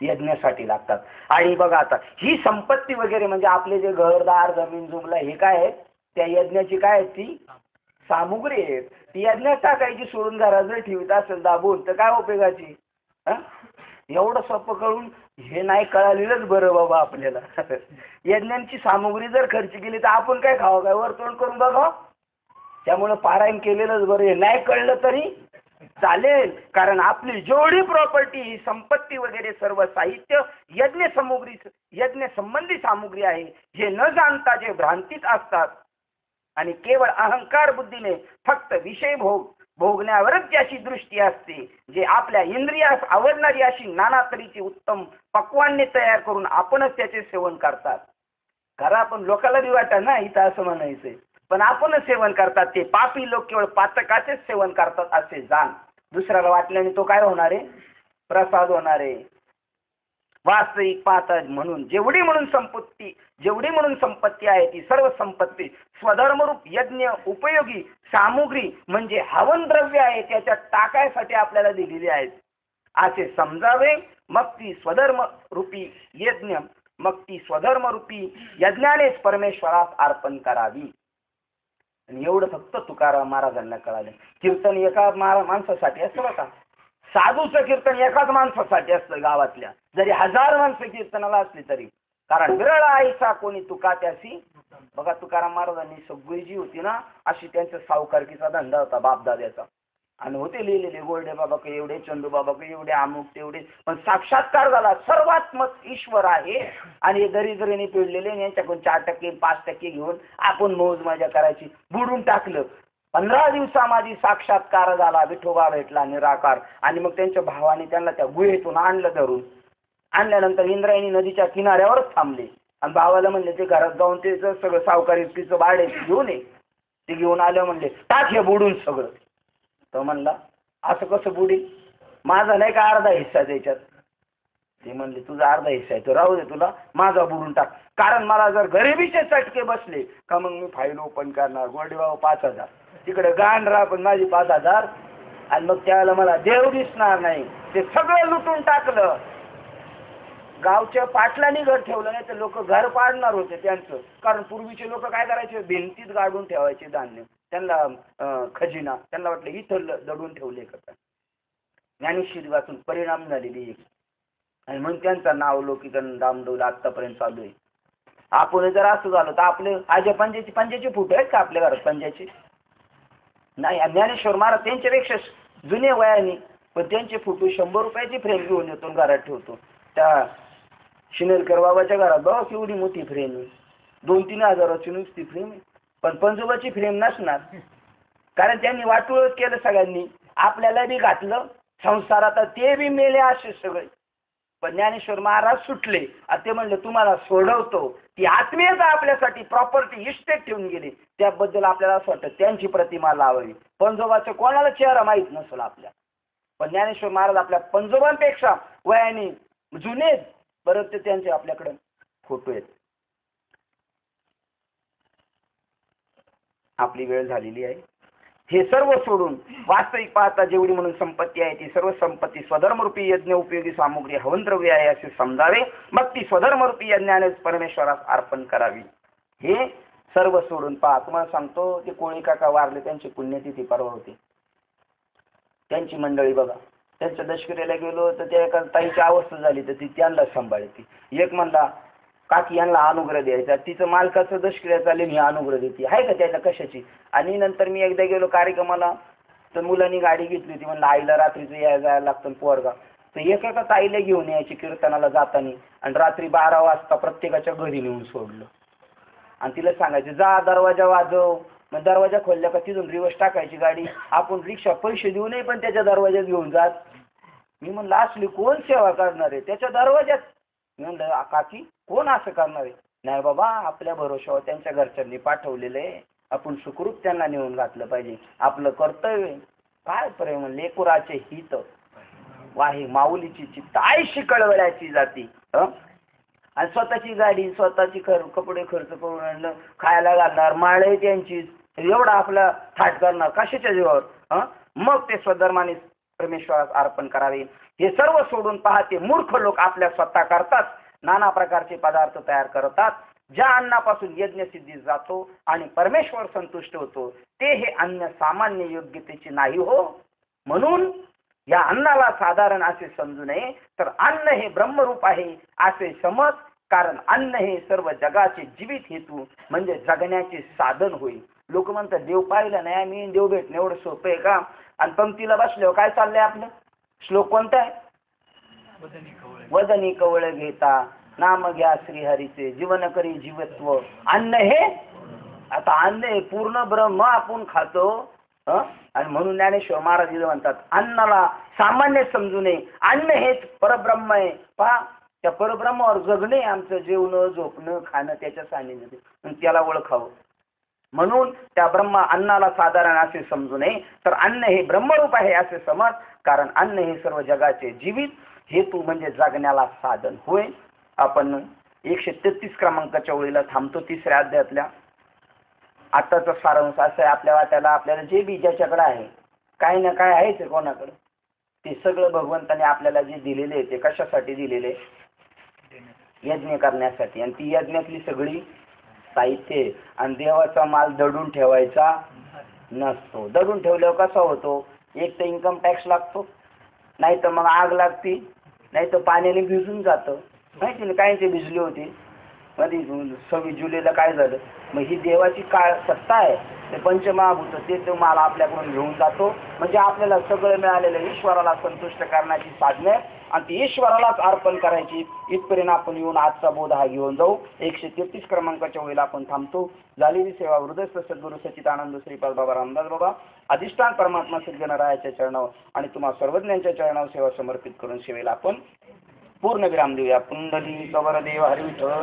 यज्ञासाठी लागतात. आणि बघा आता ही संपत्ती वगैरे म्हणजे आपले जे घरदार जमीन जुमला हे काय आहेत, त्या यज्ञाची काय आहेत, ती सामुग्री आहेत. ती यज्ञात टाकायची, सोडून घरात जर ठेवत असेल दाबून तर काय उपयोगाची. एवढं सोपं कळून हे नाही कळालेलंच बरं बाबा आपल्याला. यज्ञांची सामुग्री जर खर्च केली तर आपण काय खावं, काय वरतोंड करून बघावं. त्यामुळे पारायण केलेलंच बरं. हे नाही कळलं तरी चालेल, कारण आपली जेवढी प्रॉपर्टी ही संपत्ती वगैरे सर्व साहित्य यज्ञ संबंधी सामुग्री आहे. हे न जाणता जे भ्रांतीत असतात आणि केवळ अहंकार बुद्धीने फक्त विषय भोगण्यावरच ज्याची दृष्टी असते, जे आपल्या इंद्रियास आवडणारी अशी नाना तऱ्हेची उत्तम पक्वान्ने तयार करून आपणच त्याचे सेवन करतात. कारण आपण लोकांना बी वाटत ना इथं असं म्हणायचंय, पण आपणच सेवन करतात. ते पापी लोक केवळ पातकाचेच सेवन करतात असे जाण. दुसऱ्याला वाटल्याने तो काय होणार आहे, प्रसाद होणार आहे. वास्तविक पाहता म्हणून जेवढी म्हणून संपत्ती आहे ती सर्व संपत्ती स्वधर्मरूप यज्ञ उपयोगी सामुग्री म्हणजे हवन द्रव्य आहे, त्याच्यात टाकायसाठी आपल्याला दिलेली आहेत असे समजावे. मग ती स्वधर्म रूपी यज्ञानेच परमेश्वरास अर्पण करावी. आणि एवढं फक्त तुकाराम महाराजांना कळालं. कीर्तन एका माणसासाठी असतं बघा, साधूचं कीर्तन एकाच माणसासाठी असतं गावातल्या, जरी 1000 माणसं कीर्तनाला असली तरी. कारण विरळ आईसा कोणी तुका त्यासी. बघा तुकाराम महाराजांनी सगळी जी होती ना अशी त्यांचा सावकारकीचा धंदा होता बापदाद्याचा. आणि होते लिहिलेले गोल्डे बाबा का एवढे, चंदू बाबा का एवढे, अमुक तेवढे. पण साक्षात्कार झाला सर्वात मत ईश्वर आहे. आणि दरिद्रीने पिळलेले यांच्याकडून 4% 5% घेऊन आपण मौज मजा करायची. बुडून टाकलं. 15 दिवसामध्ये साक्षात्कार झाला. विठोबा भेटला निराकार. आणि मग त्यांच्या भावाने त्यांना त्या गुहेतून आणलं धरून. आणल्यानंतर इंद्रायणी नदीच्या किनाऱ्यावरच थांबले आणि भावाला म्हणले ते घरात जाऊन ते सगळं सावकारी तिचं भाडे घेऊन ये. ते घेऊन आलं, म्हणले टाक हे बुडून सगळं. तर म्हणला असं कसं बुडील, माझा नाही का अर्धा हिस्सा त्याच्यात. ते म्हणले तुझा अर्धा हिस्सा आहे तो राहू दे, तुला माझा बुडून टाक. कारण मला जर गरिबीचे चटके बसले का मग मी फाईल ओपन करणार. गोडीबाबा 5000 तिकडे गाण राहा पण माझी 5000. आणि मग त्यावेळेला मला देव दिसणार नाही. ते सगळं लुटून टाकलं. गावच्या पाटलांनी घर ठेवलं नाही तर लोक घर पाडणार होते त्यांचं. कारण पूर्वीचे लोक काय करायचे, भिंतीत गाडून ठेवायचे धान्य. त्यांना खजिना, त्यांना वाटलं इथं दडून ठेवले का. ज्ञानेश्वरी वाचून परिणाम झालेली एक. आणि मग त्यांचं नाव लौकिकन दामडवलं आत्तापर्यंत चालू आहे. आपण जर असं झालं तर आपले आजे पंजाचे फुटे आहेत का आपल्या घरात पंजाचे नाही. ज्ञानेश्वर महाराज त्यांच्यापेक्षा जुने वयाने, पण त्यांचे फोटो 100 रुपयाची फ्रेम घेऊन येतो घरात ठेवतो. त्या शिनेलकर बाबाच्या घरात बघा केवढी मोठी फ्रेम आहे, 2-3 हजाराची नुसती फ्रेम आहे. पण पंजोबाची फ्रेम नसणार, कारण त्यांनी वाटोळच केलं सगळ्यांनी. आपल्याला बी घातलं संसारात, ते बी मेले असे सगळे. पण ज्ञानेश्वर महाराज सुटले. आता ते म्हणले तुम्हाला सोडवतो. ती आत्मीयता आपल्यासाठी प्रॉपर्टी इस्टेट ठेवून गेली. त्याबद्दल आपल्याला असं वाटतं त्यांची प्रतिमा लावावी. पंजोबाचं कोणाला चेहरा माहीत नसेल आपल्या, पण ज्ञानेश्वर महाराज आपल्या पंजोबांपेक्षा वयाने जुने परत ते त्यांचे आपल्याकडे फोटो आहेत. आपली वेळ झालेली आहे. हे सर्व सोडून वास्तविक पाहता जेवढी म्हणून संपत्ती आहे ती सर्व संपत्ती स्वधर्मरूपी यज्ञ उपयोगी सामुग्री हवनद्रव्य आहे असे समजावे. मग ती स्वधर्मरूपी यज्ञानेच परमेश्वरास अर्पण करावी. हे सर्व सोडून पहा. तुम्हाला सांगतो, ते कोळी काका वारले, त्यांची पुण्यतिथी परवा होती. त्यांची मंडळी बघा, त्यांच्या दशकरीला गेलो तर त्या एका ताईची अवस्था झाली तर ती त्यांना सांभाळते. एक म्हणला काकी यांना अनुग्रह द्यायचा, तिचं मालकाचं दशक्रिया चालेल, ही अनुग्रह देते, आहे का त्याला कशाची. आणि नंतर मी एकदा गेलो कार्यक्रमाला तर मुलांनी गाडी घेतली होती, म्हणलं आईला रात्रीचं जायला लागतं पोरगा, तर एका ताईला घेऊन यायची कीर्तनाला जाताना आणि रात्री 12 वाजता प्रत्येकाच्या घरी नेऊन सोडलं आणि तिला सांगायचं जा दरवाजा वाजव. मग दरवाजा खोलल्या का तिथून रिवर्स टाकायची गाडी, आपण रिक्षा पैसे देऊ नये पण त्याच्या दरवाज्यात घेऊन जात. मी म्हणलं असली कोण सेवा करणार आहे त्याच्या दरवाज्यात. मी म्हणलं काकी कोण असं करणार आहे. नाही बाबा, आपल्या भरोशावर त्यांच्या घरच्यांनी पाठवलेलं आहे, आपण सुखरूप त्यांना नेऊन घातलं पाहिजे, आपलं कर्तव्य. काय प्रेम लेकुराचे हित वाही माऊलीची चित्त आयशी कळवळ्याची जाती. आणि स्वतःची गाडी स्वतःची कपडे खर्च करून आणलं, खायला घालणार, माळे त्यांची, एवढा आपला थाट करणार कशाच्या जीवावर. मग ते स्वधर्माने परमेश्वरास अर्पण करावे. हे सर्व सोडून पाहते मूर्ख लोक आपल्या स्वतः करतात, नाना प्रकारचे पदार्थ तयार करतात. ज्या अन्नापासून यज्ञसिद्धी जातो आणि परमेश्वर संतुष्ट होतो ते हे अन्न सामान्य योग्यतेचे नाही हो. म्हणून या अन्नाला साधारण असे समजू नये, तर अन्न हे ब्रह्मरूप आहे असे समज. कारण अन्न हे सर्व जगाचे जीवित हेतू म्हणजे जगण्याचे साधन होईल. लोक म्हणतात देव पाहिलं नाही आम्ही, देव भेटणं एवढं सोपं आहे का. आणि पंक्तीला बसल्यावर काय चाललंय आपलं. श्लोक कोणता आहे. वदनी कवळ घेता नाम घ्या श्रीहरीचे जीवन करी जीवत्व. अन्न हे आता अन्न हे पूर्ण ब्रह्म आपण खातो. आणि म्हणून ज्ञानेश्वर महाराज म्हणतात अन्नाला सामान्य समजू नये, अन्न हेच परब्रह्म आहे. पहा त्या परब्रह्मावर जगणे आमचं जेवणं झोपणं खाणं त्याच्या सानिध्यात त्याला ओळखावं. म्हणून त्या ब्रह्मा अन्नाला साधारण असे समजू नये, तर अन्न हे ब्रह्मरूप आहे असे समज. कारण अन्न हे सर्व जगाचे जीवित हेतू म्हणजे जगण्याला साधन होय. आपण 133 क्रमांकाच्या ओळीला थांबतो. 3ऱ्या अध्यायातल्या आताचा सारांश असं आहे, आपल्या वाट्याला आपल्याला जे बी ज्याच्याकडे आहे काही ना काय आहे ते कोणाकडे, ते सगळं भगवंताने आपल्याला जे दिलेले आहे ते कशासाठी दिलेले. यज्ञ करण्यासाठी. आणि ती यज्ञातली सगळी साहित्य. आणि देवाचा माल दडून ठेवायचा नसतो. दडून ठेवल्यावर कसा होतो, एक तर इन्कम टॅक्स लागतो, नाही तर मग आग लागती, नाही तर पाण्याने भिजून जातं. माहिती ना काय ते भिजली होती मध्ये 26 जुलैला काय झालं. मग ही देवाची काय सत्ता आहे, ते पंचमहाभूत ते तो माल आपल्याकडून घेऊन जातो. म्हणजे आपल्याला सगळं मिळालेलं ईश्वराला संतुष्ट करण्याची साधने आणि ती ईश्वरालाच अर्पण करायची. इथपर्यंत आपण येऊन आजचा बोध हा घेऊन जाऊ. 133 क्रमांकाच्या वेळेला आपण थांबतो. झालेली सेवा हृदयस्थ सद्गुरू सच्चिदानंद श्रीपाद बाबा रामदास बाबा अधिष्ठान परमात्मा सद्गणरायाच्या चरणावर आणि तुम्हा सर्वज्ञांच्या चरणावर सेवा समर्पित करून सेवेला आपण पूर्ण विराम देऊया. पुंडलिक वरदेव हरी विठ्ठल.